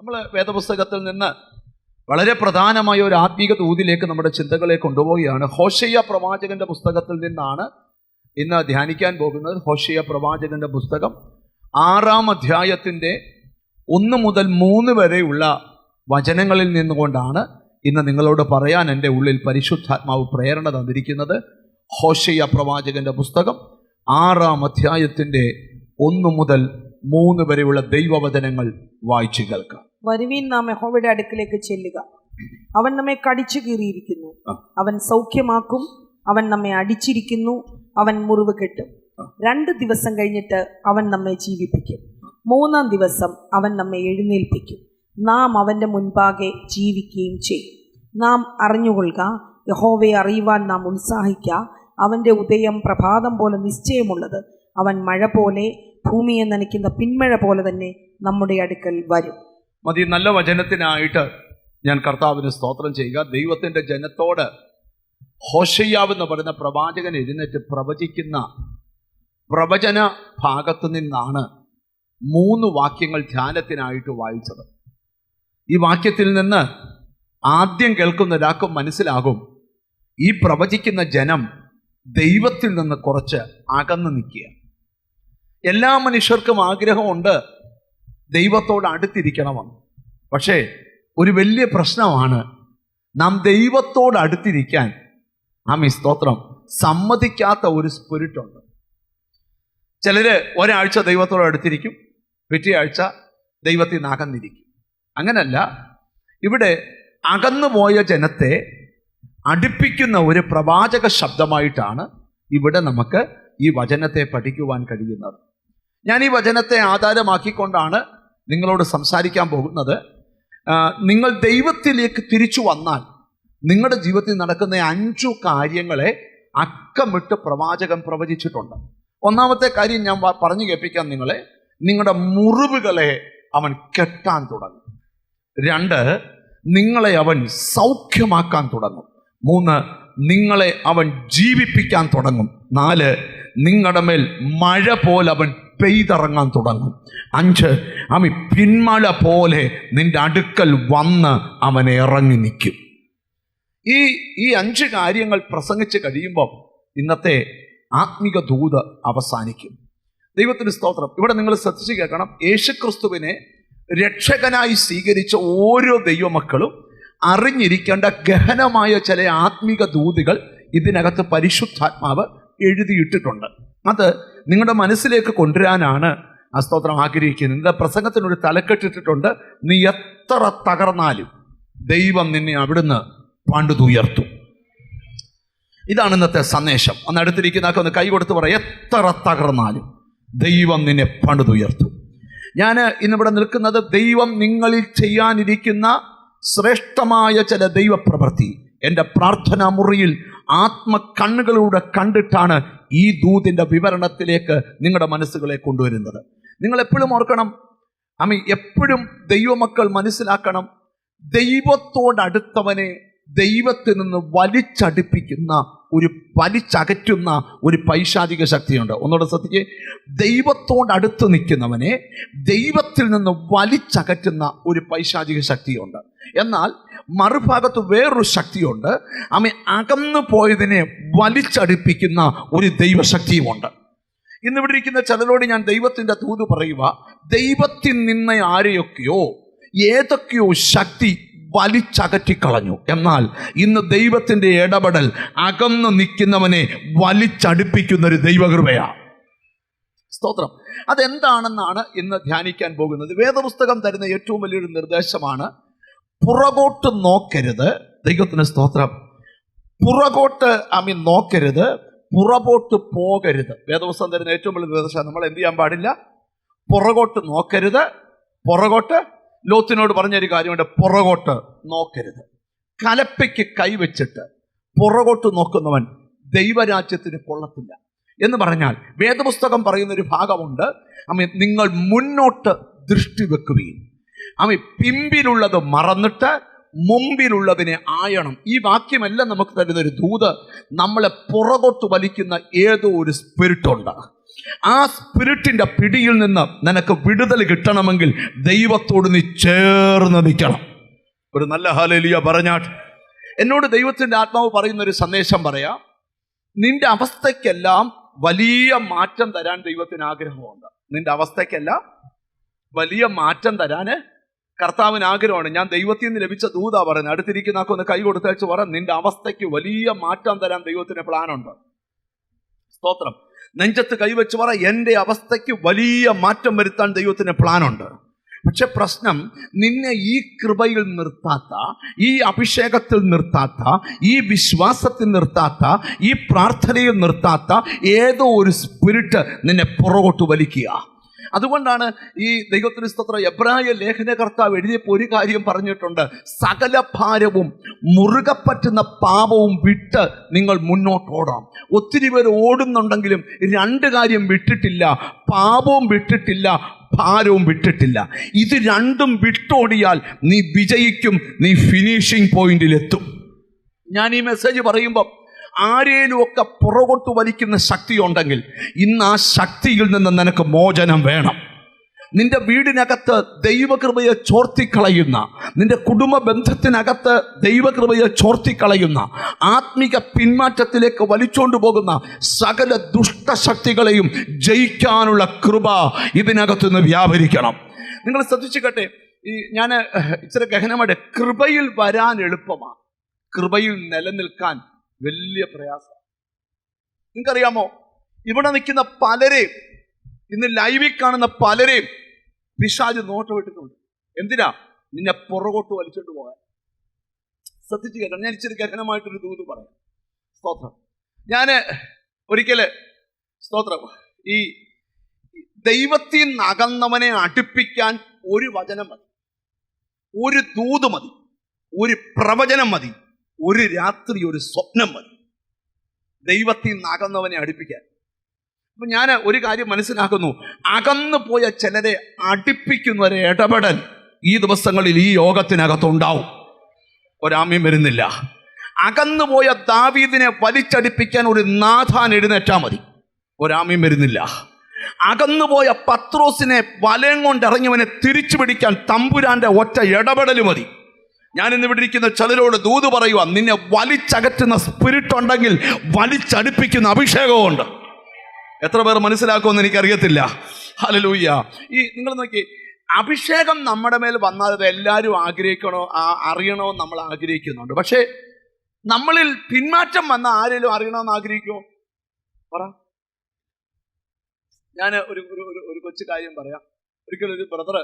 നമ്മൾ വേദപുസ്തകത്തിൽ നിന്ന് വളരെ പ്രധാനമായ ഒരു ആത്മീക ദൂതിലേക്ക് നമ്മുടെ ചിന്തകളെ കൊണ്ടുപോവുകയാണ്. ഹോശയ്യ പ്രവാചകന്റെ പുസ്തകത്തിൽ നിന്നാണ് ഇന്ന് ധ്യാനിക്കാൻ പോകുന്നത്. ഹോശയ്യ പ്രവാചകന്റെ പുസ്തകം 6-ാം അധ്യായത്തിൻ്റെ 1 മുതൽ 3 വരെയുള്ള വചനങ്ങളിൽ നിന്നുകൊണ്ടാണ് ഇന്ന് നിങ്ങളോട് പറയാൻ എൻ്റെ ഉള്ളിൽ പരിശുദ്ധാത്മാവ് പ്രേരണ തന്നിരിക്കുന്നത്. ഹോശയ്യ പ്രവാചകന്റെ പുസ്തകം 6-ാം അധ്യായത്തിൻ്റെ 1 മുതൽ 3 വരെയുള്ള ദൈവവചനങ്ങൾ വായിച്ചു കേൾക്കാം. വരുവീൻ, നാം യഹോവയുടെ അടുക്കിലേക്ക് ചെല്ലുക. അവൻ നമ്മെ കടിച്ചു കീറിയിരിക്കുന്നു, അവൻ സൗഖ്യമാക്കും. അവൻ നമ്മെ അടിച്ചിരിക്കുന്നു, അവൻ മുറിവ് കെട്ടും. 2 ദിവസം കഴിഞ്ഞിട്ട് അവൻ നമ്മെ ജീവിപ്പിക്കും. 3-ാം ദിവസം അവൻ നമ്മെ എഴുന്നേൽപ്പിക്കും. നാം അവൻ്റെ മുൻപാകെ ജീവിക്കുകയും ചെയ്യും. നാം അറിഞ്ഞുകൊള്ളുക, യഹോവയെ അറിയുവാൻ നാം ഉത്സാഹിക്കുക. അവൻ്റെ ഉദയം പ്രഭാതം പോലെ നിശ്ചയമുള്ളത്. അവൻ മഴ പോലെ, ഭൂമിയെ നനയ്ക്കുന്ന പിന്മഴ പോലെ തന്നെ നമ്മുടെ അടുക്കൽ വരും. മതി. നല്ല വചനത്തിനായിട്ട് ഞാൻ കർത്താവിന് സ്തോത്രം ചെയ്യുക. ദൈവത്തിൻ്റെ ജനത്തോട് ഹോശയ്യാവെന്ന് പറയുന്ന പ്രവാചകൻ എഴുന്നേറ്റ് പ്രവചിക്കുന്ന പ്രവചന ഭാഗത്തു നിന്നാണ് 3 വാക്യങ്ങൾ ധ്യാനത്തിനായിട്ട് വായിച്ചത്. ഈ വാക്യത്തിൽ നിന്ന് ആദ്യം കേൾക്കുന്ന ഒരാൾക്കും മനസ്സിലാകും, ഈ പ്രവചിക്കുന്ന ജനം ദൈവത്തിൽ നിന്ന് കുറച്ച് അകന്നു നിൽക്കുക. എല്ലാ മനുഷ്യർക്കും ആഗ്രഹമുണ്ട് ദൈവത്തോട് അടുത്തിരിക്കണമെന്ന്. പക്ഷേ ഒരു വലിയ പ്രശ്നമാണ്, നാം ദൈവത്തോട് അടുത്തിരിക്കാൻ സ്തോത്രം സമ്മതിക്കാത്ത ഒരു സ്പിരിറ്റുണ്ട്. ചിലർ ഒരാഴ്ച ദൈവത്തോട് അടുത്തിരിക്കും, പിറ്റേ ആഴ്ച ദൈവത്തിൽ നിന്ന് അകന്നിരിക്കും. അങ്ങനല്ല, ഇവിടെ അകന്നുപോയ ജനത്തെ അടുപ്പിക്കുന്ന ഒരു പ്രവാചക ശബ്ദമായിട്ടാണ് ഇവിടെ നമുക്ക് ഈ വചനത്തെ പഠിക്കുവാൻ കഴിയുന്നത്. ഞാൻ ഈ വചനത്തെ ആധാരമാക്കിക്കൊണ്ടാണ് നിങ്ങളോട് സംസാരിക്കാൻ പോകുന്നത്. നിങ്ങൾ ദൈവത്തിലേക്ക് തിരിച്ചു വന്നാൽ നിങ്ങളുടെ ജീവിതത്തിൽ നടക്കുന്ന 5 കാര്യങ്ങളെ അക്കമിട്ട് പ്രവാചകൻ പ്രവചിച്ചിട്ടുണ്ട്. 1-ാമത്തെ കാര്യം ഞാൻ പറഞ്ഞു കേൾപ്പിക്കാം നിങ്ങളെ. നിങ്ങളുടെ മുറിവുകളെ അവൻ കെട്ടാൻ തുടങ്ങും. 2, നിങ്ങളെ അവൻ സൗഖ്യമാക്കാൻ തുടങ്ങും. 3, നിങ്ങളെ അവൻ ജീവിപ്പിക്കാൻ തുടങ്ങും. 4, നിങ്ങളുടെ മേൽ മഴ പോലെ അവൻ പെയ്തിറങ്ങാൻ തുടങ്ങും. 5, അവൻ പിന്മഴ പോലെ നിന്റെ അടുക്കൽ വന്ന് അവൻ ഇറങ്ങി നിൽക്കും. ഈ 5 കാര്യങ്ങൾ പ്രസംഗിച്ച് കഴിയുമ്പോൾ ഇന്നത്തെ ആത്മിക ദൂത് അവസാനിക്കും. ദൈവത്തിന് സ്തോത്രം. ഇവിടെ നിങ്ങൾ ശ്രദ്ധിച്ച് കേൾക്കണം. യേശുക്രിസ്തുവിനെ രക്ഷകനായി സ്വീകരിച്ച ഓരോ ദൈവമക്കളും അറിഞ്ഞിരിക്കേണ്ട ഗഹനമായ ചില ആത്മിക ദൂതുകൾ ഇതിനകത്ത് പരിശുദ്ധാത്മാവ് എഴുതിയിട്ടിട്ടുണ്ട്. അത് നിങ്ങളുടെ മനസ്സിലേക്ക് കൊണ്ടുവരാനാണ് സ്തോത്രം ആഗ്രഹിക്കുന്നത്. നിങ്ങളുടെ പ്രസംഗത്തിനൊരു തലക്കെട്ടിട്ടിട്ടുണ്ട്, നീ എത്ര തകർന്നാലും ദൈവം നിന്നെ അവിടുന്ന് പണ്ടുതുയർത്തും. ഇതാണ് ഇന്നത്തെ സന്ദേശം. ഒന്ന് അടുത്തിരിക്കുന്നതൊക്കെ ഒന്ന് കൈ കൊടുത്ത് പറയാം, എത്ര തകർന്നാലും ദൈവം നിന്നെ പണ്ടുതുയർത്തും. ഞാൻ ഇന്നിവിടെ നിൽക്കുന്നത് ദൈവം നിങ്ങളിൽ ചെയ്യാനിരിക്കുന്ന ശ്രേഷ്ഠമായ ചില ദൈവപ്രവൃത്തി എൻ്റെ പ്രാർത്ഥനാ മുറിയിൽ ആത്മകണ്ണുകളിലൂടെ കണ്ടിട്ടാണ് ഈ ദൂതിൻ്റെ വിവരണത്തിലേക്ക് നിങ്ങളുടെ മനസ്സുകളെ കൊണ്ടുവരുന്നത്. നിങ്ങൾ എപ്പോഴും ഓർക്കണം, എപ്പോഴും ദൈവമക്കൾ മനസ്സിലാക്കണം, ദൈവത്തോടടുത്തവനെ ദൈവത്തിൽ നിന്ന് വലിച്ചകറ്റുന്ന ഒരു പൈശാചിക ശക്തിയുണ്ട്. ഒന്നുകൂടെ ശ്രദ്ധിക്കേ, ദൈവത്തോടടുത്ത് നിൽക്കുന്നവനെ ദൈവത്തിൽ നിന്ന് വലിച്ചകറ്റുന്ന ഒരു പൈശാചിക ശക്തിയുണ്ട്. എന്നാൽ മറുഭാഗത്ത് വേറൊരു ശക്തിയുണ്ട്, അകന്നു പോയതിനെ വലിച്ചടുപ്പിക്കുന്ന ഒരു ദൈവശക്തിയുമുണ്ട്. ഇന്നിവിടെ ഇരിക്കുന്ന ചിലരോട് ഞാൻ ദൈവത്തിൻ്റെ ദൂത് പറയുക, ദൈവത്തിൽ നിന്ന് ആരെയൊക്കെയോ ഏതൊക്കെയോ ശക്തി വലിച്ചകറ്റിക്കളഞ്ഞു. എന്നാൽ ഇന്ന് ദൈവത്തിൻ്റെ ഇടപെടൽ അകന്നു നിൽക്കുന്നവനെ വലിച്ചടുപ്പിക്കുന്ന ഒരു ദൈവകൃപയാണ്. സ്തോത്രം. അതെന്താണെന്നാണ് ഇന്ന് ധ്യാനിക്കാൻ പോകുന്നത്. വേദപുസ്തകം തരുന്ന ഏറ്റവും വലിയൊരു നിർദ്ദേശമാണ്, പുറകോട്ട് നോക്കരുത്. ദൈവത്തിന് സ്തോത്രം. പുറകോട്ട് നോക്കരുത്, പുറകോട്ട് പോകരുത്. വേദപുസ്തകം തരുന്ന ഏറ്റവും വലിയ നിർദ്ദേശം, നമ്മൾ എന്ത് ചെയ്യാൻ പാടില്ല? പുറകോട്ട് നോക്കരുത്. പുറകോട്ട്, ലോത്തിനോട് പറഞ്ഞൊരു കാര്യമുണ്ട്, പുറകോട്ട് നോക്കരുത്. കലപ്പയ്ക്ക് കൈവച്ചിട്ട് പുറകോട്ട് നോക്കുന്നവൻ ദൈവരാജ്യത്തിന് കൊള്ളത്തില്ല എന്ന് പറഞ്ഞാൽ, വേദപുസ്തകം പറയുന്നൊരു ഭാഗമുണ്ട്, നിങ്ങൾ മുന്നോട്ട് ദൃഷ്ടി വെക്കുകയും പിമ്പിലുള്ളത് മറന്നിട്ട് മുമ്പിലുള്ളതിനെ ആയണം. ഈ വാക്യമെല്ലാം നമുക്ക് തരുന്നൊരു ദൂത്, നമ്മളെ പുറകോട്ട് വലിക്കുന്ന ഏതോ ഒരു സ്പിരിറ്റുണ്ട്. ആ സ്പിരിറ്റിന്റെ പിടിയിൽ നിന്ന് നിനക്ക് വിടുതൽ കിട്ടണമെങ്കിൽ ദൈവത്തോട് നീ ചേർന്ന് നിൽക്കണം. ഒരു നല്ല ഹല്ലേലൂയ പറഞ്ഞാട്ട്. എന്നോട് ദൈവത്തിന്റെ ആത്മാവ് പറയുന്ന ഒരു സന്ദേശം പറയാം. നിന്റെ അവസ്ഥയ്ക്കെല്ലാം വലിയ മാറ്റം തരാൻ ദൈവത്തിന് ആഗ്രഹമുണ്ട്. നിന്റെ അവസ്ഥയ്ക്കെല്ലാം വലിയ മാറ്റം തരാന് കർത്താവിന് ആഗ്രഹമാണ്. ഞാൻ ദൈവത്തിൽ നിന്ന് ലഭിച്ച ദൂതാ പറയുന്നത്. അടുത്തിരിക്കുന്ന ഒന്ന് കൈ കൊടുത്തേച്ച് പറ, നിന്റെ അവസ്ഥയ്ക്ക് വലിയ മാറ്റം തരാൻ ദൈവത്തിന് പ്ലാനുണ്ട്. സ്തോത്രം. നെഞ്ചത്ത് കൈവച്ച് പറ, എൻ്റെ അവസ്ഥയ്ക്ക് വലിയ മാറ്റം വരുത്താൻ ദൈവത്തിന് പ്ലാനുണ്ട്. പക്ഷെ പ്രശ്നം, നിന്നെ ഈ കൃപയിൽ നിർത്താത്ത, ഈ അഭിഷേകത്തിൽ നിർത്താത്ത, ഈ വിശ്വാസത്തിൽ നിർത്താത്ത, ഈ പ്രാർത്ഥനയിൽ നിർത്താത്ത ഏതോ ഒരു സ്പിരിറ്റ് നിന്നെ പുറകോട്ട് വലിക്കുക. അതുകൊണ്ടാണ് ഈ ദൈവത്തിന് സ്തോത്രം എബ്രായ ലേഖനകർത്താവ് എഴുതിയപ്പോൾ ഒരു കാര്യം പറഞ്ഞിട്ടുണ്ട്. സകല ഭാരവും മുറുകെ പറ്റുന്ന പാപവും വിട്ട് നിങ്ങൾ മുന്നോട്ടോടാം. ഒത്തിരി പേർ ഓടുന്നുണ്ടെങ്കിലും രണ്ട് കാര്യം വിട്ടിട്ടില്ല. പാപവും വിട്ടിട്ടില്ല, ഭാരവും വിട്ടിട്ടില്ല. ഇത് രണ്ടും വിട്ടോടിയാൽ നീ വിജയിക്കും, നീ ഫിനിഷിംഗ് പോയിന്റിലെത്തും. ഞാൻ ഈ മെസ്സേജ് പറയുമ്പോൾ ആരേലും ഒക്കെ പുറകോട്ട് വലിക്കുന്ന ശക്തി ഉണ്ടെങ്കിൽ ഇന്ന് ആ ശക്തിയിൽ നിന്ന് നിനക്ക് മോചനം വേണം. നിന്റെ വീടിനകത്ത് ദൈവകൃപയെ ചോർത്തിക്കളയുന്ന, നിന്റെ കുടുംബ ബന്ധത്തിനകത്ത് ദൈവകൃപയെ ചോർത്തിക്കളയുന്ന, ആത്മിക പിന്മാറ്റത്തിലേക്ക് വലിച്ചോണ്ടു പോകുന്ന സകല ദുഷ്ടശക്തികളെയും ജയിക്കാനുള്ള കൃപ ഇതിനകത്തുനിന്ന് വ്യാപരിക്കണം. നിങ്ങൾ ശ്രദ്ധിച്ചിട്ടെ, ഞാൻ ഇച്ചിരി ഗഹനമായിട്ട്, കൃപയിൽ വരാൻ എളുപ്പമാണ്, കൃപയിൽ നിലനിൽക്കാൻ വലിയ പ്രയാസം. നിങ്ങൾക്കറിയാമോ, ഇവിടെ നിൽക്കുന്ന പലരെയും, ഇന്ന് ലൈവിൽ കാണുന്ന പലരെയും പിശാച് നോട്ടമിട്ടിട്ടുണ്ട്. എന്തിനാ? നിന്നെ പുറകോട്ട് വലിച്ചോണ്ട് പോകാൻ. ശ്രദ്ധിച്ചു കേട്ടോ, ഞാൻ ഇച്ചിരി ഗഹനമായിട്ടൊരു ദൂത് പറയാം. സ്തോത്രം. ഞാൻ ഒരിക്കല് സ്തോത്രം ഈ ദൈവത്തിൽ നിന്ന് അകന്നവനെ അടുപ്പിക്കാൻ ഒരു വചനം മതി, ഒരു ദൂത് മതി, ഒരു പ്രവചനം മതി, ഒരു രാത്രി ഒരു സ്വപ്നം മതി ദൈവത്തിൽ നിന്ന് അകന്നവനെ അടുപ്പിക്കാൻ. അപ്പൊ ഞാൻ ഒരു കാര്യം മനസ്സിലാക്കുന്നു, അകന്നു പോയ ചിലരെ അടുപ്പിക്കുന്ന ഒരു ഇടപെടൽ ഈ ദിവസങ്ങളിൽ ഈ യോഗത്തിനകത്തുണ്ടാവും. ഒരാമ്യം വരുന്നില്ല. അകന്നുപോയ ദാവീദിനെ വലിച്ചടിപ്പിക്കാൻ ഒരു നാഥാൻ എഴുന്നേറ്റാ മതി. ഒരാമ്യം വരുന്നില്ല. അകന്നുപോയ പത്രോസിനെ വലയം കൊണ്ടിറങ്ങിയവനെ തിരിച്ചു പിടിക്കാൻ തമ്പുരാന്റെ ഒറ്റ ഇടപെടൽ മതി. ഞാൻ ഇന്നിവിടെ ഇരിക്കുന്ന ചിലരോട് ദൂത് പറയുക, നിന്നെ വലിച്ചകറ്റുന്ന സ്പിരിറ്റ് ഉണ്ടെങ്കിൽ വലിച്ചടുപ്പിക്കുന്ന അഭിഷേകമുണ്ട്. എത്ര പേർ മനസ്സിലാക്കുമെന്ന് എനിക്കറിയത്തില്ല. ഹല്ലേലൂയ. ഈ നിങ്ങൾ നോക്കി, അഭിഷേകം നമ്മുടെ മേൽ വന്നാൽ അത് എല്ലാവരും അറിയണോ നമ്മൾ ആഗ്രഹിക്കുന്നുണ്ട്. പക്ഷേ നമ്മളിൽ പിന്മാറ്റം വന്ന ആരെങ്കിലും അറിയണമെന്ന് ആഗ്രഹിക്കുമോ? പറ. ഞാൻ ഒരു കൊച്ചു കാര്യം പറയാം. ഒരിക്കലും ഒരു ബ്രദർ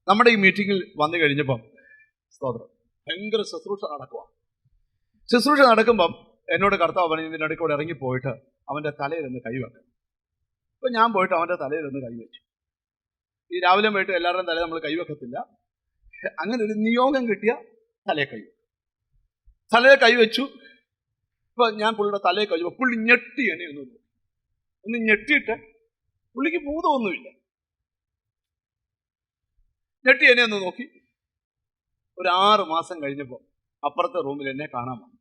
നമ്മുടെ ഈ മീറ്റിങ്ങിൽ വന്നു കഴിഞ്ഞപ്പം സ്തോത്രം ഭയങ്കര ശുശ്രൂഷ നടക്കുമ്പം എന്നോട് കർത്താവ് പറഞ്ഞു, ഇതിൻ്റെ ഇടയ്ക്കൂടെ ഇറങ്ങിപ്പോയിട്ട് അവൻ്റെ തലയിലൊന്ന് കൈവെക്കണം. അപ്പം ഞാൻ പോയിട്ട് അവൻ്റെ തലയിലൊന്ന് കൈവച്ചു. ഈ രാവിലെ പോയിട്ട് എല്ലാവരുടെയും തലയിൽ നമ്മൾ കൈവെക്കത്തില്ല. അങ്ങനെ ഒരു നിയോഗം കിട്ടിയ തലയെ കൈവച്ചു. ഇപ്പം ഞാൻ പുള്ളിയുടെ തലയെ കഴിയുമ്പോൾ പുള്ളി ഞെട്ടി എന്നെ ഒന്ന് ഞെട്ടിയിട്ട്, പുള്ളിക്ക് ഭൂതമൊന്നുമില്ല, ഞെട്ടി എന്നെ ഒന്ന് നോക്കി. ഒരു 6 മാസം കഴിഞ്ഞപ്പോൾ അപ്പുറത്തെ റൂമിൽ എന്നെ കാണാൻ വന്നു.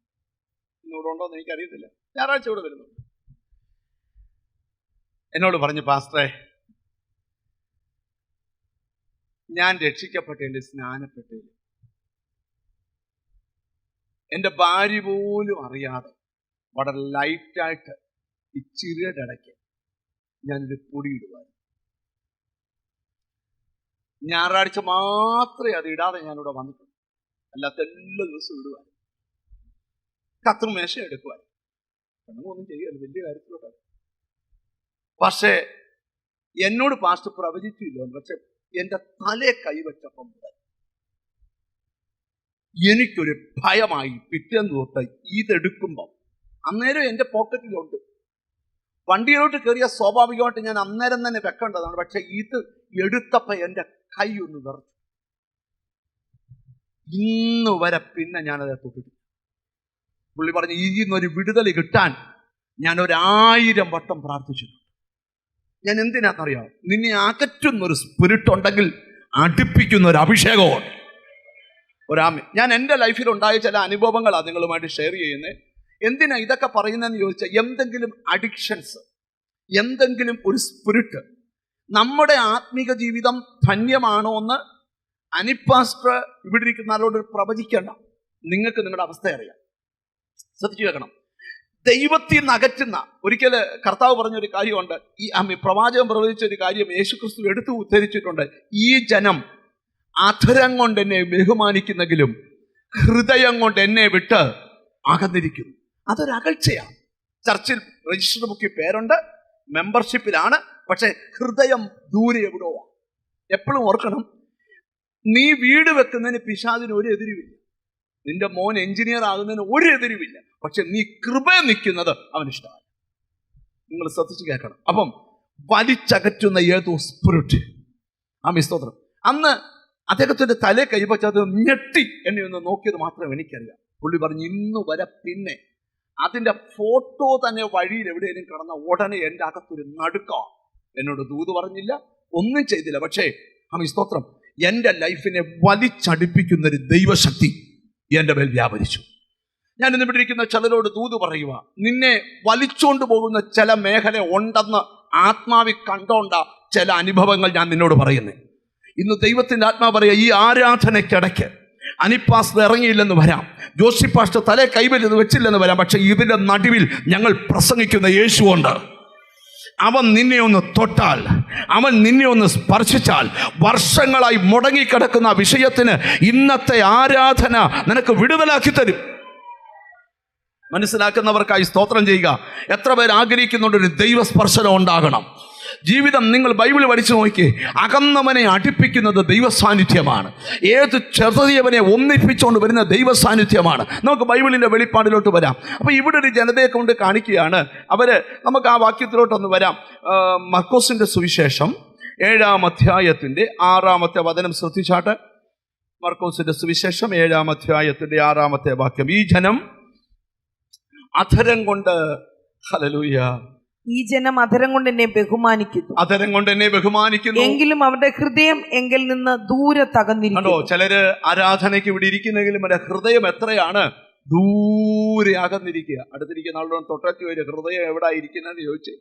ഇന്നിവിടെ ഉണ്ടോയെന്ന് എനിക്കറിയത്തില്ല. ഞായറാഴ്ച ഇവിടെ വരുന്നുണ്ട്. എന്നോട് പറഞ്ഞു, പാസ്റ്ററെ, ഞാൻ രക്ഷിക്കപ്പെട്ടതിൻ്റെ സ്നാനപ്പെട്ടതിൽ എൻ്റെ ഭാര്യ പോലും അറിയാതെ വളരെ ലൈറ്റായിട്ട് ഇച്ചിരിയുടെ ഇടയ്ക്ക് ഞാനിത് പൊടിയിടുവായിരുന്നു. ഞായറാഴ്ച മാത്രമേ അത് ഇടാതെ ഞാനിവിടെ വന്നിട്ടുള്ളൂ. അല്ലാത്ത എല്ലാ ദിവസവും ഇടുവാൻ, കത്രുമേശ എടുക്കുവാൻ, ഒന്നും ചെയ്യല്ല, വലിയ കാര്യത്തിലോട്ടാണ്. പക്ഷേ എന്നോട് പാസ്റ്റർ പ്രവചിച്ചില്ല. പക്ഷെ എൻ്റെ തലയെ കൈവച്ചപ്പം മുതൽ എനിക്കൊരു ഭയമായി. പിറ്റേന്ന് തൊട്ട് ഇതെടുക്കുമ്പം, അന്നേരം എൻ്റെ പോക്കറ്റിലുണ്ട്, വണ്ടിയിലോട്ട് കയറിയ സ്വാഭാവികമായിട്ട് ഞാൻ അന്നേരം തന്നെ വെക്കേണ്ടതാണ്. പക്ഷെ ഇത് എടുത്തപ്പോൾ എൻ്റെ കൈ ഒന്ന് വിറച്ചു. ഇന്ന് വരെ പിന്നെ ഞാനത് തൊട്ടിട്ടില്ല. പുള്ളി പറഞ്ഞു, ഇതിന്നൊരു വിടുതൽ കിട്ടാൻ ഞാൻ 1000 വട്ടം പ്രാർത്ഥിച്ചിട്ടുണ്ട്. ഞാൻ എന്തിനാണെന്നറിയാം, നിന്നെ അകറ്റുന്നൊരു സ്പിരിറ്റ് ഉണ്ടെങ്കിൽ അടുപ്പിക്കുന്ന ഒരു അഭിഷേകമാണ്. ഞാൻ എൻ്റെ ലൈഫിൽ ഉണ്ടായ ചില അനുഭവങ്ങളാണ് നിങ്ങളുമായിട്ട് ഷെയർ ചെയ്യുന്നത്. എന്തിനാ ഇതൊക്കെ പറയുന്നതെന്ന് ചോദിച്ചാൽ, എന്തെങ്കിലും അഡിക്ഷൻസ്, എന്തെങ്കിലും ഒരു സ്പിരിറ്റ് നമ്മുടെ ആത്മീക ജീവിതം ധന്യമാണോ എന്ന് അനിപ്പാസ്റ്റർ ഇവിടെ ഇരിക്കുന്ന ആളോട് പ്രവചിക്കേണ്ട. നിങ്ങൾക്ക് നിങ്ങളുടെ അവസ്ഥ അറിയാം. ശ്രദ്ധിച്ചു കേൾക്കണം. ദൈവത്തിൽ നിന്ന് അകറ്റുന്ന, ഒരിക്കൽ കർത്താവ് പറഞ്ഞൊരു കാര്യമുണ്ട്, ഈ പ്രവാചകൻ പ്രവചിച്ച ഒരു കാര്യം യേശുക്രിസ്തു എടുത്തു ഉദ്ധരിച്ചിട്ടുണ്ട്. ഈ ജനം അധരം കൊണ്ട് എന്നെ ബഹുമാനിക്കുന്നെങ്കിലും ഹൃദയം കൊണ്ട് എന്നെ വിട്ട് അകന്നിരിക്കുന്നു. അതൊരു അകൽച്ചയാണ്. ചർച്ചിൽ രജിസ്റ്റർ ബുക്കിൽ പേരുണ്ട്, മെമ്പർഷിപ്പിലാണ്, പക്ഷെ ഹൃദയം ദൂരെ എവിടോ. എപ്പോഴും ഓർക്കണം, നീ വീട് വെക്കുന്നതിന് പിശാചിന് ഒരു എതിരുമില്ല, നിന്റെ മോൻ എഞ്ചിനീയർ ആകുന്നതിന് ഒരു എതിരുമില്ല, പക്ഷെ നീ കൃപ നിൽക്കുന്നത് അവനിഷ്ടമാണ്. നിങ്ങൾ ശ്രദ്ധിച്ച് കേൾക്കണം. അപ്പം വലിച്ചകറ്റുന്ന ഏതോ സ്പിരിറ്റ്, സ്തോത്രം, അന്ന് അദ്ദേഹത്തിന്റെ തലേ കൈവച്ചത് ഞെട്ടി എന്നെ ഒന്ന് നോക്കിയത് മാത്രം എനിക്കറിയാം. പുള്ളി പറഞ്ഞു, ഇന്ന് വരെ പിന്നെ അതിന്റെ ഫോട്ടോ തന്നെ വഴിയിൽ എവിടെയെങ്കിലും കിടന്ന ഉടനെ എൻ്റെ അകത്തൊരു നടുക്കം. എന്നോട് ദൂത് പറഞ്ഞില്ല, ഒന്നും ചെയ്തില്ല, പക്ഷേ സ്തോത്രം, എൻ്റെ ലൈഫിനെ വലിച്ചടിപ്പിക്കുന്നൊരു ദൈവശക്തി എൻ്റെ മേൽ വ്യാപരിച്ചു. ഞാൻ ഇന്ന് ഇവിടെ ഇരിക്കുന്ന ചിലരോട് ദൂത് പറയുക, നിന്നെ വലിച്ചുകൊണ്ട് പോകുന്ന ചില മേഖല ഉണ്ടെന്ന് ആത്മാവിൽ കണ്ടോണ്ട ചില അനുഭവങ്ങൾ ഞാൻ നിന്നോട് പറയുന്നത്. ഇന്ന് ദൈവത്തിൻ്റെ ആത്മാവ് പറയുക, ഈ ആരാധനയ്ക്കിടയ്ക്ക് അനിപ്പാസ്റ്റർ ഇറങ്ങിയില്ലെന്ന് വരാം, ജോസി പാസ്റ്റർ തലേ കൈവല്ലെന്ന് വെച്ചില്ലെന്ന് വരാം, പക്ഷെ ഇതിൻ്റെ നടുവിൽ ഞങ്ങൾ പ്രസംഗിക്കുന്ന യേശുവുണ്ട്. അവൻ നിന്നെ ഒന്ന് തൊട്ടാൽ, അവൻ നിന്നെ ഒന്ന് സ്പർശിച്ചാൽ, വർഷങ്ങളായി മുടങ്ങിക്കിടക്കുന്ന വിഷയത്തിന് ഇന്നത്തെ ആരാധന നിനക്ക് വിടുതലാക്കി തരും. മനസ്സിലാക്കുന്നവർക്കായി സ്തോത്രം ചെയ്യുക. എത്ര പേർ ആഗ്രഹിക്കുന്നുണ്ട് ഒരു ദൈവസ്പർശനം ഉണ്ടാകണം? ജീവിതം നിങ്ങൾ ബൈബിൾ പഠിച്ചു നോക്കി, അകന്നവനെ അടുപ്പിക്കുന്നത് ദൈവസാന്നിധ്യമാണ്. ഏത് ചെറുതിയവനെ ഒന്നിപ്പിച്ചുകൊണ്ട് വരുന്ന ദൈവസാന്നിധ്യമാണ്. നമുക്ക് ബൈബിളിൻ്റെ വെളിപ്പാടിലോട്ട് വരാം. അപ്പോൾ ഇവിടെ ഒരു ജനതയെ കൊണ്ട് കാണിക്കുകയാണ്. നമുക്ക് ആ വാക്യത്തിലോട്ടൊന്ന് വരാം. മർക്കോസിൻ്റെ സുവിശേഷം 7-ാം അധ്യായത്തിൻ്റെ 6-ാമത്തെ വചനം ശ്രദ്ധിച്ചാട്ട്. മർക്കോസിൻ്റെ സുവിശേഷം 7-ാം അധ്യായത്തിൻ്റെ 6-ാമത്തെ വാക്യം. ഈ ജനം അധരം കൊണ്ട്, ഹല്ലേലൂയ, ഈ ജനം അധരം കൊണ്ട് എന്നെ ബഹുമാനിക്കുന്നു, അധരം കൊണ്ട് എന്നെ ബഹുമാനിക്കുന്നു, എങ്കിലും അവരുടെ ഹൃദയം എങ്കിൽ നിന്ന് ദൂരെ തകർന്നിരിക്കുന്നു. ചിലര് ആരാധനയ്ക്ക് ഇവിടെ ഇരിക്കുന്നെങ്കിലും അവരുടെ ഹൃദയം എത്രയാണ്? ദൂരെ അകന്നിരിക്കുക. അടുത്തിരിക്കുന്ന ആളോട് തൊട്ടത്തി വരിക, ഹൃദയം എവിടെ ഇരിക്കുന്നതെന്ന് ചോദിച്ചേ.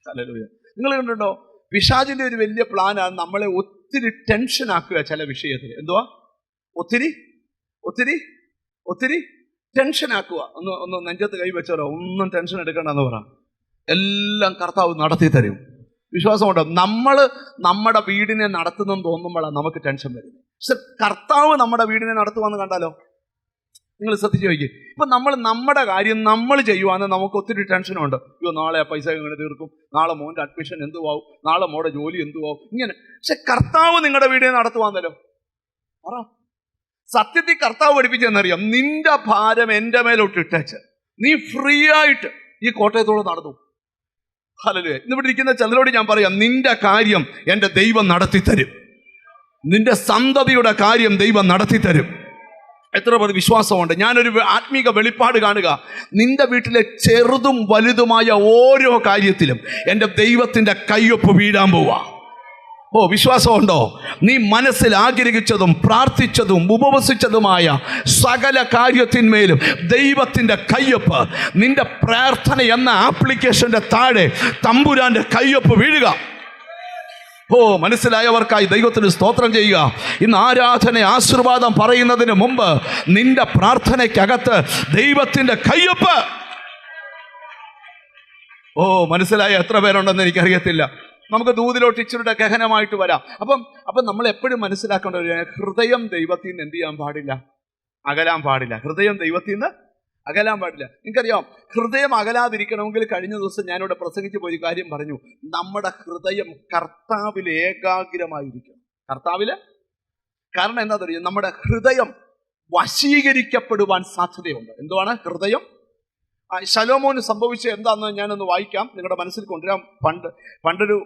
ഹല്ലേലൂയ. നിങ്ങൾ കണ്ടുണ്ടോ, പിശാചിന്റെ ഒരു വലിയ പ്ലാനാണ് നമ്മളെ ഒത്തിരി ടെൻഷൻ ആക്കുക. ചില വിഷയത്തിൽ എന്തുവാ ഒത്തിരി ഒത്തിരി ഒത്തിരി ടെൻഷൻ ആക്കുക. ഒന്ന് നെഞ്ചത്ത് കൈ വെച്ചാലോ, ഒന്നും ടെൻഷൻ എടുക്കണ്ടെന്ന് പറ, എല്ലാം കർത്താവ് നടത്തി തരും. വിശ്വാസമുണ്ടോ? നമ്മൾ നമ്മുടെ വീടിനെ നടത്തുന്നെന്ന് തോന്നുമ്പോഴാണ് നമുക്ക് ടെൻഷൻ വരുന്നത്. പക്ഷെ കർത്താവ് നമ്മുടെ വീടിനെ നടത്തുവാന്ന് കണ്ടാലോ, നിങ്ങൾ ശ്രദ്ധിച്ച് നോക്കി. ഇപ്പം നമ്മൾ നമ്മുടെ കാര്യം നമ്മൾ ചെയ്യുവാന്ന് നമുക്ക് ഒത്തിരി ടെൻഷനുണ്ട്. അയ്യോ, നാളെ ആ പൈസ എങ്ങനെ തീർക്കും, നാളെ മോൻ്റെ അഡ്മിഷൻ എന്തുവാകും, നാളെ മോടെ ജോലി എന്തുവാകും, ഇങ്ങനെ. പക്ഷെ കർത്താവ് നിങ്ങളുടെ വീടിനെ നടത്തുവാന്നല്ലോ. പറ, സത്യത്തിൽ കർത്താവ് പഠിപ്പിച്ചെന്നറിയാം, നിന്റെ ഭാരം എൻ്റെ മേലോട്ട് ഇട്ടേച്ച് നീ ഫ്രീ ആയിട്ട് ഈ കോട്ടയത്തോട് നടന്നു. ഹല്ലേലൂയ. ഇന്നിവിടെ ഇരിക്കുന്ന ചിലരോട് ഞാൻ പറയാം, നിന്റെ കാര്യം എൻ്റെ ദൈവം നടത്തി തരും. നിന്റെ സന്തതിയുടെ കാര്യം ദൈവം നടത്തി തരും. എത്ര പേർ വിശ്വാസമുണ്ട്? ഞാനൊരു ആത്മീക വെളിപ്പാട് കാണുക. നിന്റെ വീട്ടിലെ ചെറുതും വലുതുമായ ഓരോ കാര്യത്തിലും എൻ്റെ ദൈവത്തിൻ്റെ കയ്യൊപ്പ് വീഴാൻ പോവാ. വിശ്വാസമുണ്ടോ? നീ മനസ്സിൽ ആഗ്രഹിച്ചതും പ്രാർത്ഥിച്ചതും ഉപവസിച്ചതുമായ സകല കാര്യത്തിന്മേലും ദൈവത്തിൻ്റെ കയ്യൊപ്പ്, നിന്റെ പ്രാർത്ഥന എന്ന ആപ്ലിക്കേഷന്റെ താഴെ തമ്പുരാന്റെ കയ്യൊപ്പ് വീഴുക. മനസ്സിലായവർക്കായി ദൈവത്തിന് സ്തോത്രം ചെയ്യുക. ഇന്ന് ആരാധന ആശീർവാദം പറയുന്നതിന് മുമ്പ് നിന്റെ പ്രാർത്ഥനയ്ക്കകത്ത് ദൈവത്തിൻ്റെ കയ്യൊപ്പ്. മനസ്സിലായ എത്ര പേരുണ്ടെന്ന് എനിക്കറിയത്തില്ല. നമുക്ക് ദൂതിലോട്ട് ഇച്ചിരിയുടെ ഗഹനമായിട്ട് വരാം. അപ്പം നമ്മൾ എപ്പോഴും മനസ്സിലാക്കേണ്ട ഒരു ഹൃദയം ദൈവത്തിൽ നിന്ന് എന്ത് ചെയ്യാൻ പാടില്ല? അകലാൻ പാടില്ല. ഹൃദയം ദൈവത്തിൽ നിന്ന് അകലാൻ പാടില്ല. നിങ്ങൾക്കറിയാം, ഹൃദയം അകലാതിരിക്കണമെങ്കിൽ കഴിഞ്ഞ ദിവസം ഞാനിവിടെ പ്രസംഗിച്ച് പോയി കാര്യം പറഞ്ഞു. നമ്മുടെ ഹൃദയം കർത്താവിൽ ഏകാഗ്രമായിരിക്കണം. കർത്താവില്. കാരണം എന്താ പറയുക, നമ്മുടെ ഹൃദയം വശീകരിക്കപ്പെടുവാൻ സാധ്യതയുണ്ട്. എന്തുവാണ് ഹൃദയം? ശലോമോന് സംഭവിച്ച എന്താണെന്ന് ഞാനൊന്ന് വായിക്കാം, നിങ്ങളുടെ മനസ്സിൽ കൊണ്ടുവരാം. പണ്ടൊരു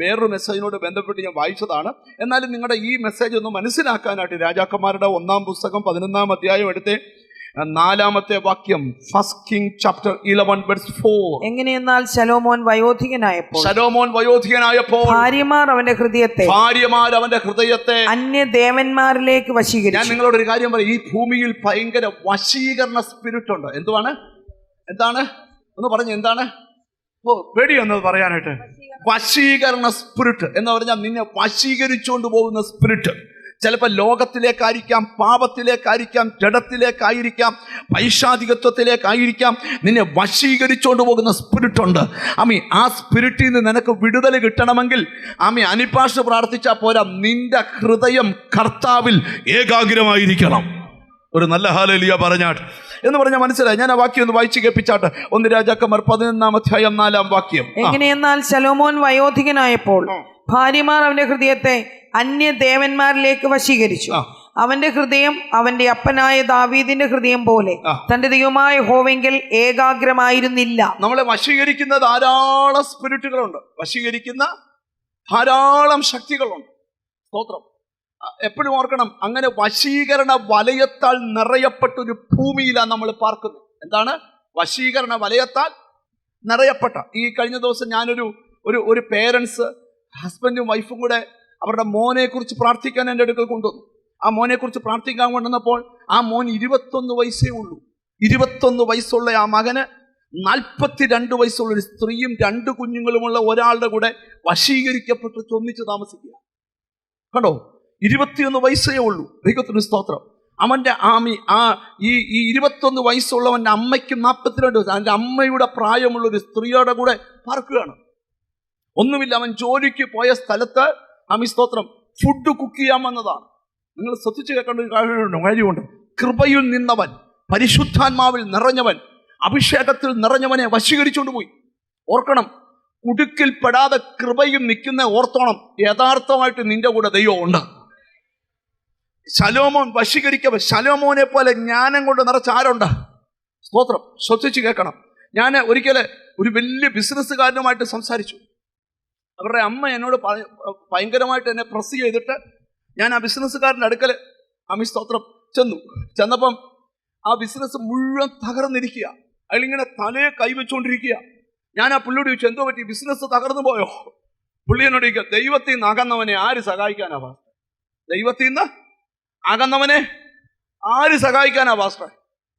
വേറൊരു മെസ്സേജിനോട് ബന്ധപ്പെട്ട് ഞാൻ വായിച്ചതാണ്. എന്നാലും നിങ്ങളുടെ ഈ മെസ്സേജ് ഒന്ന് മനസ്സിലാക്കാനായിട്ട് രാജാക്കന്മാരുടെ 1-ാം പുസ്തകം 11-ാം അധ്യായം എടുത്ത് 4-ാമത്തെ വാക്യം, 1 Kings chapter 11 verse 4. എങ്ങനെയെന്നാൽ ശലോമോൻ വയോധികനായപ്പോൾ ഭാര്യമാർ അവന്റെ ഹൃദയത്തെ അന്യദേവന്മാരിലേക്ക് വശീകരിച്ചു. ഞാൻ നിങ്ങളോട് ഒരു കാര്യം പറയും, ഈ ഭൂമിയിൽ ഭയങ്കര വശീകരണ സ്പിരിറ്റ് ഉണ്ട്. എന്താണ് ഒന്ന് പറഞ്ഞു, എന്താണ് പേടിയെന്നത് പറയാനായിട്ട്. വശീകരണ സ്പിരിറ്റ് എന്ന് പറഞ്ഞാൽ നിന്നെ വശീകരിച്ചുകൊണ്ട് പോകുന്ന സ്പിരിറ്റ്. ചിലപ്പോൾ ലോകത്തിലേക്കായിരിക്കാം, പാപത്തിലേക്കായിരിക്കാം, ജഡത്തിലേക്കായിരിക്കാം, പൈശാചികത്വത്തിലേക്കായിരിക്കാം നിന്നെ വശീകരിച്ചുകൊണ്ട് പോകുന്ന സ്പിരിറ്റ് ഉണ്ട്. ആ സ്പിരിറ്റിൽ നിന്ന് നിനക്ക് വിടുതൽ കിട്ടണമെങ്കിൽ അനിപ്പാഷ് പ്രാർത്ഥിച്ചാൽ പോരാ, നിന്റെ ഹൃദയം കർത്താവിൽ ഏകാഗ്രമായിരിക്കണം. ഒരു നല്ല ഹല്ലേലൂയ പറഞ്ഞാട്ട് എന്ന് പറഞ്ഞാൽ മനസ്സിലായി. ഞാൻ ആ വാക്യം ഒന്ന് വായിച്ചു കേൾപ്പിച്ചാട്ട്. 1 രാജാക്കന്മാർ 11-ാം അധ്യായം 4-ാം വാക്യം. എങ്ങനെയെന്നാൽ ശലോമോൻ വയോധികനായപ്പോൾ ഭാര്യമാർ അവന്റെ ഹൃദയത്തെ അന്യദേവന്മാരിലേക്ക് വശീകരിച്ചു. അവന്റെ ഹൃദയം അവന്റെ അപ്പനായ ദാവീദിന്റെ ഹൃദയം പോലെ തന്റെ ദൈവമായ യഹോവയെങ്കിൽ ഏകാഗ്രമായിരുന്നില്ല. നമ്മളെ വശീകരിക്കുന്ന ധാരാളം സ്പിരിറ്റുകളുണ്ട്, വശീകരിക്കുന്ന ധാരാളം ശക്തികളുണ്ട്. സ്തോത്രം. എപ്പോഴും ഓർക്കണം, അങ്ങനെ വശീകരണ വലയത്താൽ നിറയപ്പെട്ടൊരു ഭൂമിയിലാണ് നമ്മൾ പാർക്കുന്നത്. എന്താണ് വശീകരണ വലയത്താൽ നിറയപ്പെട്ട? ഈ കഴിഞ്ഞ ദിവസം ഞാനൊരു ഒരു പേരൻസ്, ഹസ്ബൻഡും വൈഫും കൂടെ അവരുടെ മോനെ കുറിച്ച് പ്രാർത്ഥിക്കാൻ എൻ്റെ അടുക്കൽ കൊണ്ടുവന്നു. ആ മോനെ കുറിച്ച് പ്രാർത്ഥിക്കാൻ കൊണ്ടുവന്നപ്പോൾ ആ മോൻ 21 വയസ്സേ ഉള്ളൂ. 21 വയസ്സുള്ള ആ മകന് 42 വയസ്സുള്ള ഒരു സ്ത്രീയും 2 കുഞ്ഞുങ്ങളുമുള്ള ഒരാളുടെ കൂടെ വശീകരിക്കപ്പെട്ട് ഒന്നിച്ച് താമസിക്കുക. കണ്ടോ, 21 വയസ്സേ ഉള്ളൂ. ദൈവത്തിന് സ്തോത്രം. അവൻ്റെ ഈ 21 വയസ്സുള്ളവൻ്റെ അമ്മയ്ക്കും 42 വയസ്സ്. അവൻ്റെ അമ്മയുടെ പ്രായമുള്ള ഒരു സ്ത്രീയുടെ കൂടെ പാർക്കുകയാണ്. ഒന്നുമില്ല, അവൻ ജോലിക്ക് പോയ സ്ഥലത്ത് സ്തോത്രം ഫുഡ് കുക്ക് ചെയ്യാൻ വന്നതാണ്. നിങ്ങൾ ശ്രദ്ധിച്ച് കേൾക്കേണ്ട ഒരു കാര്യമുണ്ട്. കൃപയിൽ നിന്നവൻ, പരിശുദ്ധാത്മാവിൽ നിറഞ്ഞവൻ, അഭിഷേകത്തിൽ നിറഞ്ഞവനെ വശീകരിച്ചുകൊണ്ട് പോയി. ഓർക്കണം, കുടുക്കിൽപ്പെടാതെ കൃപയിൽ നിൽക്കുന്ന ഓർത്തോണം, യഥാർത്ഥമായിട്ട് നിന്റെ കൂടെ ദൈവം ഉണ്ട്. ശലോമോൻ വശീകരിക്കവൻ, ശലോമോനെ പോലെ ജ്ഞാനം കൊണ്ട് നിറച്ച ആരുണ്ട്? സ്തോത്രം. ശ്രദ്ധിച്ച് കേൾക്കണം. ഞാൻ ഒരിക്കൽ ഒരു വലിയ ബിസിനസ്സുകാരനുമായിട്ട് സംസാരിച്ചു. അവരുടെ അമ്മ എന്നോട് ഭയങ്കരമായിട്ട് എന്നെ പ്രസ് ചെയ്തിട്ട് ഞാൻ ആ ബിസിനസ്സുകാരൻ്റെ അടുക്കൽ സ്തോത്രം ചെന്നപ്പം ആ ബിസിനസ് മുഴുവൻ തകർന്നിരിക്കുക. അയാളിങ്ങനെ തലയെ കൈവച്ചുകൊണ്ടിരിക്കുക. ഞാൻ ആ പുള്ളിയോട് ചോദിച്ചു, എന്തോ പറ്റി, ബിസിനസ് തകർന്നു പോയോ? പുള്ളി എന്നോട് ചോദിക്കുക, ദൈവത്തിൽ നിന്ന് അകന്നവനെ ആര് സഹായിക്കാനാ പാസ്റ്റർ? ദൈവത്തിൽ നിന്ന് അകന്നവനെ ആര് സഹായിക്കാനാ പാസ്റ്റർ?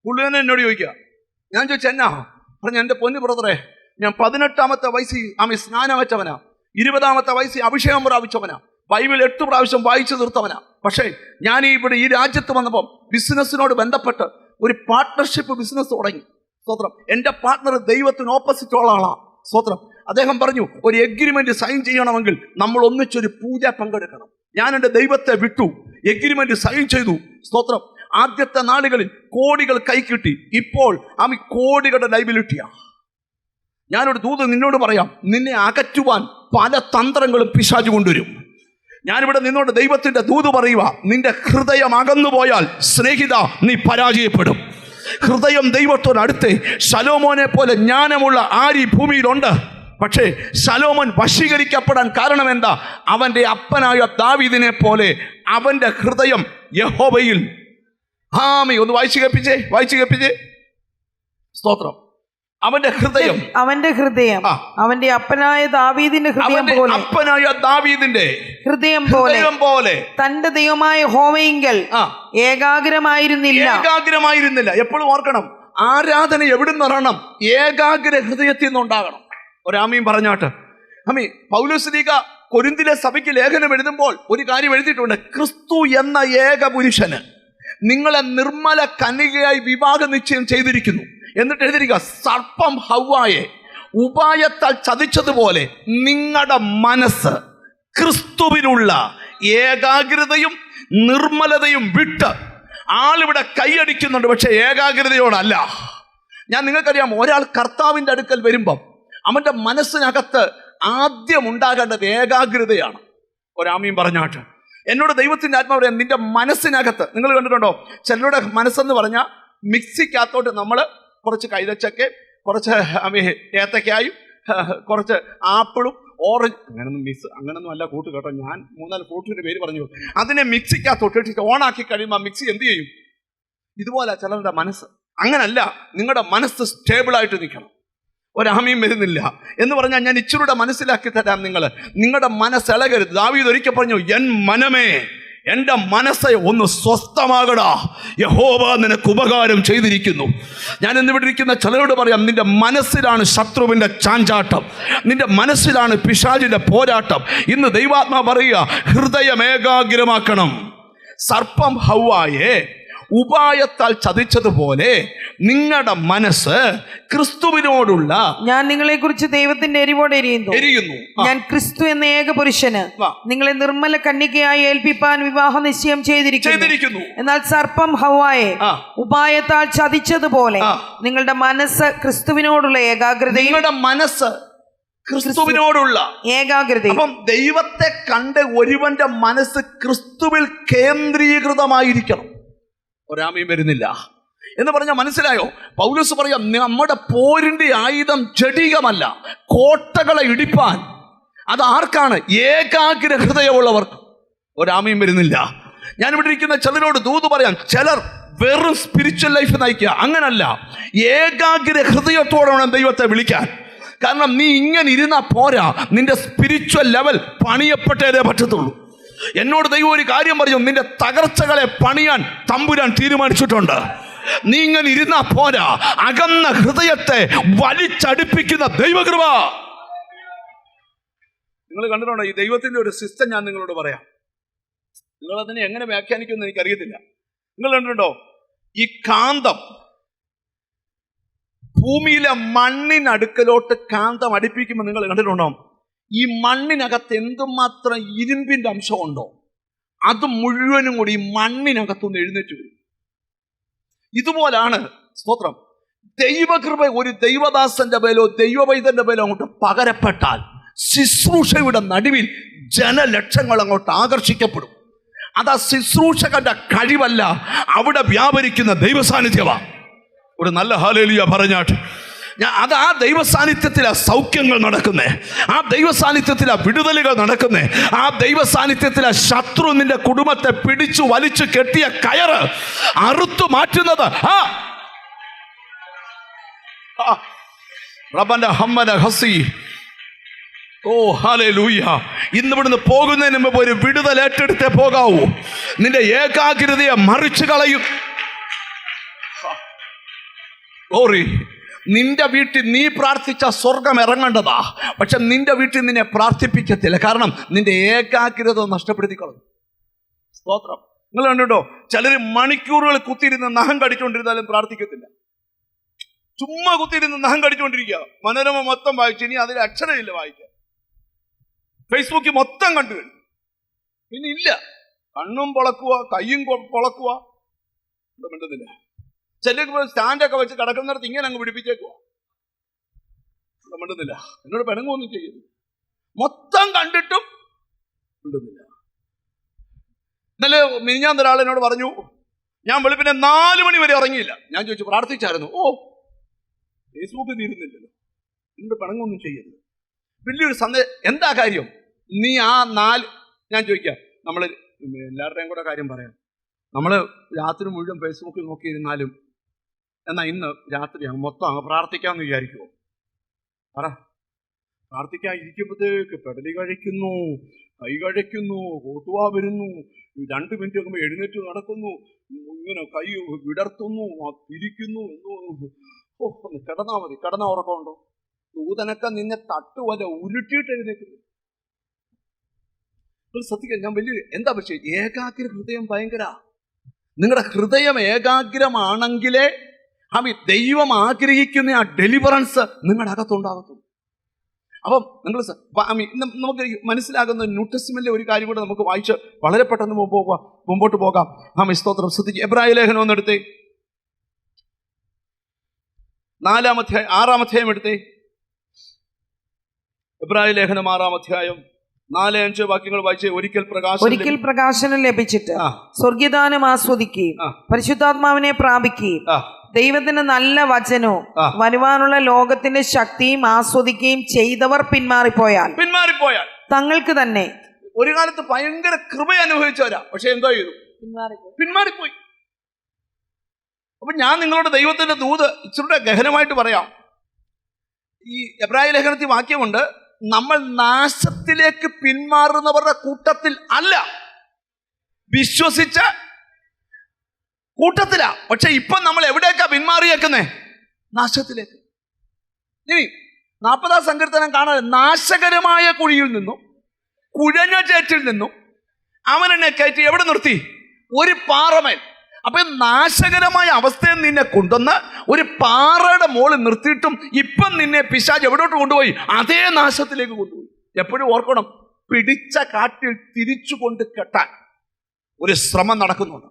പുള്ളി തന്നെ എന്നോട് ചോദിക്കുക. ഞാൻ ചോദിച്ചു, എന്നാ? പറഞ്ഞു, എൻ്റെ പൊന്നു ബ്രദറെ, ഞാൻ 18-ാമത്തെ വയസ്സിൽ സ്നാനം വെച്ചവനാ, 20-ാമത്തെ വയസ്സിൽ അഭിഷേകം പ്രാപിച്ചവനാ, ബൈബിൾ 8 പ്രാവശ്യം വായിച്ചു തീർത്തവനാ. പക്ഷേ ഞാൻ ഇവിടെ ഈ രാജ്യത്ത് വന്നപ്പം ബിസിനസ്സിനോട് ബന്ധപ്പെട്ട് ഒരു പാർട്ട്ണർഷിപ്പ് ബിസിനസ് തുടങ്ങി. സ്തോത്രം. എൻ്റെ പാർട്ട്ണർ ദൈവത്തിന് ഓപ്പോസിറ്റ് ഉള്ള ആളാണ്. സ്തോത്രം. അദ്ദേഹം പറഞ്ഞു, ഒരു എഗ്രിമെന്റ് സൈൻ ചെയ്യണമെങ്കിൽ നമ്മൾ ഒന്നിച്ചൊരു പൂജ പങ്കെടുക്കണം. ഞാൻ എൻ്റെ ദൈവത്തെ വിട്ടു, എഗ്രിമെന്റ് സൈൻ ചെയ്തു. സ്തോത്രം. ആദ്യത്തെ നാളുകളിൽ കോടികൾ കൈ കിട്ടി. ഇപ്പോൾ കോടികളുടെ ലൈബിലിറ്റിയാ. ഞാനൊരു ദൂത് നിന്നോട് പറയാം, നിന്നെ അകറ്റുവാൻ പല തന്ത്രങ്ങളും പിശാച് കൊണ്ടുവരും. ഞാനിവിടെ നിന്നോട് ദൈവത്തിന്റെ ദൂത് പറയുക, നിന്റെ ഹൃദയം അകന്നുപോയാൽ സ്നേഹിത നീ പരാജയപ്പെടും. ഹൃദയം ദൈവത്തോട് അടുത്ത്. ശലോമോനെ പോലെ ജ്ഞാനമുള്ള ആര് ഈ ഭൂമിയിലുണ്ട്? പക്ഷേ ശലോമോൻ വശീകരിക്കപ്പെടാൻ കാരണം എന്താ? അവന്റെ അപ്പനായ ദാവീദിനെ പോലെ അവന്റെ ഹൃദയം യഹോവയിൽ. ഒന്ന് വായിച്ചു കേൾപ്പിച്ചേ. സ്തോത്രം. അവന്റെ ഹൃദയം അവന്റെ അപ്പനായ ദാവീദിന്റെ ഹൃദയം പോലെ തന്റെ ദൈവമായ യഹോവയെങ്കിൽ ഏകാഗ്രമായിരുന്നില്ല. എപ്പോഴും ഓർക്കണം, ആരാധന എവിടുന്ന് വരണം? ഏകാഗ്ര ഹൃദയത്തിൽ നിന്നുണ്ടാകണം. ഒരാമീൻ പറഞ്ഞാട്ട്. പൗലോസ്ലീഹ കൊരിന്തിലെ സഭയ്ക്ക് ലേഖനം എഴുതുമ്പോൾ ഒരു കാര്യം എഴുതിയിട്ടുണ്ട്. ക്രിസ്തു എന്ന ഏക പുരുഷന് നിങ്ങളെ നിർമ്മല കന്യകയായി വിവാഹ നിശ്ചയം ചെയ്തിരിക്കുന്നു. എന്നിട്ട് എഴുതിയിരിക്കുക, സർപ്പം ഹവ്വായെ ഉപായത്താൽ ചതിച്ചതുപോലെ നിങ്ങളുടെ മനസ്സ് ക്രിസ്തുവിനുള്ള ഏകാഗ്രതയും നിർമ്മലതയും വിട്ട്. ആളിവിടെ കൈയടിക്കുന്നുണ്ട്, പക്ഷെ ഏകാഗ്രതയോടല്ല. നിങ്ങൾക്കറിയാം, ഒരാൾ കർത്താവിൻ്റെ അടുക്കൽ വരുമ്പം അവൻ്റെ മനസ്സിനകത്ത് ആദ്യം ഉണ്ടാകേണ്ടത് ഏകാഗ്രതയാണ്. ഒരാമീൻ പറഞ്ഞാട്ട്. എന്നോട് ദൈവത്തിൻ്റെ ആത്മാവ് പറയാം, നിന്റെ മനസ്സിനകത്ത്, നിങ്ങൾ കണ്ടിട്ടുണ്ടോ ചിലരുടെ മനസ്സെന്ന് പറഞ്ഞാൽ മിക്സിക്കകത്തോട്ട് നമ്മൾ കുറച്ച് കൈതച്ചക്കയും കുറച്ച് ഏത്തക്കായും കുറച്ച് ആപ്പിളും ഓറഞ്ച് അങ്ങനൊന്നും അല്ല കൂട്ട് കേട്ടോ. ഞാൻ 3-4 ഫ്രൂട്ടിൻ്റെ പേര് പറഞ്ഞു. അതിനെ മിക്സിക്കകത്തോട്ട് ഇട്ടിട്ട് ഓണാക്കി കഴിയുമ്പോൾ മിക്സി എന്ത് ചെയ്യും? ഇതുപോലെ ചിലരുടെ മനസ്സ്. അങ്ങനല്ല, നിങ്ങളുടെ മനസ്സ് സ്റ്റേബിളായിട്ട് നിൽക്കണം. ഒരാമയും വരുന്നില്ല എന്ന് പറഞ്ഞാൽ ഞാൻ ഇച്ചിരൂടെ മനസ്സിലാക്കി തരാം. നിങ്ങളുടെ മനസ്സ് ഇളകരുത്. ദാവീദ് ഒരിക്കൽ പറഞ്ഞു, എൻ മനമേ എൻ്റെ മനസ്സെ ഒന്ന് സ്വസ്ഥമാകടാ, യഹോവ നിനക്ക് ഉപകാരം ചെയ്തിരിക്കുന്നു. ഞാൻ ഇന്നിവിടെ ഇരിക്കുന്ന ചിലരോട് പറയാം, നിന്റെ മനസ്സിലാണ് ശത്രുവിൻ്റെ ചാഞ്ചാട്ടം, നിന്റെ മനസ്സിലാണ് പിശാചിൻ്റെ പോരാട്ടം. ഇന്ന് ദൈവാത്മാ പറയുക, ഹൃദയം ഏകാഗ്രമാക്കണം. സർപ്പം ഹവ്വായെ ഉപായത്താൽ ചതിച്ചതുപോലെ നിങ്ങളുടെ മനസ്സ് ക്രിസ്തുവിനോടുള്ള, ഞാൻ നിങ്ങളെ കുറിച്ച് ദൈവത്തിന്റെ എരിവോടെ എരിയുന്നു. ഞാൻ ക്രിസ്തു എന്ന ഏക പുരുഷന് നിങ്ങളെ നിർമ്മല കന്യകയായി ഏൽപ്പിപ്പാൻ വിവാഹ നിശ്ചയം ചെയ്തിരിക്കുന്നു. എന്നാൽ സർപ്പം ഹവ്വായെ ഉപായത്താൽ ചതിച്ചതുപോലെ നിങ്ങളുടെ മനസ്സ് ക്രിസ്തുവിനോടുള്ള ഏകാഗ്രതയും, നിങ്ങളുടെ മനസ്സ് ക്രിസ്തുവിനോടുള്ള ഏകാഗ്രത. അപ്പം ദൈവത്തെ കണ്ട് ഒരുവന്റെ മനസ്സ് ക്രിസ്തുവിൽ കേന്ദ്രീകൃതമായിരിക്കണം. ഒരാമയും വരുന്നില്ല എന്ന് പറഞ്ഞാൽ മനസ്സിലായോ? പൗലോസ് പറയാം, നമ്മുടെ പോരിന്റെ ആയുധം ജഡികമല്ല, കോട്ടകളെ ഇടിപ്പാൻ. അത് ആർക്കാണ്? ഏകാഗ്ര ഹൃദയമുള്ളവർക്ക്. ഒരാമയും വരുന്നില്ല. ഞാനിവിടെ ഇരിക്കുന്ന ചിലരോട് ദൂത് പറയാം, ചിലർ വെറും സ്പിരിച്വൽ ലൈഫ് നയിക്കുക. അങ്ങനല്ല, ഏകാഗ്ര ഹൃദയത്തോടെ വേണം ദൈവത്തെ വിളിക്കാൻ. കാരണം നീ ഇങ്ങനെ ഇരുന്നാ പോരാ, നിന്റെ സ്പിരിച്വൽ ലെവൽ പണിയപ്പെട്ടേ പറ്റത്തുള്ളൂ. എന്നോട് ദൈവം ഒരു കാര്യം പറഞ്ഞു, നിന്റെ തകർച്ചകളെ പണിയാൻ തമ്പുരാൻ തീരുമാനിച്ചിട്ടുണ്ട്. നീ ഇങ്ങനെ ഇരുന്നാ പോരാ, അകന്ന ഹൃദയത്തെ വലിച്ചടുപ്പിക്കുന്ന ദൈവകൃപ. നിങ്ങൾ കണ്ടിട്ടുണ്ടോ ഈ ദൈവത്തിന്റെ ഒരു സിസ്റ്റം? ഞാൻ നിങ്ങളോട് പറയാം, നിങ്ങൾ അതിനെ എങ്ങനെ വ്യാഖ്യാനിക്കുമെന്ന് എനിക്കറിയത്തില്ല. നിങ്ങൾ കണ്ടിട്ടുണ്ടോ ഈ കാന്തം? ഭൂമിയിലെ മണ്ണിനടുക്കലോട്ട് കാന്തം അടുപ്പിക്കുമ്പോൾ നിങ്ങൾ കണ്ടിട്ടുണ്ടോ ഈ മണ്ണിനകത്ത് എന്തുമാത്രം ഇരുമ്പിന്റെ അംശമുണ്ടോ അത് മുഴുവനും കൂടി ഈ മണ്ണിനകത്തുനിന്ന് എഴുന്നേറ്റ് വരും. ഇതുപോലാണ് സ്തോത്രം, ദൈവകൃപ ഒരു ദൈവദാസന്റെ പേലോ ദൈവവൈദ്യന്റെ പേലോ അങ്ങോട്ട് പകരപ്പെട്ടാൽ ശുശ്രൂഷയുടെ നടുവിൽ ജനലക്ഷങ്ങൾ അങ്ങോട്ട് ആകർഷിക്കപ്പെടും. അതാ ശുശ്രൂഷകന്റെ കഴിവല്ല, അവിടെ വ്യാപരിക്കുന്ന ദൈവസാന്നിധ്യമാണ്. ഒരു നല്ല ഹല്ലേലൂയ പറഞ്ഞാട്ട്. അത് ആ ദൈവ സാന്നിധ്യത്തിലാ സൗഖ്യങ്ങൾ നടക്കുന്നേ, ആ ദൈവ സാന്നിധ്യത്തിലാ വിടുതലുകൾ നടക്കുന്നേ, ആ ദൈവ സാന്നിധ്യത്തിലാ ശത്രു നിന്റെ കുടുംബത്തെ പിടിച്ചു വലിച്ചു കെട്ടിയ കയറ് അറുത്തു മാറ്റുന്നത്. ഓ ഹല്ലേലൂയ. ഇന്ന് ഇവിടുന്ന് പോകുന്നതിന് മുമ്പ് ഒരു വിടുതൽ ഏറ്റെടുത്തേ പോകാവൂ. നിന്റെ ഏകാഗ്രതയെ മറിച്ചു കളയും. ഗോറി, നിന്റെ വീട്ടിൽ നീ പ്രാർത്ഥിച്ച സ്വർഗം ഇറങ്ങേണ്ടതാ, പക്ഷെ നിന്റെ വീട്ടിൽ നിന്നെ പ്രാർത്ഥിപ്പിക്കത്തില്ല. കാരണം നിന്റെ ഏകാഗ്രത നഷ്ടപ്പെടുത്തിക്കളഞ്ഞു. സ്തോത്രം. നിങ്ങൾ കണ്ടിട്ടോ, ചിലർ മണിക്കൂറുകൾ കുത്തിയിരുന്ന് നഖം കടിച്ചുകൊണ്ടിരുന്നാലും പ്രാർത്ഥിക്കത്തില്ല. ചുമ്മാ കുത്തിയിരുന്ന് നഖം കടിച്ചുകൊണ്ടിരിക്കുക. മനോരമ മൊത്തം വായിച്ചു, ഇനി അതിൽ അക്ഷരമില്ല വായിക്കാൻ. ഫേസ്ബുക്കിൽ മൊത്തം കണ്ടു കഴിഞ്ഞു, ഇനി ഇല്ല. കണ്ണും പൊളക്കുക, കയ്യും പൊളക്കുക, മിണ്ടുന്നില്ല. ചില സ്റ്റാൻഡൊക്കെ വെച്ച് കിടക്കുന്നിടത്ത് ഇങ്ങനെ അങ്ങ് പിടിപ്പിച്ചേക്കുക, മിണ്ടുന്നില്ല. എന്നോട് പെണങ്ങൊന്നും ചെയ്യുന്നു. മൊത്തം കണ്ടിട്ടും മിണ്ടുന്നില്ല. ഇന്നലെ മിനിഞ്ഞാന്ന് ഒരാൾ എന്നോട് പറഞ്ഞു, ഞാൻ വെളുപ്പിനെ 4 മണി വരെ ഇറങ്ങിയില്ല. ഞാൻ ചോദിച്ചു, പ്രാർത്ഥിച്ചായിരുന്നു? ഓ, ഫേസ്ബുക്കിൽ തീരുന്നില്ലല്ലോ. എന്നോട് പെണങ്ങൊന്നും ചെയ്യരുത്. വലിയൊരു സന്ദേശം. എന്താ കാര്യം? നീ ആ 4, ഞാൻ ചോദിക്കാം, നമ്മൾ എല്ലാവരുടെയും കൂടെ കാര്യം പറയാം. നമ്മൾ രാത്രി മുഴുവൻ ഫേസ്ബുക്കിൽ നോക്കിയിരുന്നാലും എന്നാൽ ഇന്ന് രാത്രി മൊത്തം അങ്ങ് പ്രാർത്ഥിക്കാമെന്ന് വിചാരിക്കുമോ? പറ. പ്രാർത്ഥിക്കാൻ ഇരിക്കുമ്പോഴത്തേക്ക് പെടലി കഴിക്കുന്നു, കൈ കഴിക്കുന്നു, കൂട്ടുവാ വരുന്നു, 2 മിനിറ്റ് ആകുമ്പോൾ എഴുന്നേറ്റ് നടക്കുന്നു, ഇങ്ങനെ കൈ വിടർത്തുന്നു, തിരിക്കുന്നു. ഓ, കിടന്നാ മതി. കിടന്ന ഉറക്കമുണ്ടോ? ദൂതനൊക്കെ നിന്നെ തട്ടുവല്ല ഉരുട്ടിയിട്ട് എഴുന്നേക്കുന്നു. ശ്രദ്ധിക്കാൻ ഞാൻ വലിയ എന്താ പക്ഷേ ഏകാഗ്ര ഹൃദയം ഭയങ്കര. നിങ്ങളുടെ ഹൃദയം ഏകാഗ്രമാണെങ്കിലേ ദൈവം ആഗ്രഹിക്കുന്ന ആ ഡെലിവറൻസ് നിങ്ങളുടെ അകത്തുണ്ടാകത്തുള്ളൂ. അപ്പം നിങ്ങൾ നമുക്ക് മനസ്സിലാകുന്ന ന്യൂ ടെസ്റ്റ്മെന്റിലെ ഒരു കാര്യം കൂടെ നമുക്ക് വായിച്ച് വളരെ പെട്ടെന്ന് മുമ്പോട്ട് പോകാം. സ്തോത്രം. ശ്രദ്ധിക്കുക, എബ്രായ ലേഖനം ഒന്നെടുത്തേ, 6-ാം അധ്യായം എടുത്തേ. എബ്രായ ലേഖനം 6-ാം അധ്യായം 4-5 വാക്യങ്ങൾ വായിച്ചേ. ഒരിക്കൽ പ്രകാശനം ലഭിച്ചിട്ട് സ്വർഗ്ഗദാനം ആസ്വദിക്കുകയും പരിശുദ്ധാത്മാവിനെ പ്രാപിക്കുകയും ദൈവത്തിന്റെ നല്ല വചനവും വരുവാനുള്ള ലോകത്തിന്റെ ശക്തിയും ആസ്വദിക്കുകയും ചെയ്തവർ പിന്മാറിപ്പോയാൽ തങ്ങൾക്ക് തന്നെ ഒരു കാലത്ത് ഭയങ്കര കൃപ അനുഭവിച്ചവരാ, പക്ഷെ എന്തോ ചെയ്തു? പിന്മാറിപ്പോയി. അപ്പൊ ഞാൻ നിങ്ങളോട് ദൈവത്തിന്റെ ദൂത് ഇച്ചിരി ഗഹനമായിട്ട് പറയാം. ഈ എബ്രായ ലേഖനത്തിൽ വാക്യമുണ്ട്, നമ്മൾ നാശത്തിലേക്ക് പിന്മാറുന്നവരുടെ കൂട്ടത്തിൽ അല്ല. വിശ്വസിച്ച കൂട്ടത്തിലാ. പക്ഷെ ഇപ്പം നമ്മൾ എവിടേക്കാ പിന്മാറിയേക്കുന്നേ? നാശത്തിലേക്ക്. ഇനി 40-ാം സങ്കീർത്തനം കാണാൻ, നാശകരമായ കുഴിയിൽ നിന്നും കുഴഞ്ഞ ചേറ്റിൽ നിന്നും അവൻ എന്നെ കയറ്റി എവിടെ നിർത്തി? ഒരു പാറമേൽ. അപ്പൊ നാശകരമായ അവസ്ഥയിൽ നിന്നെ കൊണ്ടുവന്ന് ഒരു പാറയുടെ മുകളിൽ നിർത്തിയിട്ടും ഇപ്പം നിന്നെ പിശാച് എവിടോട്ട് കൊണ്ടുപോയി? അതേ നാശത്തിലേക്ക് കൊണ്ടുപോയി. എപ്പോഴും ഓർക്കണം, പിടിച്ച കാറ്റിൽ തിരിച്ചു കൊണ്ട് കെട്ടാൻ ഒരു ശ്രമം നടക്കുന്നുണ്ട്.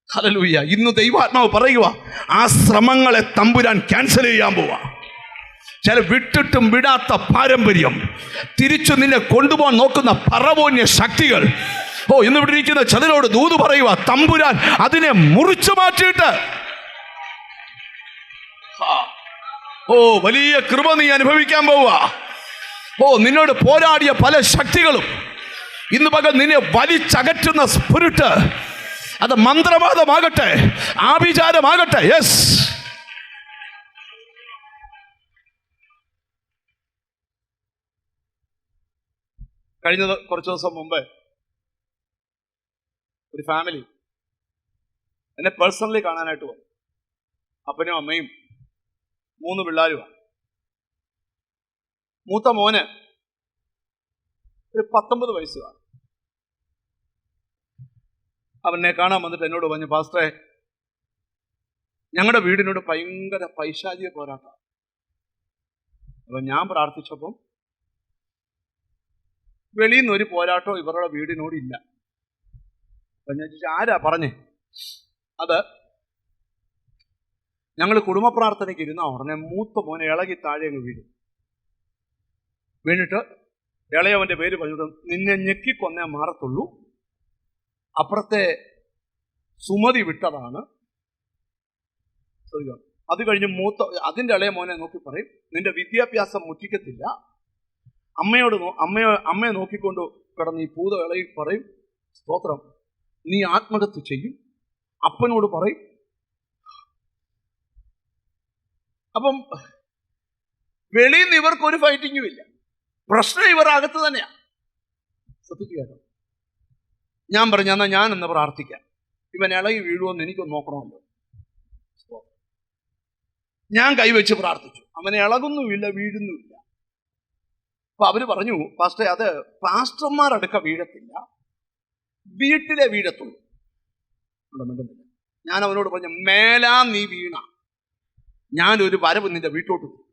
ഹല്ലേലൂയ. ഇന്ന് ദൈവാത്മാവ് പറയുക, ആ ശ്രമങ്ങളെ തമ്പുരാൻ ക്യാൻസൽ ചെയ്യാൻ പോവാ. ചില വിട്ടിട്ടും വിടാത്ത പാരമ്പര്യം, തിരിച്ചു നിന്നെ കൊണ്ടുപോകാൻ നോക്കുന്ന പറവോന്യ ശക്തികൾ, ഇന്ന് ഇവിടെ ഇരിക്കുന്ന ചതിലോട് ദൂത് പറയുക, തമ്പുരാൻ അതിനെ മുറിച്ചു മാറ്റിയിട്ട് വലിയ കൃപ നീ അനുഭവിക്കാൻ പോവുക. നിന്നോട് പോരാടിയ പല ശക്തികളും ഇന്ന് പകൽ നിന്നെ വലിച്ചകറ്റുന്ന സ്പിരിറ്റ്, അത് മന്ത്രവാദമാകട്ടെ, ആഭിചാരമാകട്ടെ, യെസ്, കഴിഞ്ഞ കുറച്ച് ദിവസം മുമ്പ് ഒരു ഫാമിലി എന്നെ പേഴ്സണലി കാണാനായിട്ട് വന്നു. അപ്പനും അമ്മയും 3 പിള്ളേരുമാണ്. മൂത്ത മോന് ഒരു 19 വയസ്സ് കാണും. അവനെ കാണാൻ വന്നിട്ട് എന്നോട് പറഞ്ഞു, പാസ്റ്ററെ, ഞങ്ങളുടെ വീടിനോട് ഭയങ്കര പൈശാചിക പോരാട്ടം. അപ്പം ഞാൻ പ്രാർത്ഥിച്ചപ്പം വെളിയിൽ നിന്ന് ഒരു പോരാട്ടം ഇവരുടെ വീടിനോട് ഇല്ല. അപ്പം ഞാൻ ചോദിച്ചു, ആരാ പറഞ്ഞേ? അത് ഞങ്ങൾ കുടുംബ പ്രാർത്ഥനയ്ക്ക് ഇരുന്ന ഉടനെ മൂത്ത മോനെ ഇളകി താഴെ അങ്ങ് വീണിട്ട് ഇളയവൻ്റെ പേര് പറഞ്ഞിട്ട്, നിന്നെ ഞെക്കിക്കൊന്നേ മാറത്തുള്ളൂ, അപ്പുറത്തെ സുമതി വിട്ടതാണ്. അത് കഴിഞ്ഞ് അതിൻ്റെ ഇളയ മോനെ നോക്കി പറയും, നിന്റെ വിദ്യാഭ്യാസം മുറ്റിക്കത്തില്ല. അമ്മയെ നോക്കിക്കൊണ്ട് കിടന്ന് ഈ പൂത ഇളകി പറയും, സ്തോത്രം, നീ ആത്മഹത്യ ചെയ്യും. അപ്പനോട് പറയും. അപ്പം വെളിയിൽ നിന്ന് ഇവർക്കൊരു ഫൈറ്റിങ്ങും ഇല്ല. പ്രശ്നം ഇവർ അകത്ത് തന്നെയാണ്. ശ്രദ്ധിക്കുക. ഞാൻ പറഞ്ഞു, എന്നാൽ ഞാനൊന്ന് പ്രാർത്ഥിക്കാം, ഇവൻ ഇളകി വീഴുമെന്ന് എനിക്കൊന്ന് നോക്കണമല്ലോ. ഞാൻ കൈവച്ച് പ്രാർത്ഥിച്ചു. അവനെ ഇളകുന്നുമില്ല, വീഴുന്നുമില്ല. അപ്പൊ അവര് പറഞ്ഞു, പാസ്റ്റർ, അത് പാസ്റ്റർമാരടുക്ക വീഴത്തില്ല, വീട്ടിലെ വീഴത്തുള്ളൂ. ഞാൻ അവനോട് പറഞ്ഞു, മേലാ നീ വീണ ഞാനൊരു വരവ് നിന്റെ വീട്ടോട്ട് പോകും.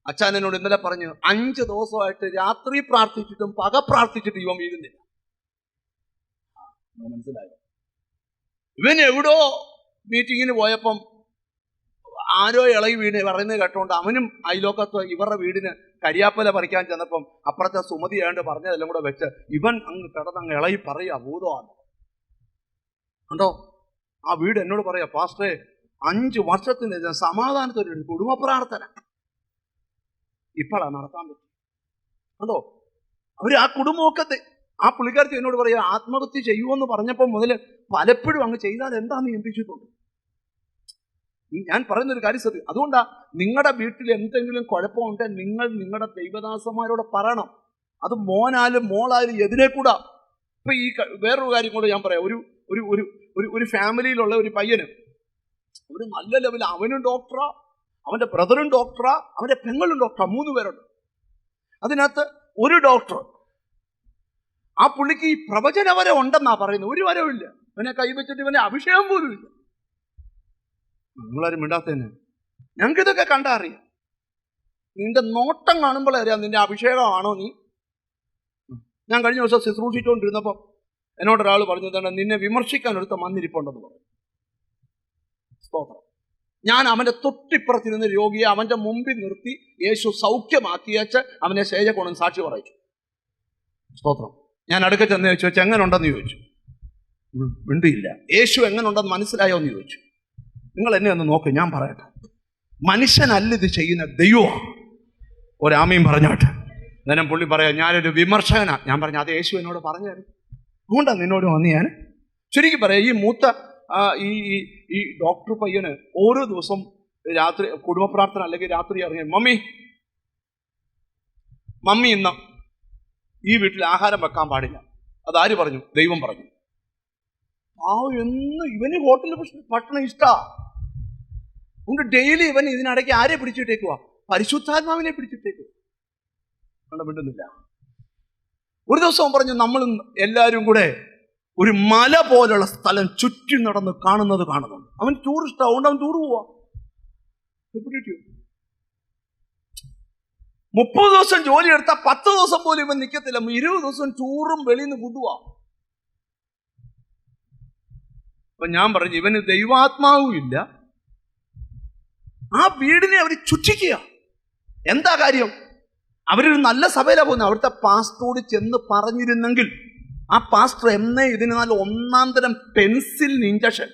അച്ഛൻ എന്നോട് ഇന്നലെ പറഞ്ഞു, 5 ദിവസമായിട്ട് രാത്രി പ്രാർത്ഥിച്ചിട്ടും പക പ്രാർത്ഥിച്ചിട്ട് ഇവൻ വീഴുന്നില്ല. മനസ്സിലായോ? ഇവൻ എവിടോ മീറ്റിങ്ങിന് പോയപ്പം ആരോ ഇളകി വീണ് പറയുന്നത് കേട്ടോണ്ട് അവനും അയലോക്കത്ത് ഇവരുടെ വീടിന് കരിയാപ്പല പറിക്കാൻ ചെന്നപ്പം അപ്പുറത്തെ സുമതി ഏണ്ട് പറഞ്ഞതെല്ലാം കൂടെ വെച്ച് ഇവൻ അങ്ങ് കിടന്നങ്ങ് ഇളകി പറയുക, ഭൂതമാണ്. കണ്ടോ, ആ വീട് എന്നോട് പറയാ, പാസ്റ്ററെ, 5 വർഷത്തിന് സമാധാനത്തോടെ കുടുംബ പ്രാർത്ഥന ഇപ്പോഴാണ് നടത്താൻ പറ്റും. കണ്ടോ, അവര് ആ കുടുംബമൊക്കെ, ആ പുള്ളിക്കാരത്തി എന്നോട് പറയാ, ആത്മഹത്യ ചെയ്യുമെന്ന് പറഞ്ഞപ്പോൾ മുതൽ പലപ്പോഴും അങ്ങ് ചെയ്താൽ എന്താന്ന് ചിന്തിച്ചിട്ടുണ്ട്. ഞാൻ പറയുന്നൊരു കാര്യം ശ്രദ്ധിക്കും. അതുകൊണ്ടാ നിങ്ങളുടെ വീട്ടിൽ എന്തെങ്കിലും കുഴപ്പമുണ്ടെങ്കിൽ നിങ്ങൾ നിങ്ങളുടെ ദൈവദാസന്മാരോട് പറയണം. അത് മോനാലും മോളായാലും എതിരെ കൂടാ. ഇപ്പൊ ഈ വേറൊരു കാര്യം കൂടെ ഞാൻ പറയാം. ഒരു ഫാമിലിയിലുള്ള ഒരു പയ്യന് ഒരു നല്ല ലെവൽ, അവനും ഡോക്ടറാ, അവന്റെ ബ്രദറും ഡോക്ടറാ, അവന്റെ പെങ്ങളും ഡോക്ടറാ, 3 പേരുണ്ട്. അതിനകത്ത് ഒരു ഡോക്ടർ, ആ പുള്ളിക്ക് ഈ പ്രവചന വരം ഉണ്ടെന്നാ പറയുന്നത്. ഒരു വരവും ഇല്ല. ഇവനെ കൈവച്ചിട്ട് ഇവനെ അഭിഷേകം പോലും ഇല്ല. നിങ്ങളാരും മിണ്ടാത്തന്നെ. ഞങ്ങൾക്ക് ഇതൊക്കെ കണ്ടാ അറിയാം. നിന്റെ നോട്ടം കാണുമ്പോഴേ അറിയാം നിന്റെ അഭിഷേകമാണോ നീ. ഞാൻ കഴിഞ്ഞ ദിവസം ശുശ്രൂഷിച്ചുകൊണ്ടിരുന്നപ്പോൾ എന്നോടൊരാൾ പറഞ്ഞു, തന്നെ നിന്നെ വിമർശിക്കാൻ ഒരുത്ത വന്നിരിപ്പുണ്ടെന്ന് പറഞ്ഞു. സ്തോത്രം. ഞാൻ അവന്റെ തൊട്ടിപ്പുറത്തിരുന്ന രോഗിയെ അവന്റെ മുമ്പിൽ നിർത്തി യേശു സൗഖ്യമാക്കിയച്ച് അവനെ ശേജകോണൻ സാക്ഷി പറയിച്ചു. സ്തോത്രം. ഞാൻ അടുക്ക ചെന്ന് ചോദിച്ചു, എങ്ങനെ ഉണ്ടെന്ന് ചോദിച്ചു. മിണ്ടിയില്ല. യേശു എങ്ങനെ ഉണ്ടെന്ന് മനസ്സിലായോ എന്ന് ചോദിച്ചു. നിങ്ങൾ എന്നെ ഒന്ന് നോക്ക്, ഞാൻ പറയട്ടെ. മനുഷ്യനല്ല ഇത് ചെയ്യുന്ന, ദൈവം. ഒരാമയും പറഞ്ഞോട്ടെ. അന്നേരം പുള്ളി പറയാം, ഞാനൊരു വിമർശകനാ. ഞാൻ പറഞ്ഞു, അത് യേശു എന്നോട് പറഞ്ഞു തരും. അതുകൊണ്ടാണ് നിന്നോട് വന്ന് ഞാൻ ശരിക്കും പറയാം. ഈ മൂത്ത ഈ ഡോക്ടർ പയ്യന് ഓരോ ദിവസം രാത്രി കുടുംബ പ്രാർത്ഥന അല്ലെങ്കിൽ രാത്രി ഇറങ്ങി, മമ്മി ഇന്ന് ഈ വീട്ടിൽ ആഹാരം വെക്കാൻ പാടില്ല, അതാര് പറഞ്ഞു? ദൈവം പറഞ്ഞു. എന്ന് ഇവന് ഹോട്ടലിൽ ഭക്ഷണം ഇഷ്ടാ. അതുകൊണ്ട് ഡെയിലി ഇവൻ ഇതിനിടയ്ക്ക് ആരെ പിടിച്ചിട്ടേക്കുവാ? പരിശുദ്ധാത്മാവിനെ പിടിച്ചിട്ടേക്കുക. മിണ്ടുന്നില്ല. ഒരു ദിവസം പറഞ്ഞു, നമ്മൾ എല്ലാവരും കൂടെ ഒരു മല പോലുള്ള സ്ഥലം ചുറ്റി നടന്ന് കാണുന്നുണ്ട്. അവൻ ടൂറിസ്റ്റ്, അതുകൊണ്ട് അവൻ ടൂർ പോവാ. 30 ദിവസം ജോലി എടുത്താൽ 10 ദിവസം പോലും ഇവൻ നിൽക്കത്തില്ല. 20 ദിവസം ടൂറും വെളിയിൽ നിന്ന് കൊണ്ടുപോവാ. അപ്പൊ ഞാൻ പറഞ്ഞു, ഇവന് ദൈവാത്മാവും ഇല്ല, ആ വീടിനെ അവർ ചുറ്റിക്കുക. എന്താ കാര്യം? അവരൊരു നല്ല സഭയിലാണ് പോകുന്നത്. അവിടുത്തെ പാസ്റ്ററോട് ചെന്ന് പറഞ്ഞിരുന്നെങ്കിൽ ആ പാസ്റ്റർ എന്നേ ഇതിന് നല്ല ഒന്നാം തരം പെൻസിലിന് ഇഞ്ചക്ഷൻ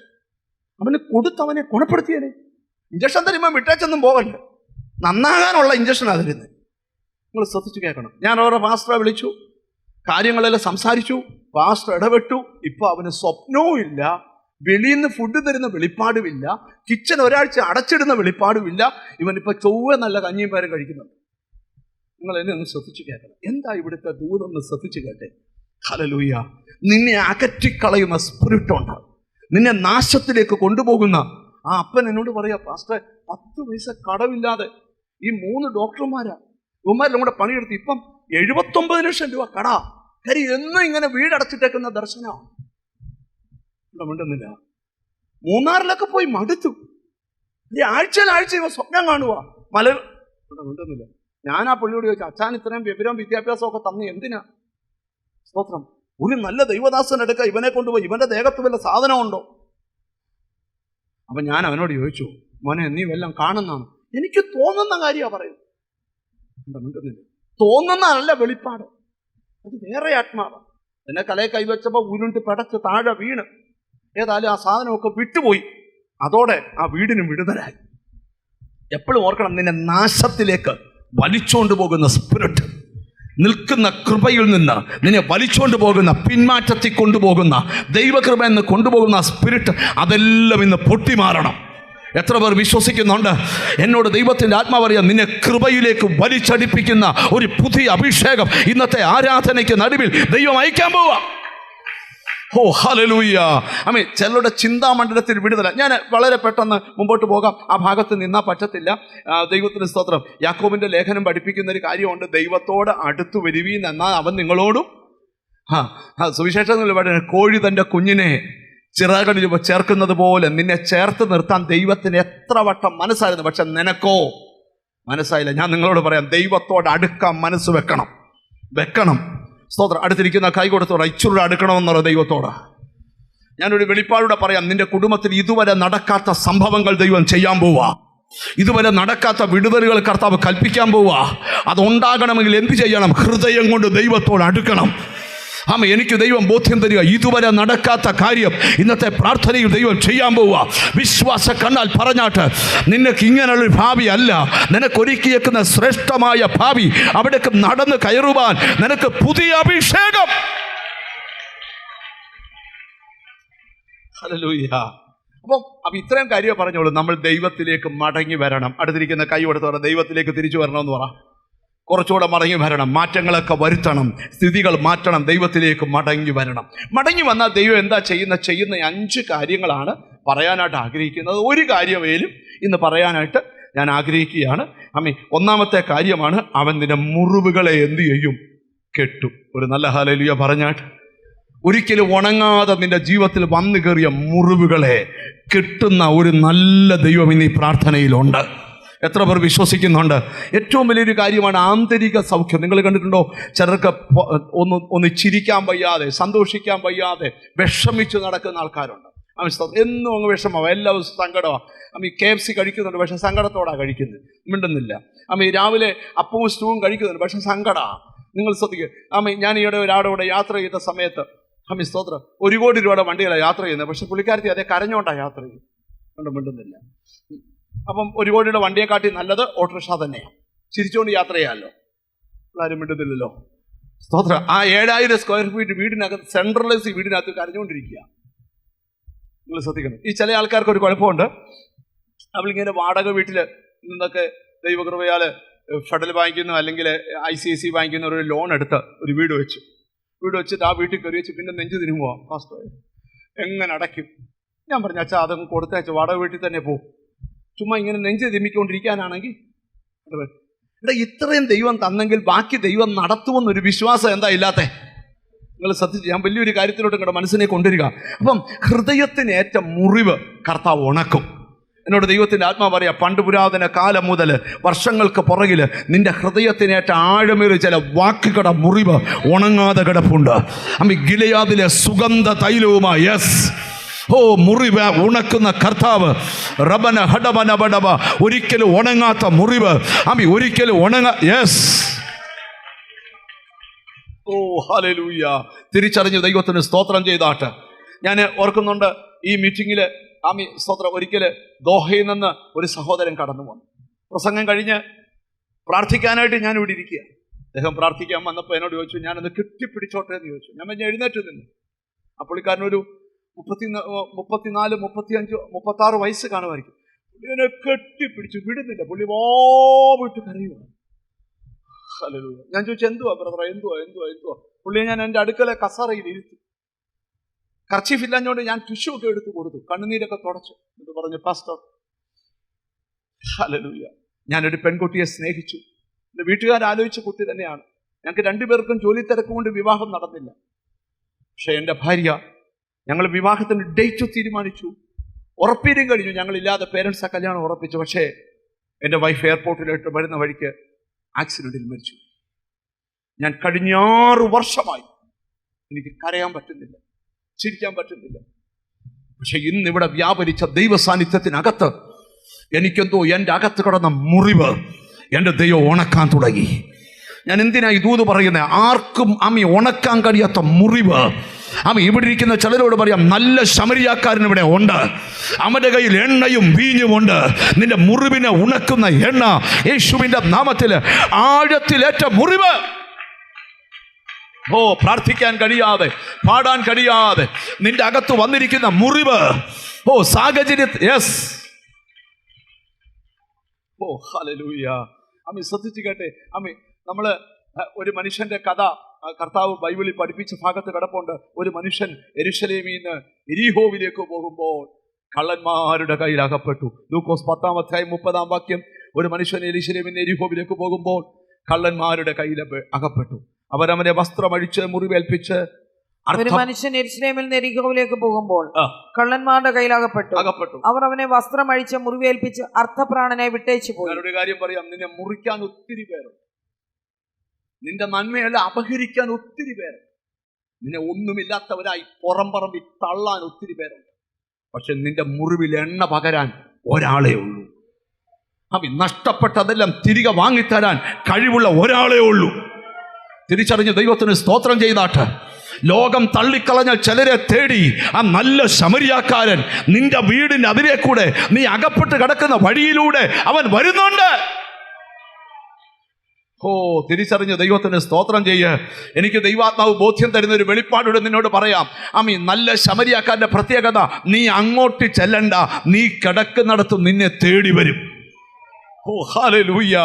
അവന് കൊടുത്തവനെ ഗുണപ്പെടുത്തിയേ. ഇഞ്ചക്ഷൻ തരുമ്പോൾ വിട്ടേച്ചൊന്നും പോകല്ല, നന്നാകാനുള്ള ഇഞ്ചക്ഷനാണ് തരുന്നത്. നിങ്ങൾ ശ്രദ്ധിച്ചു കേൾക്കണം. ഞാൻ ഓരോ പാസ്റ്ററെ വിളിച്ചു, കാര്യങ്ങളെല്ലാം സംസാരിച്ചു, പാസ്റ്റർ ഇടപെട്ടു. ഇപ്പൊ അവന് സ്വപ്നവും ഇല്ല, വെളിയിൽ നിന്ന് ഫുഡ് തരുന്ന വെളിപ്പാടുമില്ല, കിച്ചൺ ഒരാഴ്ച അടച്ചിടുന്ന വെളിപ്പാടുമില്ല. ഇവനിപ്പോ ചൊവ്വ നല്ല കഞ്ഞിയും പേരും കഴിക്കുന്നുണ്ട്. നിങ്ങൾ എന്നെ ഒന്ന് ശ്രദ്ധിച്ചു കേൾക്കണം. എന്താ ഇവിടുത്തെ ദൂതൊന്ന് ശ്രദ്ധിച്ചു കേട്ടെ. ഹല്ലേലൂയ. നിന്നെ അകറ്റിക്കളയുന്ന സ്പിരിറ്റ് ഉണ്ട്, നിന്നെ നാശത്തിലേക്ക് കൊണ്ടുപോകുന്ന. ആ അപ്പൻ എന്നോട് പറയാ, പാസ്റ്റർ 10 പൈസ കടവില്ലാതെ ഈ 3 ഡോക്ടർമാരാ, ഇവന്മാരെല്ലാം കൂടെ പണിയെടുത്ത് ഇപ്പം 79 ലക്ഷം രൂപ കട. കാര്യം എന്നും ഇങ്ങനെ വീടടച്ചിട്ടേക്കുന്ന ദർശനമാണ്. മിണ്ടുന്നില്ല. മൂന്നാറിലൊക്കെ പോയി മടുത്തു. ഈ ആഴ്ച ഇവ സ്വപ്നം കാണുക. മിണ്ടുന്നില്ല. ഞാൻ ആ പുള്ളിയോട് ചോദിച്ചു, അച്ഛൻ ഇത്രയും വിവരവും വിദ്യാഭ്യാസമൊക്കെ തന്നു എന്തിനാ? സ്തോത്രം. ഒരു നല്ല ദൈവദാസൻ എടുക്കുക, ഇവനെ കൊണ്ടുപോയി, ഇവന്റെ ദേഹത്ത് വല്ല സാധനമുണ്ടോ? അപ്പൊ ഞാൻ അവനോട് ചോദിച്ചു, മോനെ നീ വല്ലതും കാണുന്നതാണ്? എനിക്ക് തോന്നുന്ന കാര്യമാണ് പറയുന്നത്. മിണ്ടുന്നില്ല. തോന്നുന്നതല്ല വെളിപ്പാട്, അത് വേറെ ആത്മാവാണ്. എന്നെ കലയെ കൈവച്ചപ്പോ ഉരുണ്ട് പടച്ച് താഴെ വീണ് ഏതായാലും ആ സാധനമൊക്കെ വിട്ടുപോയി. അതോടെ ആ വീടിനും വിടുതലായി. എപ്പോഴും ഓർക്കണം, നിന്നെ നാശത്തിലേക്ക് വലിച്ചോണ്ട് പോകുന്ന സ്പിരിറ്റ്, നിൽക്കുന്ന കൃപയിൽ നിന്ന് നിന്നെ വലിച്ചോണ്ട് പോകുന്ന, പിന്മാറ്റത്തിൽ കൊണ്ടുപോകുന്ന, ദൈവകൃപ എന്ന് കൊണ്ടുപോകുന്ന സ്പിരിറ്റ്, അതെല്ലാം ഇന്ന് പൊട്ടിമാറണം. എത്ര പേർ വിശ്വസിക്കുന്നുണ്ട്? എന്നോട് ദൈവത്തിൻ്റെ ആത്മാവ് പറയാം, നിന്നെ കൃപയിലേക്ക് വലിച്ചടിപ്പിക്കുന്ന ഒരു പുതിയ അഭിഷേകം ഇന്നത്തെ ആരാധനയ്ക്ക് നടുവിൽ ദൈവം അയക്കാൻ പോവാ. ഓ ഹല്ലേലൂയ. ആമേൻ. ചിലരുടെ ചിന്താമണ്ഡലത്തിൽ വിടുതല. ഞാൻ വളരെ പെട്ടെന്ന് മുമ്പോട്ട് പോകാം, ആ ഭാഗത്ത് നിന്നാൽ പറ്റത്തില്ല. ദൈവത്തിന് സ്തോത്രം. യാക്കോബിന്റെ ലേഖനം പഠിപ്പിക്കുന്ന ഒരു കാര്യമുണ്ട്, ദൈവത്തോട് അടുത്തു വരുവീൻ എന്നാൽ അവൻ നിങ്ങളോടും. സുവിശേഷം പറയുന്നത്, കോഴി തൻ്റെ കുഞ്ഞിനെ ചിറകളിൽ ചേർക്കുന്നത് പോലെ നിന്നെ ചേർത്ത് നിർത്താൻ ദൈവത്തിന് എത്ര വട്ടം മനസ്സായിരുന്നു. പക്ഷെ നിനക്കോ മനസ്സായില്ല. ഞാൻ നിങ്ങളോട് പറയാം, ദൈവത്തോട് അടുക്കാൻ മനസ്സ് വെക്കണം. സ്തോത്രം. അടുത്തിരിക്കുന്ന കൈ കൊടുത്തോടെ ഇച്ചൂടെ അടുക്കണമെന്ന് പറയും ദൈവത്തോട്. ഞാനൊരു വെളിപ്പാടൂടെ പറയാം, നിന്റെ കുടുംബത്തിൽ ഇതുവരെ നടക്കാത്ത സംഭവങ്ങൾ ദൈവം ചെയ്യാൻ പോവാ. ഇതുവരെ നടക്കാത്ത വിടുതലുകൾ കർത്താവ് കൽപ്പിക്കാൻ പോവാ. അതുണ്ടാകണമെങ്കിൽ എന്ത് ചെയ്യണം? ഹൃദയം കൊണ്ട് ദൈവത്തോട് അടുക്കണം. ആമ, എനിക്ക് ദൈവം ബോധ്യം തരിക, ഇതുവരെ നടക്കാത്ത കാര്യം ഇന്നത്തെ പ്രാർത്ഥനയിൽ ദൈവം ചെയ്യാൻ പോവുക. വിശ്വാസ കണ്ണാൽ പറഞ്ഞാട്ട്, നിനക്ക് ഇങ്ങനെയുള്ളൊരു ഭാവി അല്ല, നിനക്കൊരുക്കിയേക്കുന്ന ശ്രേഷ്ഠമായ ഭാവി, അവിടേക്ക് നടന്ന് കയറുവാൻ നിനക്ക് പുതിയ അഭിഷേകം. ഹല്ലേലൂയ. അപ്പം ഇത്രയും കാര്യം പറഞ്ഞോളൂ. നമ്മൾ ദൈവത്തിലേക്ക് മടങ്ങി വരണം. അടുത്തിരിക്കുന്ന കൈ കൊടുത്ത് പറ, ദൈവത്തിലേക്ക് തിരിച്ചു വരണമെന്ന് പറ. കുറച്ചുകൂടെ മടങ്ങി വരണം, മാറ്റങ്ങളൊക്കെ വരുത്തണം, സ്ഥിതികൾ മാറ്റണം, ദൈവത്തിലേക്ക് മടങ്ങി വരണം. മടങ്ങി വന്നാൽ ദൈവം എന്താ ചെയ്യുന്ന 5 കാര്യങ്ങളാണ് പറയാനായിട്ട് ആഗ്രഹിക്കുന്നത്. ഒരു കാര്യമേലും ഇന്ന് പറയാനായിട്ട് ഞാൻ ആഗ്രഹിക്കുകയാണ്. ഒന്നാമത്തെ കാര്യമാണ്, അവൻ നിന്റെ മുറിവുകളെ എന്ത് ചെയ്യും? കെട്ടും. ഒരു നല്ല ഹല്ലേലൂയ പറഞ്ഞാട്ട്. ഒരിക്കലും ഉണങ്ങാതെ നിന്റെ ജീവിതത്തിൽ വന്നു കയറിയ മുറിവുകളെ കെട്ടുന്ന ഒരു നല്ല ദൈവം ഇന്ന് ഈ പ്രാർത്ഥനയിലുണ്ട്. എത്ര പേർ വിശ്വസിക്കുന്നുണ്ട്? ഏറ്റവും വലിയൊരു കാര്യമാണ് ആന്തരിക സൗഖ്യം. നിങ്ങൾ കണ്ടിട്ടുണ്ടോ? ചിലർക്ക് ഒന്ന് ചിരിക്കാൻ വയ്യാതെ, സന്തോഷിക്കാൻ വയ്യാതെ വിഷമിച്ച് നടക്കുന്ന ആൾക്കാരുണ്ട്. എന്നും അങ്ങ് വിഷമമാണ്, എല്ലാ ദിവസവും സങ്കടമാണ്. KFC കഴിക്കുന്നുണ്ട്, പക്ഷെ സങ്കടത്തോടാണ് കഴിക്കുന്നത്, മിണ്ടുന്നില്ല. രാവിലെ അപ്പവും സ്റ്റൂവും കഴിക്കുന്നുണ്ട്, പക്ഷെ സങ്കടമാണ്. നിങ്ങൾ ശ്രദ്ധിക്കുക. ഞാൻ ഈയിടെ ഒരാളോടെ യാത്ര ചെയ്ത സമയത്ത് സ്തോത്രം 1 കോടി രൂപയുടെ വണ്ടിയിലാണ് യാത്ര ചെയ്യുന്നത്. പക്ഷെ പുള്ളിക്കാരത്തി അതേ കരഞ്ഞോണ്ടാണ് യാത്ര ചെയ്യുന്നത്, മിണ്ടുന്നില്ല. അപ്പം 1 കോടിയുടെ വണ്ടിയെ കാട്ടി നല്ലത് ഓട്ടോറിക്ഷ തന്നെയാണ്. ചിരിച്ചുകൊണ്ട് യാത്ര ചെയ്യാമല്ലോ, ആരും മിണ്ടുന്നില്ലല്ലോ. സ്തോത്രം. ആ 7000 സ്ക്വയർ ഫീറ്റ് വീടിനകത്ത്, സെൻട്രലൈസ് വീടിനകത്ത് കരഞ്ഞുകൊണ്ടിരിക്കുക. നിങ്ങൾ ശ്രദ്ധിക്കണം. ഈ ചില ആൾക്കാർക്ക് ഒരു കുഴപ്പമുണ്ട്. അവളിങ്ങനെ വാടക വീട്ടിൽ നിന്നൊക്കെ ദൈവകൃപയാൽ ഫെഡറൽ ബാങ്കിൽ നിന്നോ അല്ലെങ്കിൽ ICICI ബാങ്കിൽ നിന്നോ ഒരു ലോൺ എടുത്ത് ഒരു വീട് വെച്ചു. വീട് വെച്ചിട്ട് ആ വീട്ടിൽ കയറി വെച്ച് പിന്നെ നെഞ്ചു തിരുമ്പുക. പാസ്റ്റർ എങ്ങനെ അടയ്ക്കും? ഞാൻ പറഞ്ഞു, അച്ഛാ അതങ്ങ് കൊടുത്തയച്ച വാടക വീട്ടിൽ തന്നെ പോകും. ചുമ്മാ ഇങ്ങനെ നെഞ്ച് തിരുമ്മിക്കൊണ്ടിരിക്കാനാണെങ്കിൽ ഇവിടെ ഇത്രയും ദൈവം തന്നെങ്കിൽ ബാക്കി ദൈവം നടത്തുമെന്നൊരു വിശ്വാസം എന്താ ഇല്ലാത്തേ? നിങ്ങൾ ശ്രദ്ധിച്ച്, ഞാൻ വലിയൊരു കാര്യത്തിലോട്ട് നിങ്ങളുടെ മനസ്സിനെ കൊണ്ടുവരിക. അപ്പം ഹൃദയത്തിനേറ്റ മുറിവ് കർത്താവ് ഉണക്കും. എന്നോട് ദൈവത്തിൻ്റെ ആത്മാവ് പറയാം, പണ്ട് പുരാതന കാലം മുതൽ വർഷങ്ങൾക്ക് പുറകിൽ നിന്റെ ഹൃദയത്തിനേറ്റ ആഴമേറിയ ചില വാക്കുകളുടെ മുറിവ് ഉണങ്ങാതെ കിടപ്പുണ്ട്. ഗിലെയാദിലെ സുഗന്ധ തൈലവുമായി യെസ് മുറിവ് ഉണക്കുന്ന കർത്താവ് റബന ഹഡബന ബഡബ ഒരിക്കലും ഉണങ്ങാത്ത മുറിവ് ഒരിക്കലും യെസ് ഹല്ലേലൂയ. തിരിച്ചറിഞ്ഞ് ദൈവത്തിന് സ്തോത്രം ചെയ്താട്ട്. ഞാൻ ഓർക്കുന്നുണ്ട് ഈ മീറ്റിങ്ങിൽ സ്തോത്രം ഒരിക്കൽ ദോഹയിൽ നിന്ന് ഒരു സഹോദരൻ കടന്നു വന്നു. പ്രസംഗം കഴിഞ്ഞ് പ്രാർത്ഥിക്കാനായിട്ട് ഞാൻ ഇവിടെ ഇരിക്കുക. അദ്ദേഹം പ്രാർത്ഥിക്കാൻ വന്നപ്പോൾ എന്നോട് ചോദിച്ചു, ഞാനൊന്ന് കെട്ടിപ്പിടിച്ചോട്ടെ എന്ന് ചോദിച്ചു. ഞാൻ എഴുന്നേറ്റ് നിന്നു. ആ പുള്ളിക്കാരനൊരു 34, 35, 36 വയസ്സ് കാണുമായിരിക്കും. എന്നെ കെട്ടിപ്പിടിച്ചു വിടുന്നില്ല. പുള്ളി വിട്ട് കരയുക. ഹല്ലേലൂയ. ഞാൻ ചോദിച്ചു, എന്തുവാ ബ്രദറെ, എന്തുവാ? പുള്ളിയെ ഞാൻ എൻ്റെ അടുക്കലെ കസറയിൽ ഇരുത്തി. കർച്ചീഫ് ഇല്ലാഞ്ഞോണ്ട് ഞാൻ ടിഷ്യൂ ഒക്കെ എടുത്ത് കൊടുത്തു. കണ്ണുനീരൊക്കെ തുടച്ചു. എന്ന് പറഞ്ഞു, പാസ്റ്റർ ഹല്ലേലൂയ, ഞാനൊരു പെൺകുട്ടിയെ സ്നേഹിച്ചു. എൻ്റെ വീട്ടുകാരാലോചിച്ച കുട്ടി തന്നെയാണ്. ഞങ്ങൾക്ക് രണ്ടുപേർക്കും ജോലി തിരക്ക് കൊണ്ട് വിവാഹം നടന്നില്ല. പക്ഷെ എൻ്റെ ഭാര്യ, ഞങ്ങൾ വിവാഹത്തിന് ഡേറ്റ് തീരുമാനിച്ചു, ഉറപ്പിനും കഴിഞ്ഞു. ഞങ്ങളില്ലാതെ പേരൻസ് ആ കല്യാണം ഉറപ്പിച്ചു. പക്ഷേ എൻ്റെ വൈഫ് എയർപോർട്ടിലോട്ട് വരുന്ന വഴിക്ക് ആക്സിഡൻറ്റിൽ മരിച്ചു. ഞാൻ കഴിഞ്ഞ 6 വർഷമായി എനിക്ക് കരയാൻ പറ്റുന്നില്ല, ചിരിക്കാൻ പറ്റുന്നില്ല. പക്ഷെ ഇന്നിവിടെ വ്യാപരിച്ച ദൈവ സാന്നിധ്യത്തിനകത്ത് എനിക്കെന്തോ എൻ്റെ അകത്ത് കിടന്ന മുറിവ് എൻ്റെ ദൈവം ഉണക്കാൻ തുടങ്ങി. ഞാൻ എന്തിനാ ഈ ദൂത് പറയുന്നത്? ആർക്കും ഉണക്കാൻ കഴിയാത്ത മുറിവ് ഇവിടെ ഇരിക്കുന്ന ചിലരോട് പറയാം, നല്ല ശമരിയാക്കാരൻ ഇവിടെ ഉണ്ട്. അവന്റെ കയ്യിൽ എണ്ണയും വീഞ്ഞുമുണ്ട്. നിന്റെ മുറിവിനെ ഉണക്കുന്ന എണ്ണ യേശുവിന്റെ നാമത്തിൽ. ആഴത്തിലേറ്റ മുറിവ്, പ്രാർത്ഥിക്കാൻ കഴിയാതെ, പാടാൻ കഴിയാതെ നിന്റെ അകത്ത് വന്നിരിക്കുന്ന മുറിവ്, സാഹചര്യ യെസ് ഹല്ലേലൂയ. ശ്രദ്ധിച്ചു കേട്ടെ. നമ്മള് ഒരു മനുഷ്യന്റെ കഥ കർത്താവ് ബൈബിളിൽ പഠിപ്പിച്ച ഭാഗത്ത് കിടപ്പുണ്ട്. ഒരു മനുഷ്യൻ യെരൂശലേമിൽ നിന്ന് എരിഹോവിലേക്ക് പോകുമ്പോൾ കള്ളന്മാരുടെ കയ്യിൽ അകപ്പെട്ടു. ലൂക്കോസ് 10-ാം അധ്യായം 30-ാം വാക്യം. ഒരു മനുഷ്യൻ യെരൂശലേമിൽ നിന്ന് എരിഹോവിലേക്ക് പോകുമ്പോൾ കള്ളന്മാരുടെ കയ്യിൽ അകപ്പെട്ടു. അവരവനെ വസ്ത്രമഴിച്ച് മുറിവേൽപ്പിച്ച്. ഒരു മനുഷ്യൻ യെരൂശലേമിൽ നിന്ന് എരിഹോവിലേക്ക് പോകുമ്പോൾ കള്ളന്മാരുടെ കയ്യിൽ അകപ്പെട്ടു. അവർ അവനെ വസ്ത്രമഴിച്ച് മുറിവേൽപ്പിച്ച് അർത്ഥപ്രാണനെ വിട്ടേച്ചു പോയി. ഒരു കാര്യം പറയാം, നിന്നെ മുറിക്കാൻ ഒത്തിരി പേരുണ്ട്. നിന്റെ നന്മയല്ല അപഹരിക്കാൻ ഒത്തിരി പേരുണ്ട്. നിന്നെ ഒന്നുമില്ലാത്തവരായി പുറംപറമ്പിൽ തള്ളാൻ ഒത്തിരി പേരുണ്ട്. പക്ഷെ നിന്റെ മുറിവിൽ എണ്ണ പകരാൻ ഒരാളേ ഉള്ളൂ. നഷ്ടപ്പെട്ടതെല്ലാം തിരികെ വാങ്ങിത്തരാൻ കഴിവുള്ള ഒരാളേ ഉള്ളൂ. തിരിച്ചറിഞ്ഞ് ദൈവത്തിന് സ്തോത്രം ചെയ്താട്ട്. ലോകം തള്ളിക്കളഞ്ഞ ചിലരെ തേടി ആ നല്ല ശമരിയാക്കാരൻ നിന്റെ വീടിന്റെ അതിരെ കൂടെ, നീ അകപ്പെട്ട് കിടക്കുന്ന വഴിയിലൂടെ അവൻ വരുന്നുണ്ട്. തിരിച്ചറിഞ്ഞ് ദൈവത്തിന് സ്തോത്രം ചെയ്യ്. എനിക്ക് ദൈവാത്മാവ് ബോധ്യം തരുന്ന ഒരു വെളിപ്പാടോടെ നിന്നോട് പറയാം. നല്ല ശമരിയാക്കാരന്റെ പ്രത്യേകത, നീ അങ്ങോട്ട് ചെല്ലണ്ട, നീ കിടക്കുന്നിടത്ത് നിന്നെ തേടി വരും. ഹല്ലേലൂയ.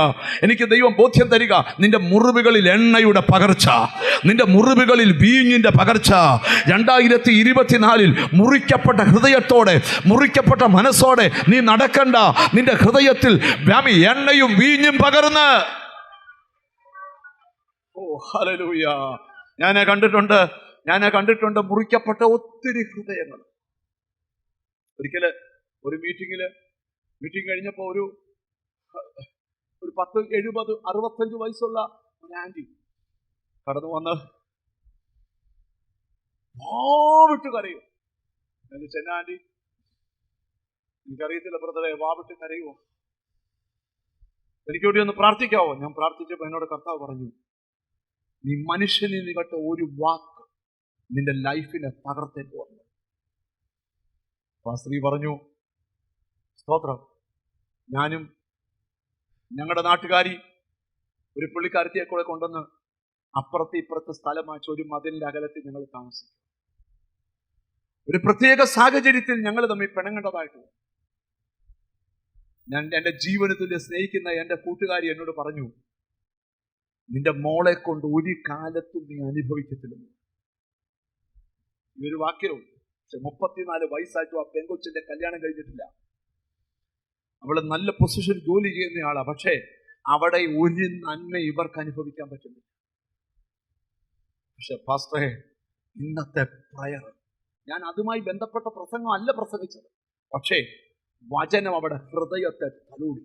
എനിക്ക് ദൈവം ബോധ്യം തരിക, നിന്റെ മുറിവുകളിൽ എണ്ണയുടെ പകർച്ച, നിന്റെ മുറിവുകളിൽ വീഞ്ഞിന്റെ പകർച്ച. 2024 മുറിക്കപ്പെട്ട ഹൃദയത്തോടെ, മുറിക്കപ്പെട്ട മനസ്സോടെ നീ നടക്കണ്ട. നിന്റെ ഹൃദയത്തിൽ എണ്ണയും വീഞ്ഞും പകർന്ന്. ഹല്ലേലൂയ. ഞാൻ കണ്ടിട്ടുണ്ട് മുറിക്കപ്പെട്ട ഒത്തിരി ഹൃദയങ്ങൾ. ഒരിക്കല് ഒരു മീറ്റിംഗ് കഴിഞ്ഞപ്പോൾ ഒരു 10, 70, 65 വയസ്സുള്ള ഒരു ആന്റി കടന്നു വന്ന് വാവിട്ട് കരയോ. ചെന്ന ആന്റി, എനിക്കറിയത്തില്ല ബ്രദറെ, വാവിട്ട് കരയുമോ? എനിക്ക് വേണ്ടി ഒന്ന് പ്രാർത്ഥിക്കാവോ? ഞാൻ പ്രാർത്ഥിച്ചപ്പോൾ എന്നോട് കർത്താവ് പറഞ്ഞു, നീ മനുഷ്യനിൽ കേട്ട ഒരു വാക്ക് നിന്റെ ലൈഫിനെ തകർത്തേക്ക് വന്നു. സ്ത്രീ പറഞ്ഞു, സ്തോത്രം. ഞാനും ഞങ്ങളുടെ നാട്ടുകാരി ഒരു പുള്ളിക്കാരത്തിയെ കൂടെ കൊണ്ടുവന്ന് അപ്പുറത്ത് ഇപ്പുറത്ത് സ്ഥലം വാങ്ങിച്ച് ഒരു മതിലിന്റെ അകലത്തിൽ ഞങ്ങൾ താമസിക്കും. ഒരു പ്രത്യേക സാഹചര്യത്തിൽ ഞങ്ങൾ തമ്മിൽ പിണങ്ങേണ്ടതായിട്ട്. ഞാൻ എൻ്റെ ജീവനത്തിൽ സ്നേഹിക്കുന്ന എൻ്റെ കൂട്ടുകാരി എന്നോട് പറഞ്ഞു, നിന്റെ മോളെ കൊണ്ട് ഒരു കാലത്തും നീ അനുഭവിക്കത്തില്ലെന്ന്. ഈ ഒരു വാക്യവും. പക്ഷെ 34 വയസ്സായിട്ടും ആ പെങ്കൊച്ചിന്റെ കല്യാണം കഴിഞ്ഞിട്ടില്ല. അവള് നല്ല പൊസിഷൻ ജോലി ചെയ്യുന്നയാളാ. പക്ഷേ അവിടെ ഒരു നന്മ ഇവർക്ക് അനുഭവിക്കാൻ പറ്റുന്നില്ല. പക്ഷെ പാസ്റ്ററെ, ഇന്നത്തെ പ്രയർ, ഞാൻ അതുമായി ബന്ധപ്പെട്ട പ്രസംഗം അല്ല പ്രസംഗിച്ചത്, പക്ഷേ വചനം അവിടെ ഹൃദയത്തെ തലോടി.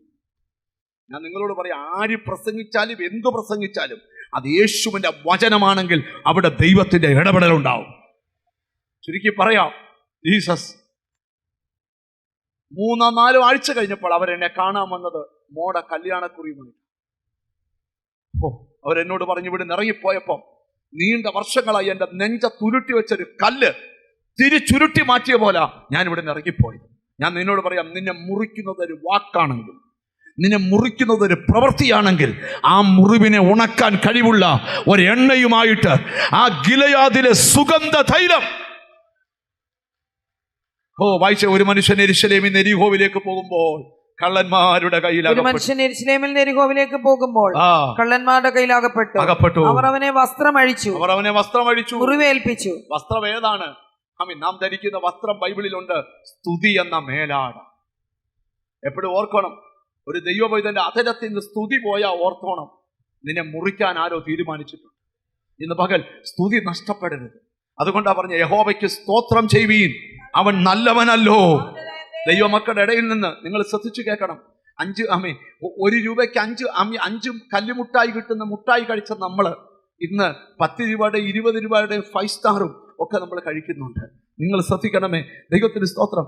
ഞാൻ നിങ്ങളോട് പറയാം, ആര് പ്രസംഗിച്ചാലും എന്തു പ്രസംഗിച്ചാലും അത് യേശുവിന്റെ വചനമാണെങ്കിൽ അവിടെ ദൈവത്തിന്റെ ഇടപെടലുണ്ടാവും. ചുരുക്കി പറയാം, ജീസസ് 3-4 ആഴ്ച കഴിഞ്ഞപ്പോൾ അവരെന്നെ കാണാൻ വന്നത് മോടെ കല്യാണക്കുറിയുമായി. അവരെന്നോട് പറഞ്ഞു, ഇവിടെ ഇറങ്ങിപ്പോയപ്പോ നീണ്ട വർഷങ്ങളായി എൻ്റെ നെഞ്ച തുരുട്ടി വെച്ചൊരു കല്ല് തിരിച്ചുരുട്ടി മാറ്റിയ പോലെ ഞാൻ ഇവിടെ ഇറങ്ങിപ്പോയത്. ഞാൻ നിന്നോട് പറയാം, നിന്നെ മുറിക്കുന്നത് ഒരു വാക്കാണെങ്കിൽ, നിന്നെ മുറിക്കുന്നത് ഒരു പ്രവൃത്തിയാണെങ്കിൽ, ആ മുറിവിനെ ഉണക്കാൻ കഴിവുള്ള ഒരു എണ്ണയുമായിട്ട് ആ ഗിലെയാദിലെ സുഗന്ധ തൈലം. വായിച്ച ഒരു മനുഷ്യൻ യെരൂശലേമിൽ നിന്ന് യെരിഹോവിലേക്ക് പോകുമ്പോൾ കള്ളന്മാരുടെ കയ്യിൽ കള്ളന്മാരുടെ കയ്യിലകപ്പെട്ടു. അവർ അവനെ വസ്ത്രമഴിച്ചു. മുറിവേൽപ്പിച്ചു. വസ്ത്രം ഏതാണ്? നാം ധരിക്കുന്ന വസ്ത്രം ബൈബിളിലുണ്ട്, സ്തുതി എന്ന മേലാണ്. എപ്പോഴും ഓർക്കണം, ഒരു ദൈവപൈതന്റെ അധരത്തിൽ നിന്ന് സ്തുതി പോയാൽ ഓർത്തോണം, നിന്നെ മുറിക്കാൻ ആരോ തീരുമാനിച്ചിട്ടുണ്ട്. ഇന്ന് പകൽ സ്തുതി നഷ്ടപ്പെടരുത്. അതുകൊണ്ടാ പറഞ്ഞ, യഹോവയ്ക്ക് സ്തോത്രം ചെയ്യുവീൻ, അവൻ നല്ലവനല്ലോ. ദൈവമക്കളുടെ ഇടയിൽ നിന്ന് നിങ്ങൾ ശ്രദ്ധിച്ചു കേൾക്കണം. 1 രൂപയ്ക്ക് 5 കല്ലുമുട്ടായി കിട്ടുന്ന മുട്ടായി കഴിച്ച നമ്മള് ഇന്ന് 10 രൂപയുടെ 20 രൂപയുടെ 5 സ്റ്റാറും ഒക്കെ നമ്മൾ കഴിക്കുന്നുണ്ട്. നിങ്ങൾ ശ്രദ്ധിക്കണമേ. ദൈവത്തിന് സ്തോത്രം.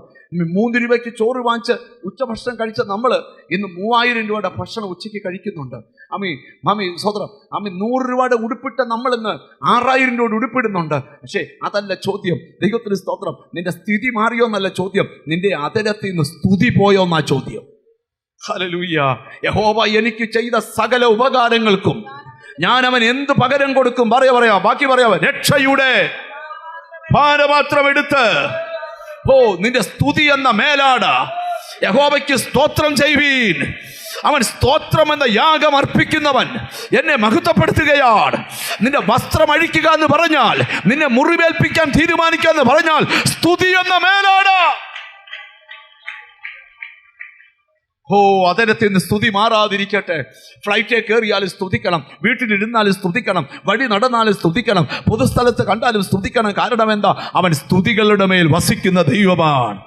3 രൂപയ്ക്ക് ചോറ് വാങ്ങിച്ച് ഉച്ചഭക്ഷണം കഴിച്ച നമ്മൾ ഇന്ന് 3000 രൂപയുടെ ഭക്ഷണം ഉച്ചയ്ക്ക് കഴിക്കുന്നുണ്ട്. സ്തോത്രം. 100 രൂപയുടെ ഉടുപ്പിട്ട നമ്മൾ ഇന്ന് 6000 രൂപയുടെ ഉടുപ്പിടുന്നുണ്ട്. പക്ഷേ അതല്ല ചോദ്യം. ദൈവത്തിന് സ്തോത്രം. നിന്റെ സ്ഥിതി മാറിയോ എന്നല്ല ചോദ്യം, നിന്റെ അതരത്തിൽ നിന്ന് സ്തുതി പോയോ എന്നാ ചോദ്യം. ഹല്ലേലൂയ. യഹോവ എനിക്ക് ചെയ്ത സകല ഉപകാരങ്ങൾക്കും ഞാൻ അവൻ എന്ത് പകരം കൊടുക്കും? ബാക്കി പറയാം. രക്ഷയുടെ പാനപാത്രം എടുത്ത് നിന്റെ സ്തുതി എന്ന മേലാട യഹോവയ്ക്ക് സ്തോത്രം ചെയ്യുവീൻ. അവൻ സ്തോത്രം എന്ന യാഗം അർപ്പിക്കുന്നവൻ എന്നെ മഹത്വപ്പെടുത്തുകയാണ്. നിന്റെ വസ്ത്രം അഴിക്കുക എന്ന് പറഞ്ഞാൽ, നിന്നെ മുറിവേൽപ്പിക്കാൻ തീരുമാനിക്കുക എന്ന് പറഞ്ഞാൽ സ്തുതി എന്ന മേലാട. അതരത്തിൽ നിന്ന് സ്തുതി മാറാതിരിക്കട്ടെ. ഫ്ലൈറ്റിൽ കയറിയാലും സ്തുതിക്കണം, വീട്ടിലിരുന്നാലും സ്തുതിക്കണം, വഴി നടന്നാലും സ്തുതിക്കണം, പൊതുസ്ഥലത്ത് കണ്ടാലും സ്തുതിക്കണം. കാരണം എന്താ? അവൻ സ്തുതികളുടെ മേൽ വസിക്കുന്ന ദൈവമാണ്.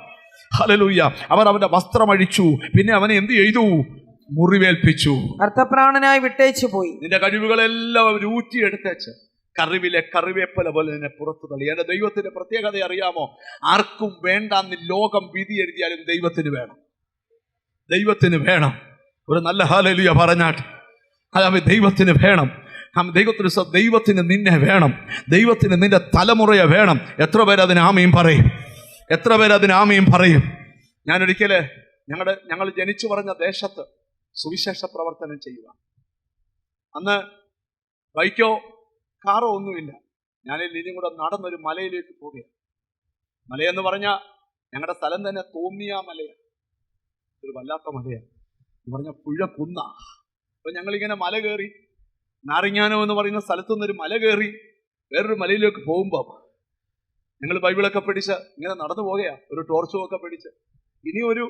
ഹല്ലേലൂയ. അവർ അവന്റെ വസ്ത്രം അഴിച്ചു. പിന്നെ അവനെ എന്ത് ചെയ്തു? മുറിവേൽപ്പിച്ചു. അർത്ഥപ്രാണനായി വിട്ടേച്ചു പോയി. നിന്റെ കഴിവുകളെല്ലാം അവർ ഊറ്റിയെടുത്തേച്ച് കറിവിലെ കറിവേപ്പല പോലെ തന്നെ പുറത്തു തള്ളി. എന്റെ ദൈവത്തിന്റെ പ്രത്യേകത അറിയാമോ? ആർക്കും വേണ്ടാന്ന് ലോകം വിധി എഴുതിയാലും ദൈവത്തിന് വേണം. ദൈവത്തിന് വേണം. ഒരു നല്ല ഹല്ലേലൂയ പറഞ്ഞാട്ട്. ദൈവത്തിന് വേണം. ദൈവത്തിന് നിന്നെ വേണം. ദൈവത്തിന് നിന്റെ തലമുറയെ വേണം. എത്ര പേര് അതിന് ആമീൻ പറയും? എത്ര പേര് അതിന് ആമീൻ പറയും? ഞാനൊരിക്കല് ഞങ്ങൾ ജനിച്ചു പറഞ്ഞ ദേശത്ത് സുവിശേഷ പ്രവർത്തനം ചെയ്യുക. അന്ന് ബൈക്കോ കാറോ ഒന്നുമില്ല. ഞാനിൽ ഇനിയും കൂടെ നടന്നൊരു മലയിലേക്ക് പോവുകയാണ്. മലയെന്ന് പറഞ്ഞാൽ ഞങ്ങളുടെ സ്ഥലം തന്നെ തോന്നിയ മലയാണ്. ഒരു വല്ലാത്ത മലയാണ് എന്ന് പറഞ്ഞാൽ പുഴ കുന്ന. അപ്പൊ ഞങ്ങളിങ്ങനെ മല കയറി, നാരങ്ങാനം എന്ന് പറയുന്ന സ്ഥലത്തുനിന്നൊരു മല കയറി വേറൊരു മലയിലേക്ക് പോകുമ്പോൾ ഞങ്ങൾ ബൈബിളൊക്കെ പിടിച്ച് ഇങ്ങനെ നടന്നു പോകുകയാണ്, ഒരു ടോർച്ചും ഒക്കെ പിടിച്ച്. ഇനി ഒരു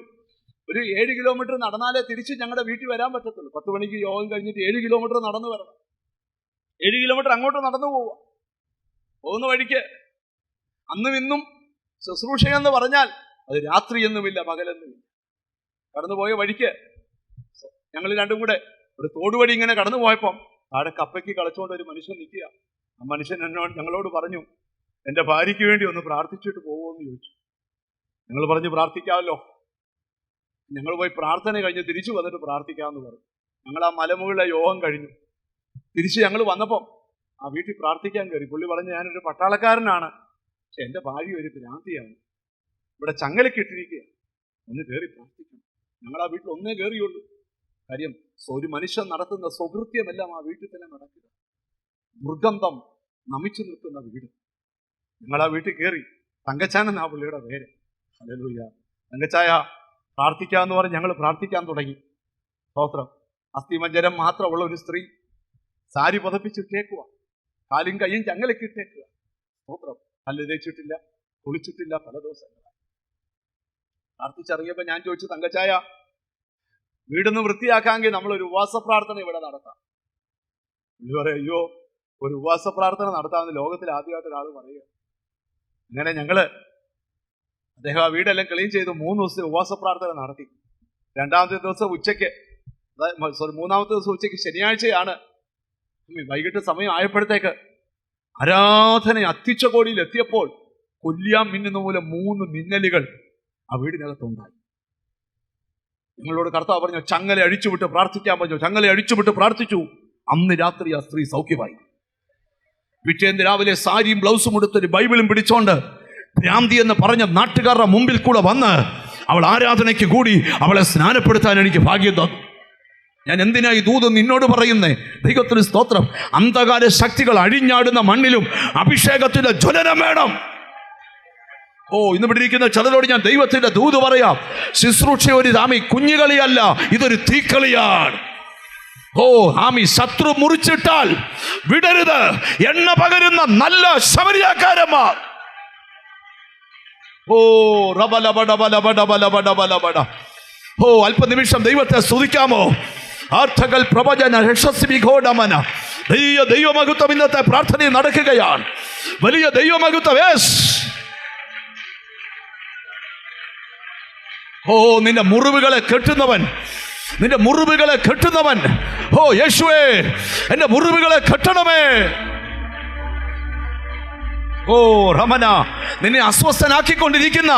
7 കിലോമീറ്റർ നടന്നാലേ തിരിച്ച് ഞങ്ങളുടെ വീട്ടിൽ വരാൻ പറ്റത്തുള്ളൂ. 10 മണിക്ക് യോഗം കഴിഞ്ഞിട്ട് 7 കിലോമീറ്റർ നടന്നു വരണം. 7 കിലോമീറ്റർ അങ്ങോട്ട് നടന്നു പോകുന്ന വഴിക്ക് അന്നും ഇന്നും ശുശ്രൂഷയെന്ന് പറഞ്ഞാൽ അത് രാത്രിയെന്നുമില്ല, പകലെന്നുമില്ല. കടന്നുപോയ വഴിക്ക് ഞങ്ങൾ രണ്ടും കൂടെ ഒരു തോടുവഴി ഇങ്ങനെ കടന്നു പോയപ്പം താഴെ കപ്പയ്ക്ക് കളിച്ചുകൊണ്ട് ഒരു മനുഷ്യൻ നിൽക്കുക. ആ മനുഷ്യൻ ഞങ്ങളോട് പറഞ്ഞു, എൻ്റെ ഭാര്യയ്ക്ക് വേണ്ടി ഒന്ന് പ്രാർത്ഥിച്ചിട്ട് പോകുമെന്ന് ചോദിച്ചു. ഞങ്ങൾ പറഞ്ഞു പ്രാർത്ഥിക്കാമല്ലോ. ഞങ്ങൾ പോയി പ്രാർത്ഥന കഴിഞ്ഞ് തിരിച്ചു വന്നിട്ട് പ്രാർത്ഥിക്കാമെന്ന് പറഞ്ഞു. ഞങ്ങൾ ആ മലമുകളിലെ യോഗം കഴിഞ്ഞു. തിരിച്ച് ഞങ്ങൾ വന്നപ്പം ആ വീട്ടിൽ പ്രാർത്ഥിക്കാൻ കയറി. പുള്ളി പറഞ്ഞു, ഞാനൊരു പട്ടാളക്കാരനാണ്, പക്ഷെ എൻ്റെ ഭാര്യ ഒരു ഭ്രാന്തിയാണ്, ഇവിടെ ചങ്ങലക്കിട്ടിരിക്കുക, ഒന്ന് കയറി പ്രാർത്ഥിക്കണം. ഞങ്ങൾ ആ വീട്ടിൽ ഒന്നേ കയറിയുള്ളൂ. കാര്യം ഒരു മനുഷ്യൻ നടത്തുന്ന സ്വകൃത്യമെല്ലാം ആ വീട്ടിൽ തന്നെ നടക്കുക. ദുർഗന്ധം നമിച്ചു നിൽക്കുന്ന വീട്. ഞങ്ങൾ ആ വീട്ടിൽ കയറി. തങ്കച്ചാൻ ആ പുള്ളിയുടെ പേര്. ഹല്ലേലൂയ. തങ്കച്ചായ പ്രാർത്ഥിക്കാന്ന് പറഞ്ഞ് ഞങ്ങൾ പ്രാർത്ഥിക്കാൻ തുടങ്ങി. സ്തോത്രം. അസ്ഥിമജ്ജരം മാത്രമുള്ള ഒരു സ്ത്രീ സാരി പുതപ്പിച്ചിട്ടേക്കുക, കാലും കയ്യും ചങ്ങലക്കിട്ടേക്കുക. സ്തോത്രം. പല്ല് തേച്ചിട്ടില്ല, കുളിച്ചിട്ടില്ല, പല ദിവസങ്ങളായി. പ്രാർത്ഥിച്ചിറങ്ങിയപ്പോ ഞാൻ ചോദിച്ചു, തങ്കച്ചായ വീടൊന്ന് വൃത്തിയാക്കാമെങ്കിൽ നമ്മളൊരു ഉപവാസ പ്രാർത്ഥന ഇവിടെ നടത്താം. പുള്ളി പറയാം, അയ്യോ ഒരു ഉപവാസ പ്രാർത്ഥന നടത്താമെന്ന് ലോകത്തിൽ ആദ്യമായിട്ട് ഒരാൾ പറയുക. അങ്ങനെ ഞങ്ങള് അദ്ദേഹം ആ വീടെല്ലാം ക്ലീൻ ചെയ്ത് 3 ദിവസത്തെ ഉപവാസ പ്രാർത്ഥന നടത്തി. രണ്ടാമത്തെ ദിവസം ഉച്ചയ്ക്ക്, മൂന്നാമത്തെ ദിവസം ഉച്ചയ്ക്ക്, ശനിയാഴ്ചയാണ്, വൈകിട്ട് സമയം ആയപ്പോഴത്തേക്ക് ആരാധന അത്തിച്ചകോടിയിൽ എത്തിയപ്പോൾ കൊല്ലിയാൻ മിന്നുന്ന പോലെ 3 മിന്നലുകൾ ആ വീടിനകത്തുണ്ടായി. നിങ്ങളോട് കർത്താവ് പറഞ്ഞു, ചങ്ങല അഴിച്ചുവിട്ട് പ്രാർത്ഥിക്കാൻ പറഞ്ഞു. ചങ്ങല അഴിച്ചുവിട്ട് പ്രാർത്ഥിച്ചു. അന്ന് രാത്രി ആ സ്ത്രീ സൗഖ്യമായി. പിറ്റേന്ന് രാവിലെ സാരിയും ബ്ലൗസും എടുത്തൊരു ബൈബിളും പിടിച്ചോണ്ട് ഭ്രാന്തി എന്ന് പറഞ്ഞ നാട്ടുകാരുടെ മുമ്പിൽ കൂടെ വന്ന് അവൾ ആരാധനയ്ക്ക് കൂടി. അവളെ സ്നാനപ്പെടുത്താൻ എനിക്ക് ഭാഗ്യം തന്നു. ഞാൻ എന്തിനാ ഈ ദൂത് നിന്നോട് പറയുന്നേ? ദൈവത്തിന് സ്തോത്രം. അന്ധകാര ശക്തികൾ അഴിഞ്ഞാടുന്ന മണ്ണിലും അഭിഷേകത്തിന്റെ ജ്വലനം വേണം. ഇന്ന് ഇവിടെ ഇരിക്കുന്ന ചിലരോട് ഞാൻ ദൈവത്തിന്റെ ദൂത് പറയാം. ശുശ്രൂഷ ഒരു കുഞ്ഞുകളിയല്ല, ഇതൊരു തീക്കളിയാണ്. ശത്രു മുറിച്ചിട്ടാൽ വിടരുത്. എണ്ണ പകരുന്ന നല്ല ശമരിയാക്കാരന്മാർ. അല്പനിമിഷം ദൈവത്തെ സ്തുതിക്കാമോ? ആർത്ഥകൽ പ്രവചന രക്ഷസിഘോടമന. ദൈവമഹത്വം ഇന്നത്തെ പ്രാർത്ഥനയിൽ നടക്കുകയാണ്. വലിയ ദൈവമഹത്വം. നിന്റെ മുറിവുകളെ കെട്ടുന്നവൻ, നിന്റെ മുറിവുകളെ കെട്ടുന്നവൻ. യേശുവേ, എന്റെ മുറിവുകളെ കെട്ടണമേ. രമന, നിന്നെ അസ്വസ്ഥനാക്കിക്കൊണ്ടിരിക്കുന്ന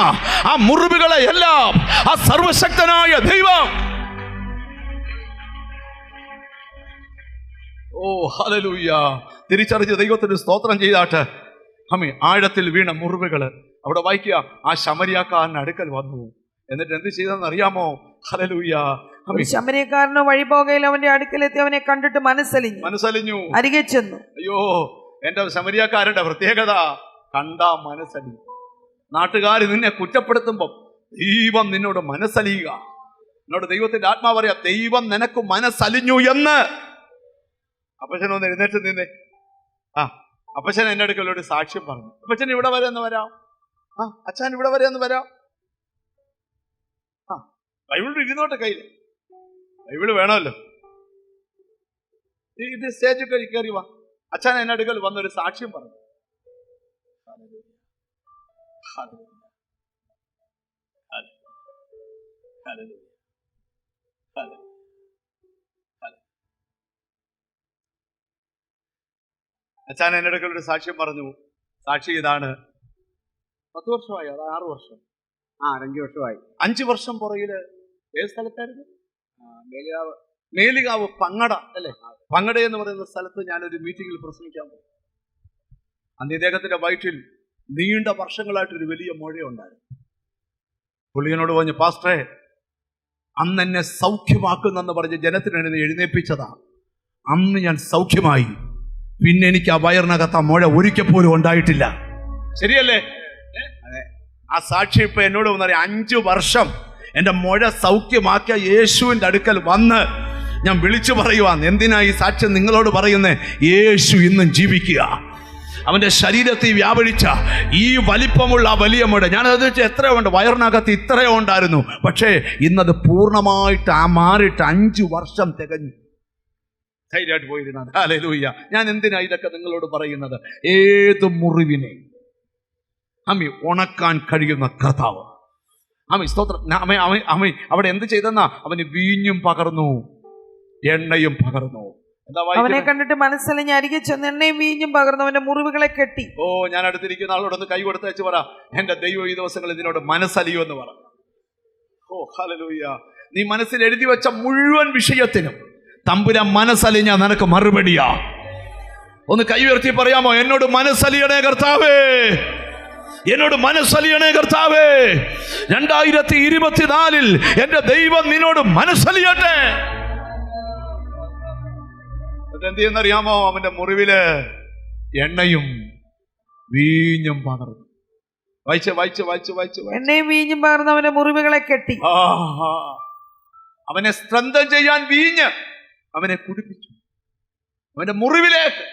ആ മുറിവുകളെ എല്ലാം ആ സർവശക്തനായ ദൈവം ഹല്ലേലൂയ തിരിച്ചറിഞ്ഞ് ദൈവത്തിന് സ്തോത്രം ചെയ്താട്ട്. ആഴത്തിൽ വീണ മുറിവുകള് അവിടെ വായിക്കുക. ആ ശമരിയാക്കാരൻ അടുക്കൽ വന്നു. എന്നിട്ട് എന്ത് ചെയ്തെന്ന് അറിയാമോ? ഹല്ലേലൂയ. ശമരിയക്കാരനോ വഴിപോകയിൽ അവന്റെ അടുക്കലെത്തി അവനെ കണ്ടിട്ട് മനസ്സലിഞ്ഞു അരികെ ചെന്നു. അയ്യോ, എന്റെ ശമരിയക്കാരന്റെ പ്രത്യേകത കണ്ടാ മനസ്സലിയും. നാട്ടുകാർ നിന്നെ കുറ്റപ്പെടുത്തുമ്പോ ദൈവം നിന്നോട് മനസ്സലിയുക. എന്നോട് ദൈവത്തിന്റെ ആത്മാവ് പറയാ, ദൈവം നിനക്ക് മനസ്സലിഞ്ഞു എന്ന്. അപ്പച്ചനൊന്ന് എഴുന്നേറ്റ് നിന്നേ. അപ്പച്ചൻ എന്റെ അടുക്കൽ ഒരു സാക്ഷ്യം പറഞ്ഞു. അപ്പച്ചൻ ഇവിടെ വരെ ഒന്ന് വരാം. അച്ഛൻ ഇവിടെ വരെ ഒന്ന് വരാം. ബൈബിൾ ഇരുന്നോട്ടെ കയ്യിൽ. ബൈബിള് വേണമല്ലോ. ഇത് സ്റ്റേജിൽ കയറി വാ. അച്ഛൻ എന്നെ അടുക്കൽ വന്നൊരു സാക്ഷ്യം പറഞ്ഞു. അച്ഛൻ എന്നെ അടുക്കൽ ഒരു സാക്ഷ്യം പറഞ്ഞു. സാക്ഷി ഇതാണ്. 10 വർഷമായി, അത് 6 വർഷം, 5 വർഷമായി. 5 വർഷം പുറകില് ഏത് സ്ഥലത്തായിരുന്നു? മേലികാവ് പങ്ങട അല്ലേ? പങ്ങട എന്ന് പറയുന്ന സ്ഥലത്ത് ഞാനൊരു മീറ്റിംഗിൽ പ്രസംഗിക്കാൻ പോയി. അന്ന് ഇദ്ദേഹത്തിന്റെ വയറ്റിൽ നീണ്ട വർഷങ്ങളായിട്ടൊരു വലിയ മുഴയുണ്ടായിരുന്നു. പുള്ളിയനോട് പറഞ്ഞു, പാസ്റ്ററെ, അന്ന് എന്നെ സൗഖ്യമാക്കുന്നെന്ന് പറഞ്ഞ് ജനത്തിന് എഴുന്നേൽപ്പിച്ചതാ. അന്ന് ഞാൻ സൗഖ്യമായി. പിന്നെ എനിക്ക് ആ വയറിനകത്ത് ആ മുഴ ഒരിക്കൽ പോലും ഉണ്ടായിട്ടില്ല. ശരിയല്ലേ? ആ സാക്ഷി ഇപ്പൊ എന്നോട് വന്നറിയാം, 5 വർഷം എന്റെ മുഴ സൗഖ്യമാക്കിയ യേശുവിന്റെ അടുക്കൽ വന്ന് ഞാൻ വിളിച്ചു പറയുവാൻ. എന്തിനാ ഈ സാക്ഷ്യം നിങ്ങളോട് പറയുന്നേ? യേശു ഇന്നും ജീവിക്കുക. അവന്റെ ശരീരത്തിൽ വ്യാപരിച്ച ഈ വലിപ്പമുള്ള ആ വലിയ മുഴ, ഞാനത് വെച്ച് എത്രയോ ഉണ്ട്, വയറിനകത്ത് ഇത്രയോ ഉണ്ടായിരുന്നു. പക്ഷേ ഇന്നത് പൂർണ്ണമായിട്ട് മാറിയിട്ട് 5 വർഷം തികഞ്ഞു. ധൈര്യമായിട്ട് പോയിരുന്നത്. ഹല്ലേലൂയ. ഞാൻ എന്തിനാ ഇതൊക്കെ നിങ്ങളോട് പറയുന്നത്? ഏത് മുറിവിനെ ഉണക്കാൻ കഴിയുന്ന കർത്താവ്. സ്തോത്രം. അവിടെ എന്ത് ചെയ്തെന്നാ? അവന് വീഞ്ഞും പകർന്നു, എണ്ണയും പകർന്നു. അവനെ കണ്ടിട്ട് മനസ്സലിഞ്ഞ് അരികെ ചെന്ന് എണ്ണയും വീഞ്ഞും പകർന്നു അവന്റെ മുറിവുകളെ കെട്ടി. ഞാൻ അടുത്തിരിക്കുന്ന ആളോടൊന്ന് കൈ കൊടുത്ത് വെച്ച് പറ, എന്റെ ദൈവം ഈ ദിവസങ്ങൾ ഇതിനോട് മനസ്സലിയോ എന്ന് പറ. ഹല്ലേലൂയ. നീ മനസ്സിൽ എഴുതി വെച്ച മുഴുവൻ വിഷയത്തിനും തമ്പുരാൻ മനസ്സലിഞ്ഞ നിനക്ക് മറുപടിയാ. ഒന്ന് കൈ ഉയർത്തി പറയാമോ? എന്നോട് മനസ്സലിയണേ കർത്താവേ, എന്നോട് മനസ്സലിയണേ കർത്താവേ. 2024 എന്റെ ദൈവം നിന്നോട് മനസ്സലിയട്ടെ. എന്ത് ചെയ്യുന്നറിയാമോ? അവന്റെ മുറിവില് എണ്ണയും വീഞ്ഞും പകർന്നു. വായിച്ച് എണ്ണയും വീഞ്ഞും പകർന്ന് അവന്റെ മുറിവുകളെ കെട്ടി. അവനെ സ്ട്രെങ്തൻ ചെയ്യാൻ വീഞ്ഞ് അവനെ കുടിപ്പിച്ചു. അവന്റെ മുറിവിലേക്ക്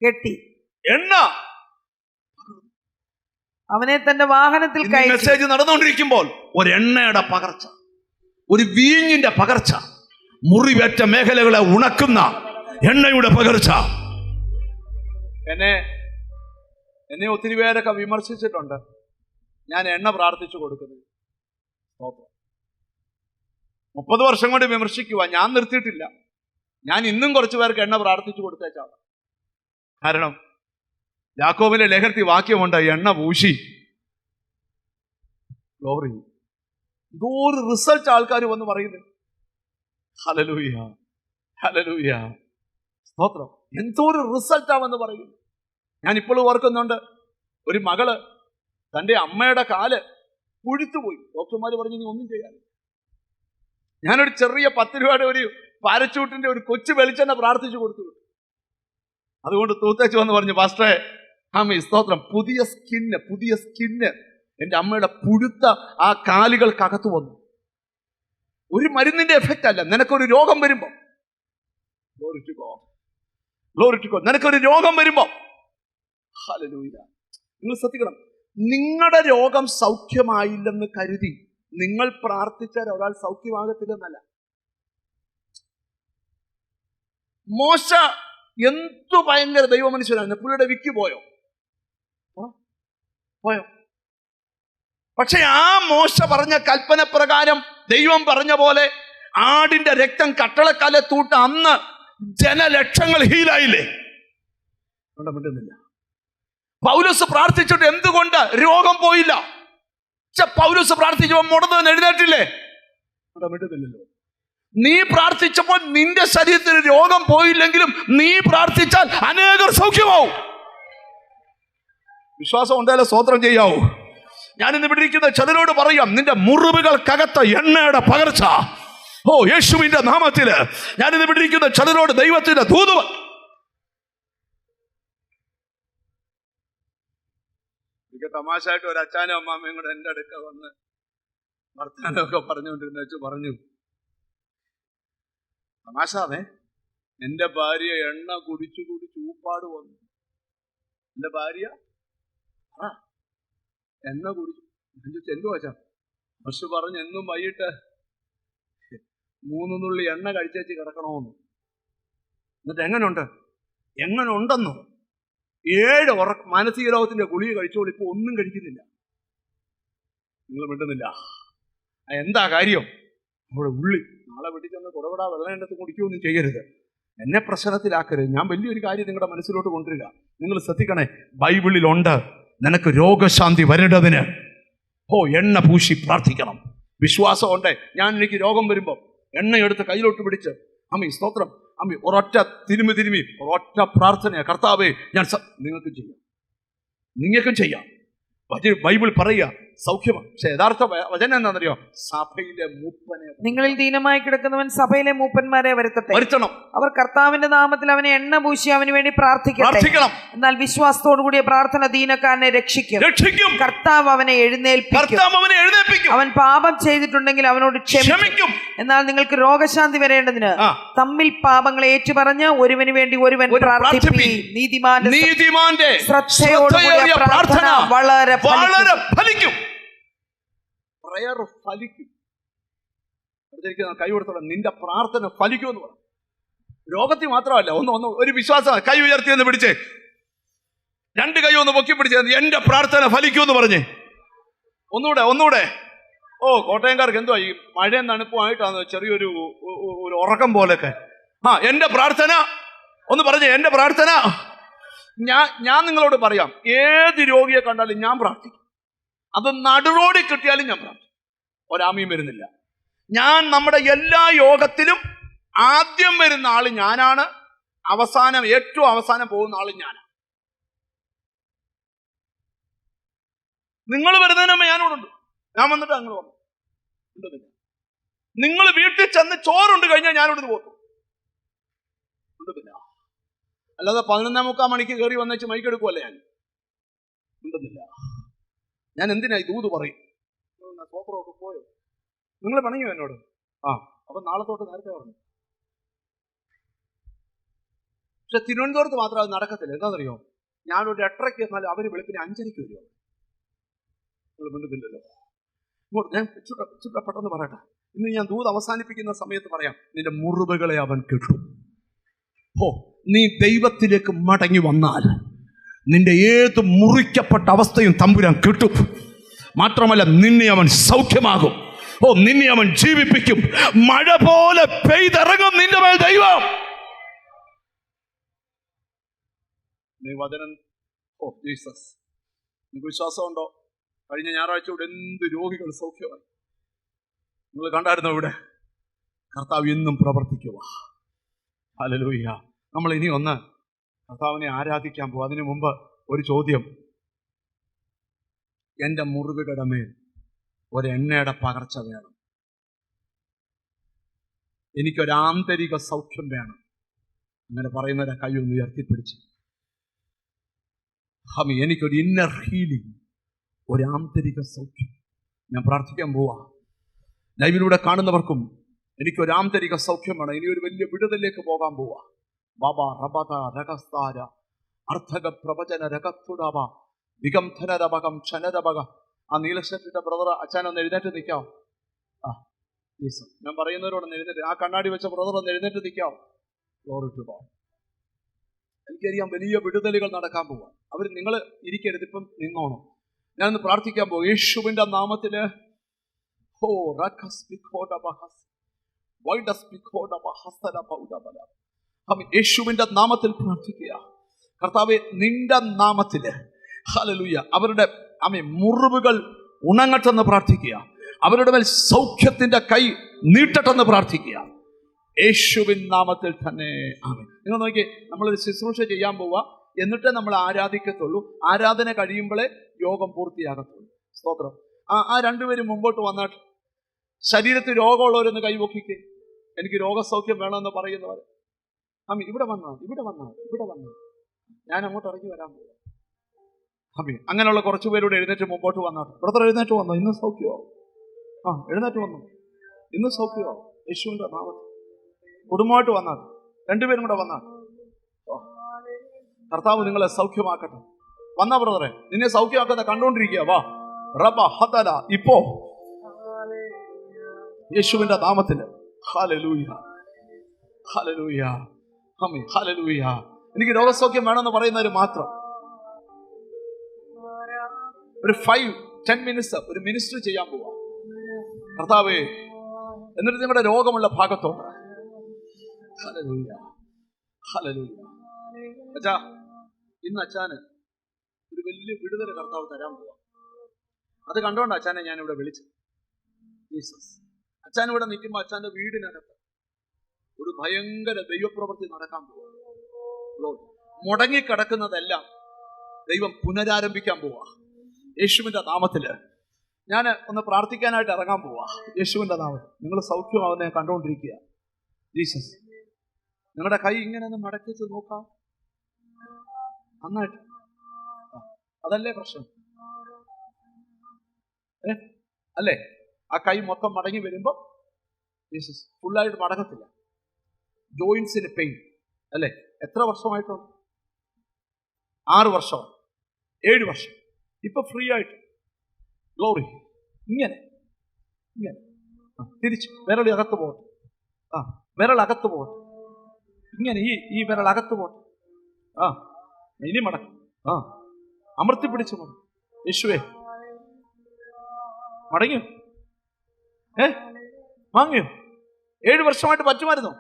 കെട്ടി എണ്ണ. അവനെ തന്റെ വാഹനത്തിൽ ഇന്ന് ഈ മെസ്സേജ് നടന്നുകൊണ്ടിരിക്കുമ്പോൾ ഒരു എണ്ണയുടെ പകർച്ച, ഒരു വീഞ്ഞിന്റെ പകർച്ച, മുറിവേറ്റ മേഖലകളെ ഉണക്കുന്ന എണ്ണയുടെ പകർച്ച. എന്നെ ഒത്തിരി പേരൊക്കെ വിമർശിച്ചിട്ടുണ്ട് ഞാൻ എണ്ണ പ്രാർത്ഥിച്ചു കൊടുക്കുന്നത്. 30 വർഷം കൊണ്ട് വിമർശിക്കുക, ഞാൻ നിർത്തിയിട്ടില്ല. ഞാൻ ഇന്നും കുറച്ചു പേർക്ക് എണ്ണ പ്രാർത്ഥിച്ചു കൊടുത്തേച്ചാണ്. കാരണം യാക്കോബിലെ ലേഖനത്തിൽ വാക്യമുണ്ട്, എണ്ണ പൂശി. ഗ്ലോറി. എന്തോ ഒരു റിസൾട്ട് ആൾക്കാർ വന്ന് പറയുന്നത്. ഹല്ലേലൂയ, ഹല്ലേലൂയ, സ്തോത്രം. എന്തോ ഒരു റിസൾട്ടാവെന്ന് പറയുന്നു. ഞാൻ ഇപ്പോഴും ഓർക്കുന്നുണ്ട്, ഒരു മകള് തൻ്റെ അമ്മയുടെ കാല് പുഴുത്തുപോയി. ഡോക്ടർമാർ പറഞ്ഞു നീ ഒന്നും ചെയ്യാൻ. ഞാനൊരു ചെറിയ 10 രൂപയുടെ ഒരു പാരച്ചൂട്ടിന്റെ ഒരു കൊച്ചു വെളിച്ചെണ്ണ പ്രാർത്ഥിച്ചു കൊടുത്തു. അതുകൊണ്ട് തൂത്തേച്ച് വന്ന് പറഞ്ഞു, പാസ്റ്ററെ ആമേ സ്തോത്രം, പുതിയ സ്കിന്ന് എൻ്റെ അമ്മയുടെ പുഴുത്ത ആ കാലുകൾക്കകത്ത് വന്നു. ഒരു മരുന്നിന്റെ എഫക്റ്റ് അല്ല. നിനക്കൊരു രോഗം വരുമ്പോ, നിനക്കൊരു രോഗം വരുമ്പോ, ഹല്ലേലൂയ, നിങ്ങൾ ശ്രദ്ധിക്കണം. നിങ്ങളുടെ രോഗം സൗഖ്യമായില്ലെന്ന് കരുതി നിങ്ങൾ പ്രാർത്ഥിച്ചാൽ ഒരാൾ സൗഖ്യമാകത്തില്ലെന്നല്ല. മോശ എന്തു ഭയങ്കര ദൈവമനുഷ്യനാണ്. പുള്ളിയുടെ വിക്ക് പോയോ? പക്ഷെ ആ മോശ പറഞ്ഞ കൽപ്പന പ്രകാരം ദൈവം പറഞ്ഞ പോലെ ആടിന്റെ രക്തം കട്ടളക്കാലത്തൂട്ട് അന്ന് ജനലക്ഷങ്ങൾ ഹീലായില്ലേ? മിണ്ടുന്നില്ല. പൗലോസ് പ്രാർത്ഥിച്ചിട്ട് എന്തുകൊണ്ട് രോഗം പോയില്ല? പൗലോസ് പ്രാർത്ഥിച്ചപ്പോൾ മുടന്തവൻ എഴുന്നേറ്റില്ലേ? മിണ്ടുന്നില്ലല്ലോ. നീ പ്രാർത്ഥിച്ചപ്പോൾ നിന്റെ ശരീരത്തിന് രോഗം പോയില്ലെങ്കിലും നീ പ്രാർത്ഥിച്ചാൽ അനേകർ സൗഖ്യമാവും. വിശ്വാസം ഉണ്ടായാലും സ്തോത്രം ചെയ്യാവൂ. ഞാനിന്ന് ഇവിടെ ഇരിക്കുന്ന ചിലരോട് പറയാം, നിന്റെ മുറിവുകൾക്കകത്ത എണ്ണയുടെ പകർച്ച, ഓ യേശുവിന്റെ നാമത്തില് ഞാനിന്ന് ഇവിടെ ഇരിക്കുന്ന ചിലരോട് ദൈവത്തിന്റെ ദൂത്. തമാശയായിട്ട് ഒരു അച്ഛനും അമ്മാമ്മയും കൂടെ എൻ്റെ അടുക്ക വന്ന് വർത്താനമൊക്കെ പറഞ്ഞുകൊണ്ടിരുന്ന വെച്ച് പറഞ്ഞു, തമാശാതെ എൻ്റെ ഭാര്യ എണ്ണ കുടിച്ചു ഊപ്പാട് വന്നു. എൻ്റെ ഭാര്യ എണ്ണ കുടിച്ചു. ഞാൻ ചോദിച്ചു എന്തു വച്ചാ? പക്ഷെ പറഞ്ഞു എന്നും വൈകിട്ട് 3 നുള്ളി എണ്ണ കഴിച്ചേച്ച് കിടക്കണമെന്ന്. എന്നിട്ട് എങ്ങനെ ഉണ്ടെന്നോ 7 മാനസിക രോഗത്തിന്റെ ഗുളിക കഴിച്ചോളൂ, ഇപ്പൊ ഒന്നും കഴിക്കുന്നില്ല. നിങ്ങൾ മിണ്ടുന്നില്ല. എന്താ കാര്യം? നമ്മുടെ ഉള്ളി. നാളെ വീട്ടിൽ ചെന്ന് കുടവിടാ വെള്ളം എണ്ണത്ത് കുടിക്കുകയൊന്നും ചെയ്യരുത്. എന്നെ പ്രശ്നത്തിലാക്കരുത്. ഞാൻ വലിയൊരു കാര്യം നിങ്ങളുടെ മനസ്സിലോട്ട് കൊണ്ടുവരിക. നിങ്ങൾ ശ്രദ്ധിക്കണേ, ബൈബിളിലുണ്ട് നിനക്ക് രോഗശാന്തി വരേണ്ടതിന് എണ്ണ പൂശി പ്രാർത്ഥിക്കണം. വിശ്വാസം ഉണ്ട്. എനിക്ക് രോഗം വരുമ്പോൾ എണ്ണയെടുത്ത് കയ്യിലോട്ട് പിടിച്ച് അമ്മി സ്തോത്രം, അമ്മി ഒരൊറ്റ തിരുമി ഒരൊറ്റ പ്രാർത്ഥനയാ, കർത്താവേ ഞാൻ നിങ്ങൾക്കും ചെയ്യാം. ബൈബിൾ പറയുക സൗഖ്യമാണ്. പക്ഷെ യഥാർത്ഥ വചനം എന്താണെന്നറിയോ? സഭയിലെ മൂപ്പനെ, നിങ്ങളിൽ ദീനമായി കിടക്കുന്നവൻ സഭയിലെ മൂപ്പന്മാരെ വരുത്തണം. അവർ കർത്താവിന്റെ നാമത്തിൽ അവനെ എണ്ണ പൂശി അവന് വേണ്ടി പ്രാർത്ഥിക്കണം. എന്നാൽ വിശ്വാസത്തോടു കൂടിയ പ്രാർത്ഥന ദീനക്കാരനെ രക്ഷിക്കും. കർത്താവ് അവനെ എഴുന്നേൽപ്പിക്കും. അവൻ പാപം ചെയ്തിട്ടുണ്ടെങ്കിൽ അവനോട് ക്ഷമിക്കും. എന്നാൽ നിങ്ങൾക്ക് രോഗശാന്തി വരേണ്ടതിന് തമ്മിൽ പാപങ്ങളെ ഏറ്റുപറഞ്ഞ് ഒരുവന് വേണ്ടി ഒരുവൻ പ്രാർത്ഥിപ്പീൻ. നീതിമാന്റെ ശ്രദ്ധയോടുകൂടിയ പ്രാർത്ഥന വളരെ ഫലിക്കും. കൈ കൊടുത്തോളം നിന്റെ പ്രാർത്ഥന ഫലിക്കുമെന്ന് പറഞ്ഞു. രോഗത്തിൽ മാത്രമല്ല, ഒന്ന് ഒരു വിശ്വാസം. കൈ ഉയർത്തി എന്ന് പിടിച്ചേ, 2 കൈ ഒന്ന് പൊക്കി പിടിച്ചേ, എന്റെ പ്രാർത്ഥന ഫലിക്കുമെന്ന് പറഞ്ഞേ. ഒന്നുകൂടെ. കോട്ടയംകാർക്ക് എന്തോ ഈ മഴയും തണുപ്പുമായിട്ടാണ് ചെറിയൊരു ഉറക്കം പോലെയൊക്കെ. എന്റെ പ്രാർത്ഥന ഒന്ന് പറഞ്ഞേ, എന്റെ പ്രാർത്ഥന. ഞാൻ നിങ്ങളോട് പറയാം, ഏത് രോഗിയെ കണ്ടാലും ഞാൻ പ്രാർത്ഥിക്കും. അത് നടുറോഡിൽ കിട്ടിയാലും ഞാൻ പ്രാർത്ഥിക്കും. ഒരാമയും വരുന്നില്ല. ഞാൻ നമ്മുടെ എല്ലാ യോഗത്തിലും ആദ്യം വരുന്ന ആള് ഞാനാണ്, ഏറ്റവും അവസാനം പോകുന്ന ആള് ഞാനാണ്. നിങ്ങൾ വരുന്നതിന് മുമ്പ് ഞാനിവിടെ. ഞാൻ വന്നിട്ട് അങ്ങനെ വന്നു. നിങ്ങൾ വീട്ടിൽ ചെന്ന് ചോറുണ്ട് കഴിഞ്ഞാൽ ഞാനിവിടുന്ന് പോകും. അല്ലാതെ 11:45 മണിക്ക് കയറി വന്നേച്ച് മൈക്കെടുക്കുമല്ലേ ഞാൻ. ഉണ്ടെന്നില്ല. ഞാൻ എന്തിനാ ഈ ദൂത് പറയും? സ്വോത്രമൊക്കെ പോയോ? നിങ്ങൾ പണിയോ എന്നോട്? അപ്പൊ നാളെ തൊട്ട് നേരത്തെ പറഞ്ഞു. പക്ഷെ തിരുവനന്തപുരത്ത് മാത്രം അത് നടക്കത്തില്ല. എന്താണെന്നറിയോ? ഞാനൊരു 8:30 എന്നാൽ അവര് വെളുപ്പിന് 5:00 വരുമോ. മിണ്ടുന്നില്ലല്ലോ. ഞാൻ ചുറ്റ പെട്ടെന്ന് പറയട്ടെ. ഇന്ന് ഞാൻ ദൂത് അവസാനിപ്പിക്കുന്ന സമയത്ത് പറയാം. നിന്റെ മുറിവുകളെ അവൻ കെട്ടും. നീ ദൈവത്തിലേക്ക് മടങ്ങി വന്നാൽ നിന്റെ ഏത് മുറിക്കപ്പെട്ട അവസ്ഥയും തമ്പുരാൻ കിട്ടും. മാത്രമല്ല, നിന്നെ അവൻ സൗഖ്യമാകും. നിന്നെ അവൻ ജീവിപ്പിക്കും. മഴ പോലെ പെയ്തിറങ്ങും നിന്റെ മേൽ ദൈവം. നീ വചനം ജീസസ്, നിങ്ങൾക്ക് വിശ്വാസമുണ്ടോ? കഴിഞ്ഞ ഞായറാഴ്ച ഇവിടെ എന്ത് രോഗികൾ സൗഖ്യമായി. നിങ്ങൾ കണ്ടായിരുന്നോ? ഇവിടെ കർത്താവ് എന്നും പ്രവർത്തിക്കുക. ഹല്ലേലൂയ. നമ്മൾ ഇനി ഒന്ന് കർത്താവിനെ ആരാധിക്കാൻ പോകും. അതിനു മുമ്പ് ഒരു ചോദ്യം. എൻ്റെ മുറിവുകളുടെ മേൽ ഒരെണ്ണയുടെ പകർച്ച വേണം. എനിക്കൊരാന്തരിക സൗഖ്യം വേണം. അങ്ങനെ പറയുന്നവരെ കൈ ഒന്ന് ഉയർത്തിപ്പിടിച്ച്, എനിക്കൊരു ഇന്നർ ഹീലിംഗ്, ഒരു ആന്തരിക സൗഖ്യം. ഞാൻ പ്രാർത്ഥിക്കാൻ പോവാ. ലൈവിലൂടെ കാണുന്നവർക്കും എനിക്കൊരു ആന്തരിക സൗഖ്യം വേണം. ഇനി ഒരു വലിയ വിടുതലിലേക്ക് പോകാൻ പോവാ. ബാബ റബത രഗസ്താര അർത്ഥക പ്രവചന രഗത്തുടവ വിഗംധനരഭകം ക്ഷനരഭക. ആ നീലക്ഷട്ടിട്ട ബ്രദർ അച്ഛൻ ഒന്ന് എഴുന്നേറ്റ് നിൽക്കാം. ഞാൻ പറയുന്നവരോടൊന്ന് എഴുന്നേറ്റ്, ആ കണ്ണാടി വെച്ച ബ്രദർ ഒന്ന് എഴുന്നേറ്റ് നിൽക്കാം. Glory to God. എനിക്കറിയാം വലിയ വിടുതലുകൾ നടക്കാൻ പോവാ. അവർ നിങ്ങൾ ഇരിക്കരുത്, ഇപ്പം നിന്നോണം. ഞാനൊന്ന് പ്രാർത്ഥിക്കാൻ പോകും. യേശുവിന്റെ നാമത്തില് യേശുവിന്റെ നാമത്തിൽ പ്രാർത്ഥിക്കുക. കർത്താവേ, നിന്റെ നാമത്തില് ഹല്ലേലൂയ അവരുടെ മുറിവുകൾ ഉണങ്ങട്ടെന്ന് പ്രാർത്ഥിക്കുക. അവരുടെ മേൽ സൗഖ്യത്തിന്റെ കൈ നീട്ടട്ടെന്ന് പ്രാർത്ഥിക്കുക. യേശുവിൻ നാമത്തിൽ തന്നെ ആമേൻ. നിങ്ങൾ നോക്കി, നമ്മളൊരു ശുശ്രൂഷ ചെയ്യാൻ പോവുക, എന്നിട്ടേ നമ്മൾ ആരാധിക്കത്തുള്ളൂ. ആരാധന കഴിയുമ്പോഴേ യോഗം പൂർത്തിയാകത്തുള്ളൂ. സ്തോത്രം. ആ രണ്ടുപേരും മുമ്പോട്ട് വന്നിട്ട് ശരീരത്തിൽ രോഗമുള്ളവരൊന്ന് കൈവക്കിക്ക്. എനിക്ക് രോഗസൗഖ്യം വേണമെന്ന് പറയുന്നവർ ഇവിടെ വന്നാൽ ഞാൻ അങ്ങോട്ട് ഇറങ്ങി വരാൻ പോകും. അങ്ങനെയുള്ള കുറച്ചു പേരോട് എഴുന്നേറ്റ് മുമ്പോട്ട് വന്നാട്ട്. ബ്രദർ എഴുന്നേറ്റ് വന്നോ? ഇന്ന് സൗഖ്യമോ? എഴുന്നേറ്റ് വന്നു. ഇന്ന് സൗഖ്യമോ? യേശുവിന്റെ നാമത്തിൽ കുടുംബമായിട്ട് വന്നാട്ട്. രണ്ടുപേരും കൂടെ വന്നാട്ട്. കർത്താവ് നിങ്ങളെ സൗഖ്യമാക്കട്ടെ. വന്ന ബ്രദറെ, നിന്നെ സൗഖ്യമാക്കുന്ന കണ്ടുകൊണ്ടിരിക്കുക. വാ റബ ഹദല ഇപ്പോ യേശുവിന്റെ നാമത്തില്. ഹല്ലേലൂയ, ഹല്ലേലൂയ, ആമേൻ, ഹല്ലേലൂയ. എനിക്ക് രോഗസൗഖ്യം വേണമെന്ന് പറയുന്നവര് മാത്രം ഒരു 5-10 മിനിറ്റ്സ് ഒരു മിനിസ്റ്റർ ചെയ്യാൻ പോവാ. കർത്താവേ, എന്നിട്ട് നിങ്ങളുടെ രോഗമുള്ള ഭാഗത്തോട്ട്. ഹല്ലേലൂയ, ഹല്ലേലൂയ. അച്ഛാ, ഇന്ന് അച്ഛാന് ഒരു വലിയ വിടുതൽ കർത്താവ് തരാൻ പോവാ. അത് കണ്ടോണ്ട് അച്ഛനെ ഞാൻ ഇവിടെ വിളിച്ചു. ജീസസ്. അച്ഛൻ ഇവിടെ നിൽക്കുമ്പോൾ അച്ഛൻ്റെ വീടിനകത്ത് ഒരു ഭയങ്കര ദൈവപ്രവൃത്തി നടക്കാൻ പോവാ. മുടങ്ങിക്കിടക്കുന്നതെല്ലാം ദൈവം പുനരാരംഭിക്കാൻ പോവാ. യേശുവിന്റെ നാമത്തില് ഞാൻ ഒന്ന് പ്രാർത്ഥിക്കാനായിട്ട് ഇറങ്ങാൻ പോവാ. യേശുവിന്റെ നാമത്തിൽ നിങ്ങൾ സൗഖ്യമാവുന്ന കണ്ടുകൊണ്ടിരിക്കുക. ജീസസ്, നിങ്ങളുടെ കൈ ഇങ്ങനെ ഒന്ന് മടക്കിച്ച് നോക്കാം. നന്നായിട്ട്. അതല്ലേ പ്രശ്നം? അല്ലേ? ആ കൈ മൊത്തം മടങ്ങി വരുമ്പോൾ ജീസസ് ഫുള്ളായിട്ട് മടങ്ങത്തില്ല. ജോയിൻസിന് പെയിൻ അല്ലേ? എത്ര വർഷമായിട്ടുണ്ട്? 6 വർഷം, 7 വർഷം. ഇപ്പൊ ഫ്രീ ആയിട്ട്. ഗ്ലോറി. ഇങ്ങനെ ഇങ്ങനെ തിരിച്ചു വിരൽ അകത്ത് പോകട്ടെ. വിരൽ അകത്ത് പോകട്ടെ. ഇങ്ങനെ ഈ വിരൽ അകത്ത് പോകട്ടെ. ഇനി മടക്കും. അമർത്തി പിടിച്ചു മടങ്ങും. യേശുവേ, മടങ്ങിയോ? വാങ്ങിയോ? 7 വർഷമായിട്ട് പറ്റുമായിരുന്നോ?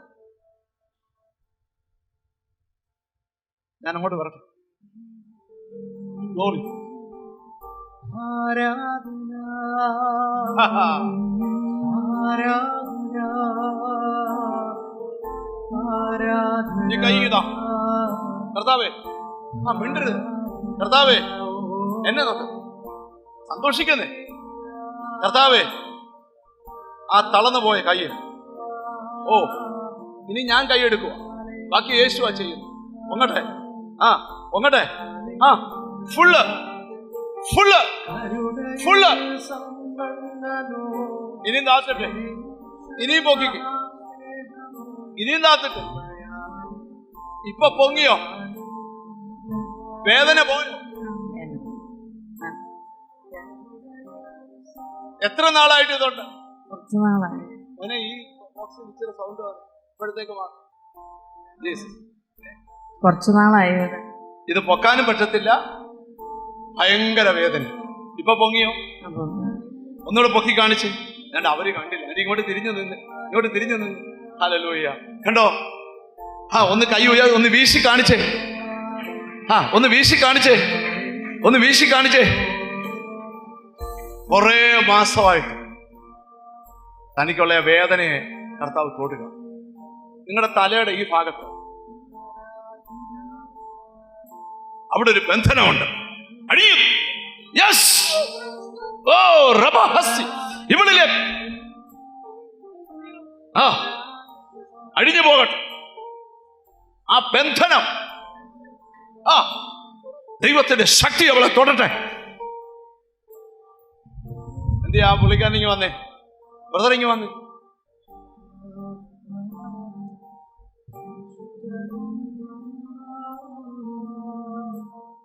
ഞാൻ അങ്ങോട്ട് വരട്ടെ. ഗ്ലോറി. കർത്താവേ, മിണ്ടരുത്. കർത്താവേ, എന്നെ നോക്ക്. സന്തോഷിക്കുന്നേ കർത്താവേ. ആ തളർന്നു പോയ കൈ ഇനി ഞാൻ കൈയെടുക്കുക. ബാക്കി യേശുവാ ചെയ്യുന്നു. ഒങ്ങട്ടെ, ഒങ്ങട്ടെ. Full full full. ഇനിയും താത്തിട്ടെ, ഇനിയും പൊക്കിക്ക്, ഇനിയും താത്തിട്ട്. ഇപ്പൊ പൊങ്ങിയോ? വേദന പോയോ? എത്ര നാളായിട്ട് ഇതുണ്ട്? കുറച്ച് നാളായി. അങ്ങനെ ഈ ബോക്സിൽ ഇച്ചിരി സൗണ്ട് ഇപ്പോഴത്തേക്ക് മാറും. കുറച്ച് നാളായി. ഇത് പൊക്കാനും പറ്റത്തില്ല, ഭയങ്കര വേദന. ഇപ്പൊ പൊങ്ങിയോ? ഒന്നുകൂടെ പൊക്കി കാണിച്ച്. ഞാൻ അവര് കണ്ടില്ല, അത് ഇങ്ങോട്ട് തിരിഞ്ഞു നിന്ന്. ഹല്ലേലൂയ. കണ്ടോ? ഒന്ന് കൈ ഒന്ന് വീശി കാണിച്ചേ. ഒന്ന് വീശി കാണിച്ചേ. കുറെ മാസമായിട്ട് തനിക്കുള്ള വേദനയെ കർത്താവ് തൊടുക. നിങ്ങളുടെ തലയുടെ ഈ ഭാഗത്ത് അവിടെ ഒരു ബന്ധനമുണ്ട്. അടിയും. യെസ്. ഓ റബഹസി. ഇവിടിലെ അടിഞ്ഞു പോകട്ടെ ആ ബന്ധനം. ദൈവത്തിന്റെ ശക്തി അവളെ തൊടട്ടെ. എന്തിയാ പുള്ളിക്കാരൻ ഇങ്ങ് വന്നേ, ബ്രദർ ഇങ്ങ് വന്നേ.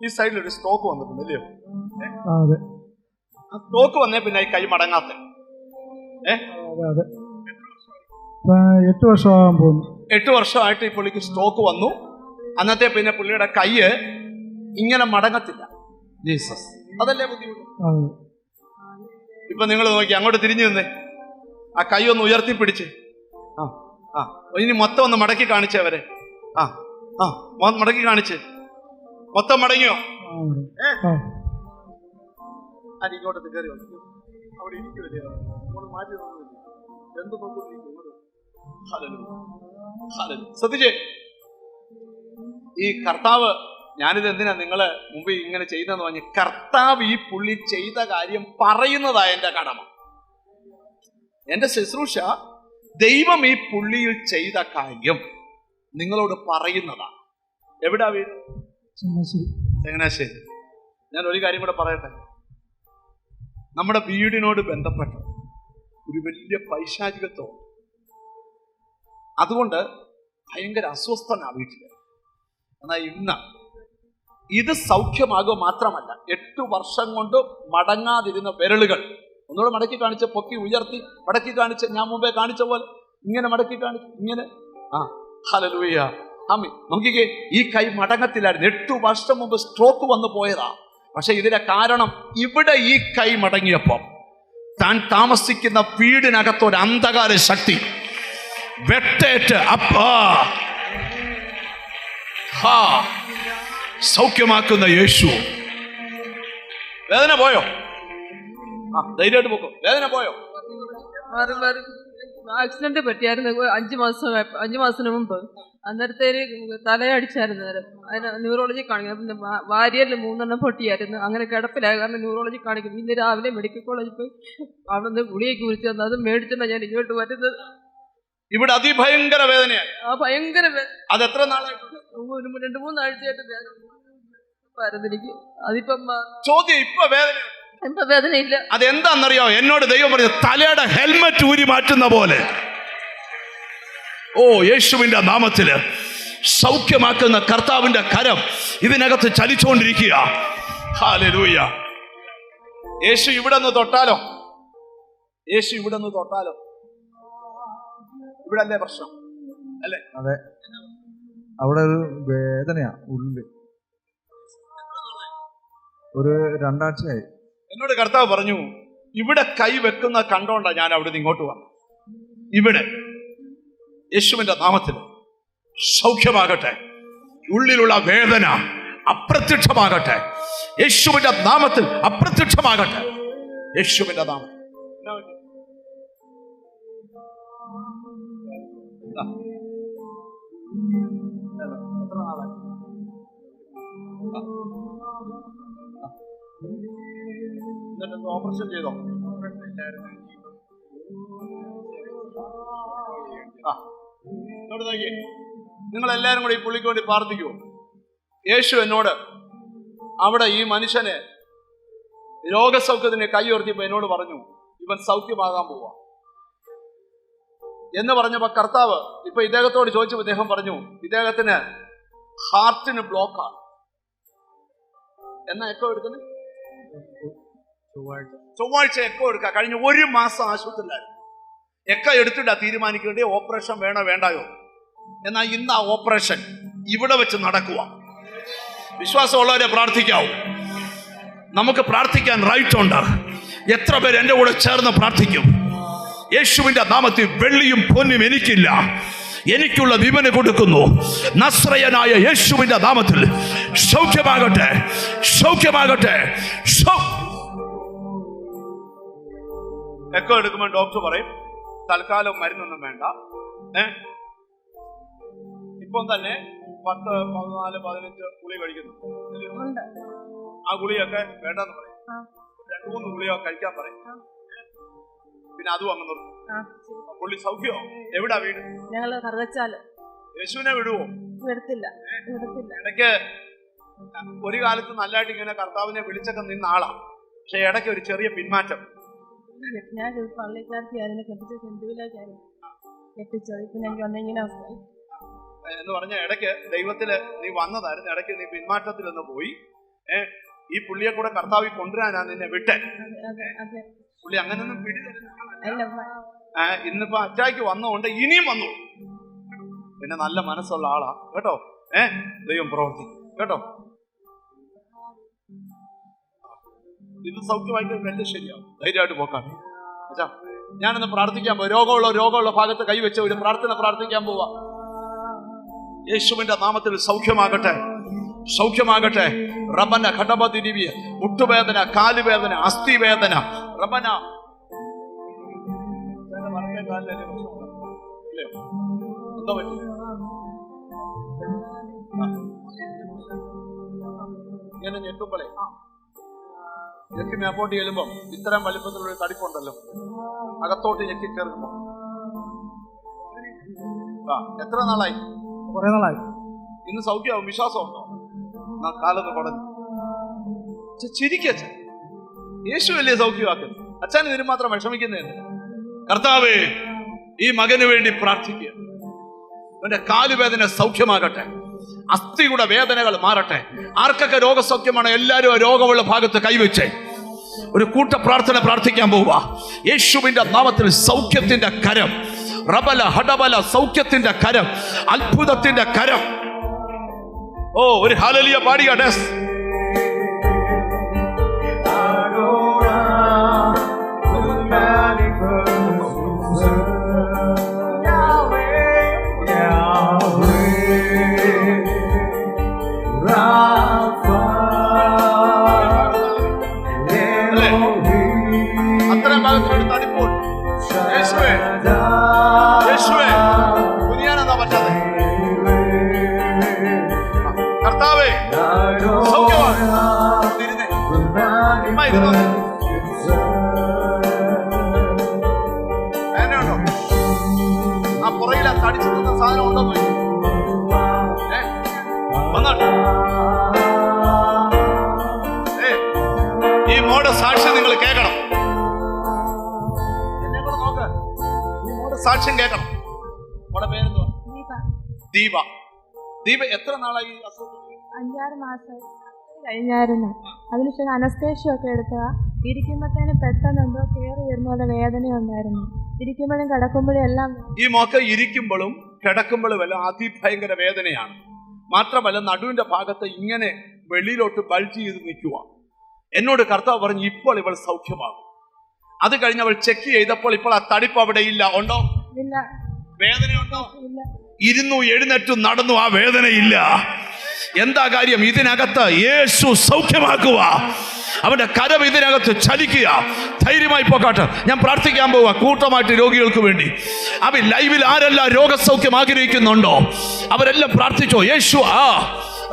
ഈ സൈഡിൽ ഒരു സ്റ്റോക്ക് വന്നിട്ടുണ്ട് അല്ലയോ? ആ സ്റ്റോക്ക് വന്നേ പിന്നെ ഈ കൈ മടങ്ങാത്ത. 8 വർഷമാകാൻ പോകുന്നു. 8 വർഷമായിട്ട് ഈ പുള്ളിക്ക് സ്റ്റോക്ക് വന്നു. അന്നത്തെ പിന്നെ പുള്ളിയുടെ കൈ ഇങ്ങനെ മടങ്ങത്തില്ല. ജീസസ്, അതല്ലേ ബുദ്ധിമുട്ട്. ഇപ്പൊ നിങ്ങൾ നോക്കി അങ്ങോട്ട് തിരിഞ്ഞു നിന്നേ. ആ കൈ ഒന്ന് ഉയർത്തി പിടിച്ച്. ഇനി മൊത്തം ഒന്ന് മടക്കി കാണിച്ചേ അവരെ. മടക്കി കാണിച്ച്. മൊത്തം മടങ്ങിയോ? അത് ഇങ്ങോട്ട് കയറി വന്നു. അവിടെ ഇരിക്കുമല്ലേ, നമ്മൾ മാറ്റി എന്ത് നോക്കും. ശ്രദ്ധിച്ചേ, ഈ കർത്താവ്, ഞാനിത് എന്തിനാ നിങ്ങള് മുമ്പ് ഇങ്ങനെ ചെയ്തെന്ന് പറഞ്ഞ്, കർത്താവ് ഈ പുള്ളി ചെയ്ത കാര്യം പറയുന്നതാ എന്റെ കടമ, എന്റെ ശുശ്രൂഷ. ദൈവം ഈ പുള്ളിയിൽ ചെയ്ത കാര്യം നിങ്ങളോട് പറയുന്നതാ. എവിടാ വീട്? ചങ്ങനാശ്ശേരി. ഞാൻ ഒരു കാര്യം കൂടെ പറയട്ടെ. നമ്മുടെ വീടിനോട് ബന്ധപ്പെട്ട ഒരു വലിയ പൈശാചികത്വം. അതുകൊണ്ട് ഭയങ്കര അസ്വസ്ഥനാ വീട്ടില്. എന്നാൽ ഇന്ന് ഇത് സൗഖ്യമാകുക മാത്രമല്ല, 8 വർഷം കൊണ്ട് മടങ്ങാതിരുന്ന വിരലുകൾ ഒന്നുകൂടെ മടക്കി കാണിച്ച്, പൊക്കി ഉയർത്തി മടക്കി കാണിച്ച്, ഞാൻ മുമ്പേ കാണിച്ച പോലെ ഇങ്ങനെ മടക്കി കാണിച്ച്, ഇങ്ങനെ. ഹല്ലേലൂയ. ആമേൻ. നോക്കിക്കേ, ഈ കൈ മടങ്ങത്തില്ലായിരുന്നു. 8 വർഷം മുമ്പ് സ്ട്രോക്ക് വന്നു പോയതാ. പക്ഷെ ഇതിന്റെ കാരണം, ഇവിടെ ഈ കൈ മടങ്ങിയപ്പം താൻ താമസിക്കുന്ന വീടിനകത്തൊരു അന്ധകാര ശക്തി വെട്ടേറ്റ് സൗഖ്യമാക്കുന്ന യേശു. വേദന പോയോ? ധൈര്യമായിട്ട് പോക്കോ. വേദന പോയോ? ആക്സിഡന്റ് പറ്റിയായിരുന്നു 5 മാസത്തിന് മുമ്പ്. അന്നേരത്തേര് തലയടിച്ചായിരുന്നു. അതിന് ന്യൂറോളജി കാണിക്കും. വാരിയല് 3 പൊട്ടിയായിരുന്നു. അങ്ങനെ കിടപ്പിലായ കാരണം ന്യൂറോളജി കാണിക്കും. ഇന്ന് രാവിലെ മെഡിക്കൽ കോളേജിൽ പോയി അവിടെ നിന്ന് ഗുളികയ്ക്ക് കുറിച്ച് തന്നു. അത് മേടിച്ചെന്നാ ഞാൻ ഇങ്ങോട്ട് വരുന്നത്. ഇവിടെ അതിഭയങ്കര വേദനയാണ്. ഭയങ്കര വേദന. അത് എത്ര നാളായിട്ട്? 2-3 ആഴ്ചയായിട്ട് വേദന എനിക്ക്. അതിപ്പം ചോദ്യം, ഇപ്പൊ വേദനയില്ല. അതെന്താണെന്നറിയോ? എന്നോട് ദൈവം പറഞ്ഞു, തലയുടെ ഹെൽമറ്റ് ഊരി മാറ്റുന്ന പോലെ. യേശുവിന്റെ നാമത്തില് സൗഖ്യമാക്കുന്ന കർത്താവിന്റെ കരം ഇതിനകത്ത് ചലിച്ചുകൊണ്ടിരിക്കുക. ഹല്ലേലൂയ. യേശു ഇവിടെ നിന്ന് തൊട്ടാലോ? ഇവിടെ അല്ലേ പ്രശ്നം അല്ലേ? അതെ, അവിടെ ഒരു വേദനയാ ഉള്ളില്. ഒരു 2 ആഴ്ചയായി. എന്നോട് കർത്താവ് പറഞ്ഞു, ഇവിടെ കൈ വെക്കുന്ന കണ്ടോണ്ടാ ഞാൻ അവിടെ നിന്ന് ഇങ്ങോട്ട് വന്നു. ഇവിടെ യേശുവിന്റെ നാമത്തിൽ സൗഖ്യമാകട്ടെ. ഉള്ളിലുള്ള വേദന അപ്രത്യക്ഷമാകട്ടെ. യേശുവിന്റെ നാമത്തിൽ അപ്രത്യക്ഷമാകട്ടെ. യേശുവിന്റെ നാമത്തിൽ. ഓപ്പറേഷൻ ചെയ്തോ? നിങ്ങൾ എല്ലാവരും കൂടി ഈ പുള്ളിക്ക് വേണ്ടി പ്രാർത്ഥിക്കുമോ? യേശു എന്നോട് അവിടെ ഈ മനുഷ്യനെ രോഗസൗഖ്യത്തിന് കൈ ഉയർത്തിയപ്പോ എന്നോട് പറഞ്ഞു, ഇവൻ സൗഖ്യമാകാൻ പോവാ എന്ന് പറഞ്ഞപ്പോ കർത്താവ് ഇപ്പൊ ഇദ്ദേഹത്തോട് ചോദിച്ചപ്പോ ഇദ്ദേഹം പറഞ്ഞു, ഇദ്ദേഹത്തിന് ഹാർട്ടിന് ബ്ലോക്കാണ്. എന്നാ എക്കോ എടുക്കുന്നത്? ചൊവ്വാഴ്ച എക്കോ എടുക്കുക. കഴിഞ്ഞ 1 മാസം ആശുപത്രിയിലായിരുന്നു. എക്ക എടുത്തിട്ടാ തീരുമാനിക്കേണ്ടേ ഓപ്പറേഷൻ വേണോ വേണ്ടായോ. എന്നാൽ ഇന്ന് ആ ഓപ്പറേഷൻ ഇവിടെ വെച്ച് നടക്കുക. വിശ്വാസമുള്ളവരെ പ്രാർത്ഥിക്കാവൂ. നമുക്ക് പ്രാർത്ഥിക്കാൻ റൈറ്റ് ഉണ്ട്. എത്ര പേര് എൻ്റെ കൂടെ ചേർന്ന് പ്രാർത്ഥിക്കും? യേശുവിന്റെ നാമത്തിൽ വെള്ളിയും പൊന്നും എനിക്കില്ല, എനിക്കുള്ള ഇവന് കൊടുക്കുന്നു. നസ്രയനായ യേശുവിന്റെ നാമത്തിൽ സൗഖ്യമാകട്ടെ, സൗഖ്യമാകട്ടെ. എക്കോ എടുക്കുമ്പോൾ ഡോക്ടർ പറയും തൽക്കാലം മരുന്നൊന്നും വേണ്ട. ഇപ്പം തന്നെ 10, 14, 15 ഗുളി കഴിക്കുന്നു. ആ ഗുളിയൊക്കെ വേണ്ടെന്ന് പറയും. 2-3 ഗുളിയൊക്കെ കഴിക്കാൻ പറയും. പിന്നെ അതും അങ്ങ് നിർത്തും. പുള്ളി സൗഖ്യമോ? എവിടാ വീട്? ഞങ്ങള് കറുകച്ചാല്. യേശുവിനെ വിടുവോ? വിടത്തില്ല. ഇടയ്ക്ക് ഒരു കാലത്ത് നല്ലതായിട്ട് ഇങ്ങനെ കർത്താവിനെ വിളിച്ചൊക്കെ നിന്ന ആളാ. പക്ഷെ ഇടയ്ക്ക് ഒരു ചെറിയ പിന്മാറ്റം. ഞാൻ പള്ളിക്കാരത്തിയായിരുന്നു, കെട്ടിച്ച ഹിന്ദുവിലേക്കായിരുന്നു കെട്ടിച്ചത്. ഇപ്പൊ ഞങ്ങൾക്ക് വന്നിങ്ങനെ അവസ്ഥ എന്ന് പറഞ്ഞ ഇടയ്ക്ക് ദൈവത്തില് നീ വന്നതായിരുന്നു, ഇടയ്ക്ക് നീ പിന്മാറ്റത്തിൽ നിന്ന് പോയി. ഈ പുള്ളിയെ കൂടെ കർത്താവിൽ കൊണ്ടുവരാനാ നിന്നെ വിട്ടെ. പുള്ളി അങ്ങനൊന്നും ഇന്നിപ്പോ അറ്റാക്ക് വന്നതുകൊണ്ട് ഇനിയും വന്നു. പിന്നെ നല്ല മനസ്സുള്ള ആളാ കേട്ടോ. ദൈവം പ്രവർത്തിക്കും കേട്ടോ. ഇത് സൗഖ്യമായിട്ട് വലിയ ശരിയാവും. ധൈര്യമായിട്ട് പോക്കാൻ. ഞാനൊന്ന് പ്രാർത്ഥിക്കാൻ പോവാ. രോഗമുള്ള ഭാഗത്ത് കൈവച്ച ഒരു പ്രാർത്ഥിക്കാൻ പോവാ. യേശുവിന്റെ നാമത്തിൽ സൗഖ്യമാകട്ടെ, സൗഖ്യമാകട്ടെ. റബന ഘടപതിരിവിയ മുട്ടുവേദന, കാലുവേദന, അസ്ഥിവേദന, റബന എന്തോ പറ്റി? ഇങ്ങനെ ഞെട്ടുമ്പോളേ ഞെക്കി മേപ്പോട്ട് ചെല്ലുമ്പോ ഇത്തരം വലിപ്പത്തിലുള്ള ഒരു തടിപ്പുണ്ടല്ലോ, അകത്തോട്ട് ഞെക്കി കയറുമ്പോ. എത്ര നാളായി? കുറെ നാളായി. ഇന്ന് സൗഖ്യമാവും. വിശ്വാസമുണ്ടോ? കാലൊന്ന് കുടഞ്ഞു. ചിരിക്കച്ച യേശു അല്ലേ സൗഖ്യമാക്കുന്നു. അച്ഛൻ ഇതിന് മാത്രം വിഷമിക്കുന്നതല്ലേ? കർത്താവേ, ഈ മകന് വേണ്ടി പ്രാർത്ഥിക്കുക. അവന്റെ കാലുവേദന സൗഖ്യമാകട്ടെ, അസ്ഥിയുടെ വേദനകൾ മാറട്ടെ. ആർക്കൊക്കെ രോഗസൗഖ്യമാണോ എല്ലാവരും ആ രോഗമുള്ള ഭാഗത്ത് കൈവച്ചേ ഒരു കൂട്ട പ്രാർത്ഥന പ്രാർത്ഥിക്കാൻ പോവുക. യേശുവിന്റെ നാമത്തിൽ സൗഖ്യത്തിന്റെ കരം, റബല ഹഡബല, സൗഖ്യത്തിന്റെ കരം, അത്ഭുതത്തിന്റെ കരം. ഓ, ഒരു ഹല്ലേലൂയ പാടിയ ഡാസ്. അത്രയും ഭാഗത്തിനൊരു തടിപ്പോൾ യേശുവേ, യേശുവേ, കുനിയാനെന്താ പറ്റാതെ? കർത്താവേ, സൗഖ്യമാണ്. വേദനയുണ്ടോ? ആ പുറകിൽ തടിച്ചു നിന്ന സാധനം ഉണ്ടോ? വന്നോട്ടെ. ഈ മോടെ സാക്ഷ്യം നിങ്ങൾ കേൾക്കണം. എന്നെ കൂടെ നോക്ക്. ഈ മോടെ സാക്ഷ്യം കേൾക്കണം. മോടെ പേരെന്തുവാ? ദീപ. ദീപ എത്ര നാളായി അസുഖം? 5-6 മാസം കഴിഞ്ഞായിരുന്നു. അതിനുശേഷം അനസ്തേഷ്യ ഒക്കെ എടുത്തതാ. ഇരിക്കുമ്പോഴത്തേന് പെട്ടെന്ന് എന്തോ കയറി വരുന്ന പോലെ വേദന ഉണ്ടായിരുന്നു. ഇരിക്കുമ്പോഴും കിടക്കുമ്പോഴും എല്ലാം. ഈ മോക്ക് ഇരിക്കുമ്പോഴും കിടക്കുമ്പോഴും എല്ലാം അതിഭയങ്കര വേദനയാണ്. മാത്രമല്ല നടുവിന്റെ ഭാഗത്ത് ഇങ്ങനെ വെളിയിലോട്ട് ബൾജ് ചെയ്ത് നിൽക്കുക. എന്നോട് കർത്താവ് പറഞ്ഞു ഇപ്പോൾ ഇവൾ സൗഖ്യമാകും. അത് കഴിഞ്ഞ് അവൾ ചെക്ക് ചെയ്തപ്പോൾ ഇപ്പോൾ ആ തടിപ്പ് അവിടെ ഇല്ല. ഉണ്ടോ? ഇല്ല. വേദനയുണ്ടോ? ഇല്ല. ഇരുന്നു എഴുന്നേറ്റു നടന്നു, ആ വേദനയില്ല. എന്താ കാര്യം? ഇതിനകത്ത് യേശു സൗഖ്യമാക്കുക. അവന്റെ കരം ഇതിനകത്ത് ചലിക്കുക. ധൈര്യമായി പോകാട്ടെ. ഞാൻ പ്രാർത്ഥിക്കാൻ പോവാ കൂട്ടമായിട്ട് രോഗികൾക്ക് വേണ്ടി. അവൻ ലൈവിൽ ആരെല്ലാം രോഗസൗഖ്യം ആഗ്രഹിക്കുന്നുണ്ടോ അവരെല്ലാം പ്രാർത്ഥിച്ചോ. യേശു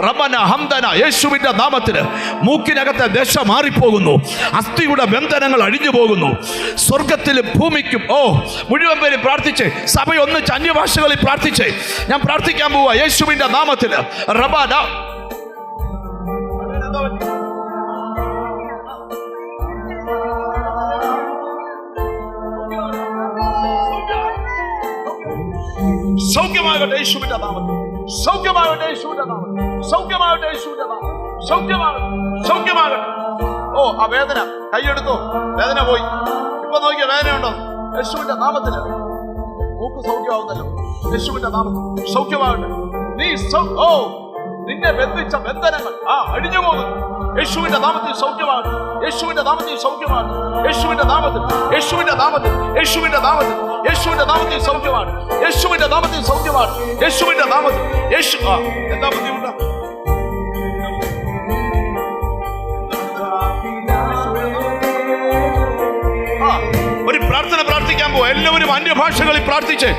റബന ഹംദന, യേശുവിന്റെ നാമത്തിൽ മൂക്കിനകത്തെ ദശ മാറിപ്പോകുന്നു. അസ്ഥിയുടെ ബന്ധനങ്ങൾ അഴിഞ്ഞു പോകുന്നു. സ്വർഗത്തിലും ഭൂമിക്കും മുഴുവൻ പേര് പ്രാർത്ഥിച്ച് സഭയൊന്നിച്ച് അന്യഭാഷകളിൽ പ്രാർത്ഥിച്ച് ഞാൻ പ്രാർത്ഥിക്കാൻ പോവാ യേശുവിന്റെ നാമത്തിൽ. റബന സൗഖ്യമാകട്ടെ യേശുവിന്റെ നാമത്തിൽ. സൗഖ്യമാകട്ടെ യേശുവിന്റെ നാമത്തിൽ. സൗഖ്യമാകട്ടെ യേശുവിന്റെ നാമത്തിൽ. സൗഖ്യമാകട്ടെ, സൗഖ്യമാകട്ടെ. ആ വേദന കൈയെടുത്തോ, വേദന പോയി. ഇപ്പൊ നോക്കിയ വേദനയുണ്ടോ? യേശുവിന്റെ നാമത്തില് മൂക്ക് സൗഖ്യമാവുന്നല്ലോ. യേശുവിന്റെ നാമത്തിൽ സൗഖ്യമാകട്ടെ. നീ നിന്നെ ബന്ധിച്ച ബന്ധനങ്ങൾ അഴിഞ്ഞു പോകുന്നു. യേശുവിന്റെ നാമത്തിൽ സൗഖ്യമാകട്ടെ. യേശുവിന്റെ നാമത്തിൽ സൗഖ്യമാകട്ടെ. യേശുവിന്റെ നാമത്തിൽ, യേശുവിന്റെ നാമത്തിൽ, യേശുവിന്റെ നാമത്തിൽ, യേശുവിന്റെ നാമത്തിൽ സൗഖ്യമാകട്ടെ. യേശുവിന്റെ നാമത്തിൽ സൗഖ്യമാകട്ടെ. യേശുവിന്റെ നാമത്തിൽ. യേശു എന്താ ബുദ്ധിമുട്ടാ? ഒരു പ്രാർത്ഥന പ്രാർത്ഥിക്കാൻ പോവാ. എല്ലാവരും അന്യഭാഷകളിൽ പ്രാർത്ഥിച്ച്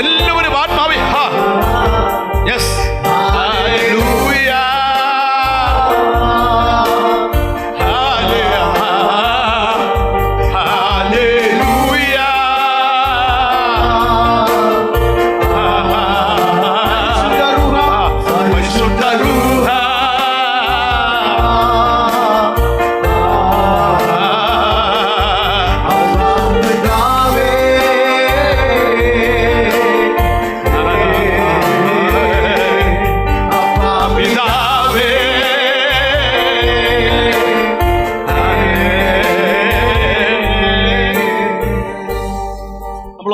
എല്ലാവരും ആത്മാവി യെസ്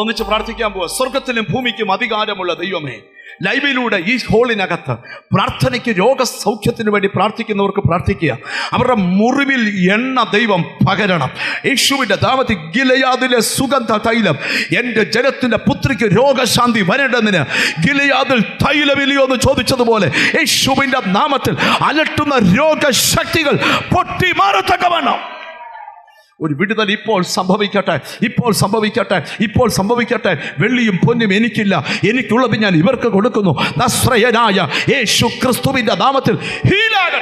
ഒന്നിച്ച് പ്രാർത്ഥിക്കാൻ പോവാ. സ്വർഗത്തിലും ഭൂമിക്കും അധികാരമുള്ള ദൈവമേ, ലൈവിലൂടെ ഈ ഹോളിനകത്ത് പ്രാർത്ഥനയ്ക്ക് രോഗസൗഖ്യത്തിന് വേണ്ടി പ്രാർത്ഥിക്കുന്നവർക്ക് പ്രാർത്ഥിക്കുക. അവരുടെ മുറിവിൽ എണ്ണ ദൈവം പകരണം. യേശുവിന്റെ നാമത്തിൽ ഗിലെയാദിലെ സുഗന്ധ തൈലം, എൻ്റെ ജനത്തിന്റെ പുത്രിക്ക് രോഗശാന്തി വരേണ്ടതിന് ഗിലെയാദിൽ തൈലമില്ലയോ എന്ന് ചോദിച്ചതുപോലെ യേശുവിന്റെ നാമത്തിൽ അലട്ടുന്ന രോഗശക്തികൾ പൊട്ടി മാറത്തക്കവണ്ണം ഒരു വിടുതൽ ഇപ്പോൾ സംഭവിക്കട്ടെ, ഇപ്പോൾ സംഭവിക്കട്ടെ, ഇപ്പോൾ സംഭവിക്കട്ടെ. വെള്ളിയും പൊന്നും എനിക്കില്ല, എനിക്കുള്ളത് ഞാൻ ഇവർക്ക് കൊടുക്കുന്നു. നസ്രയനായ യേശു ക്രിസ്തുവിന്റെ നാമത്തിൽ ഹീലാകട്ടെ.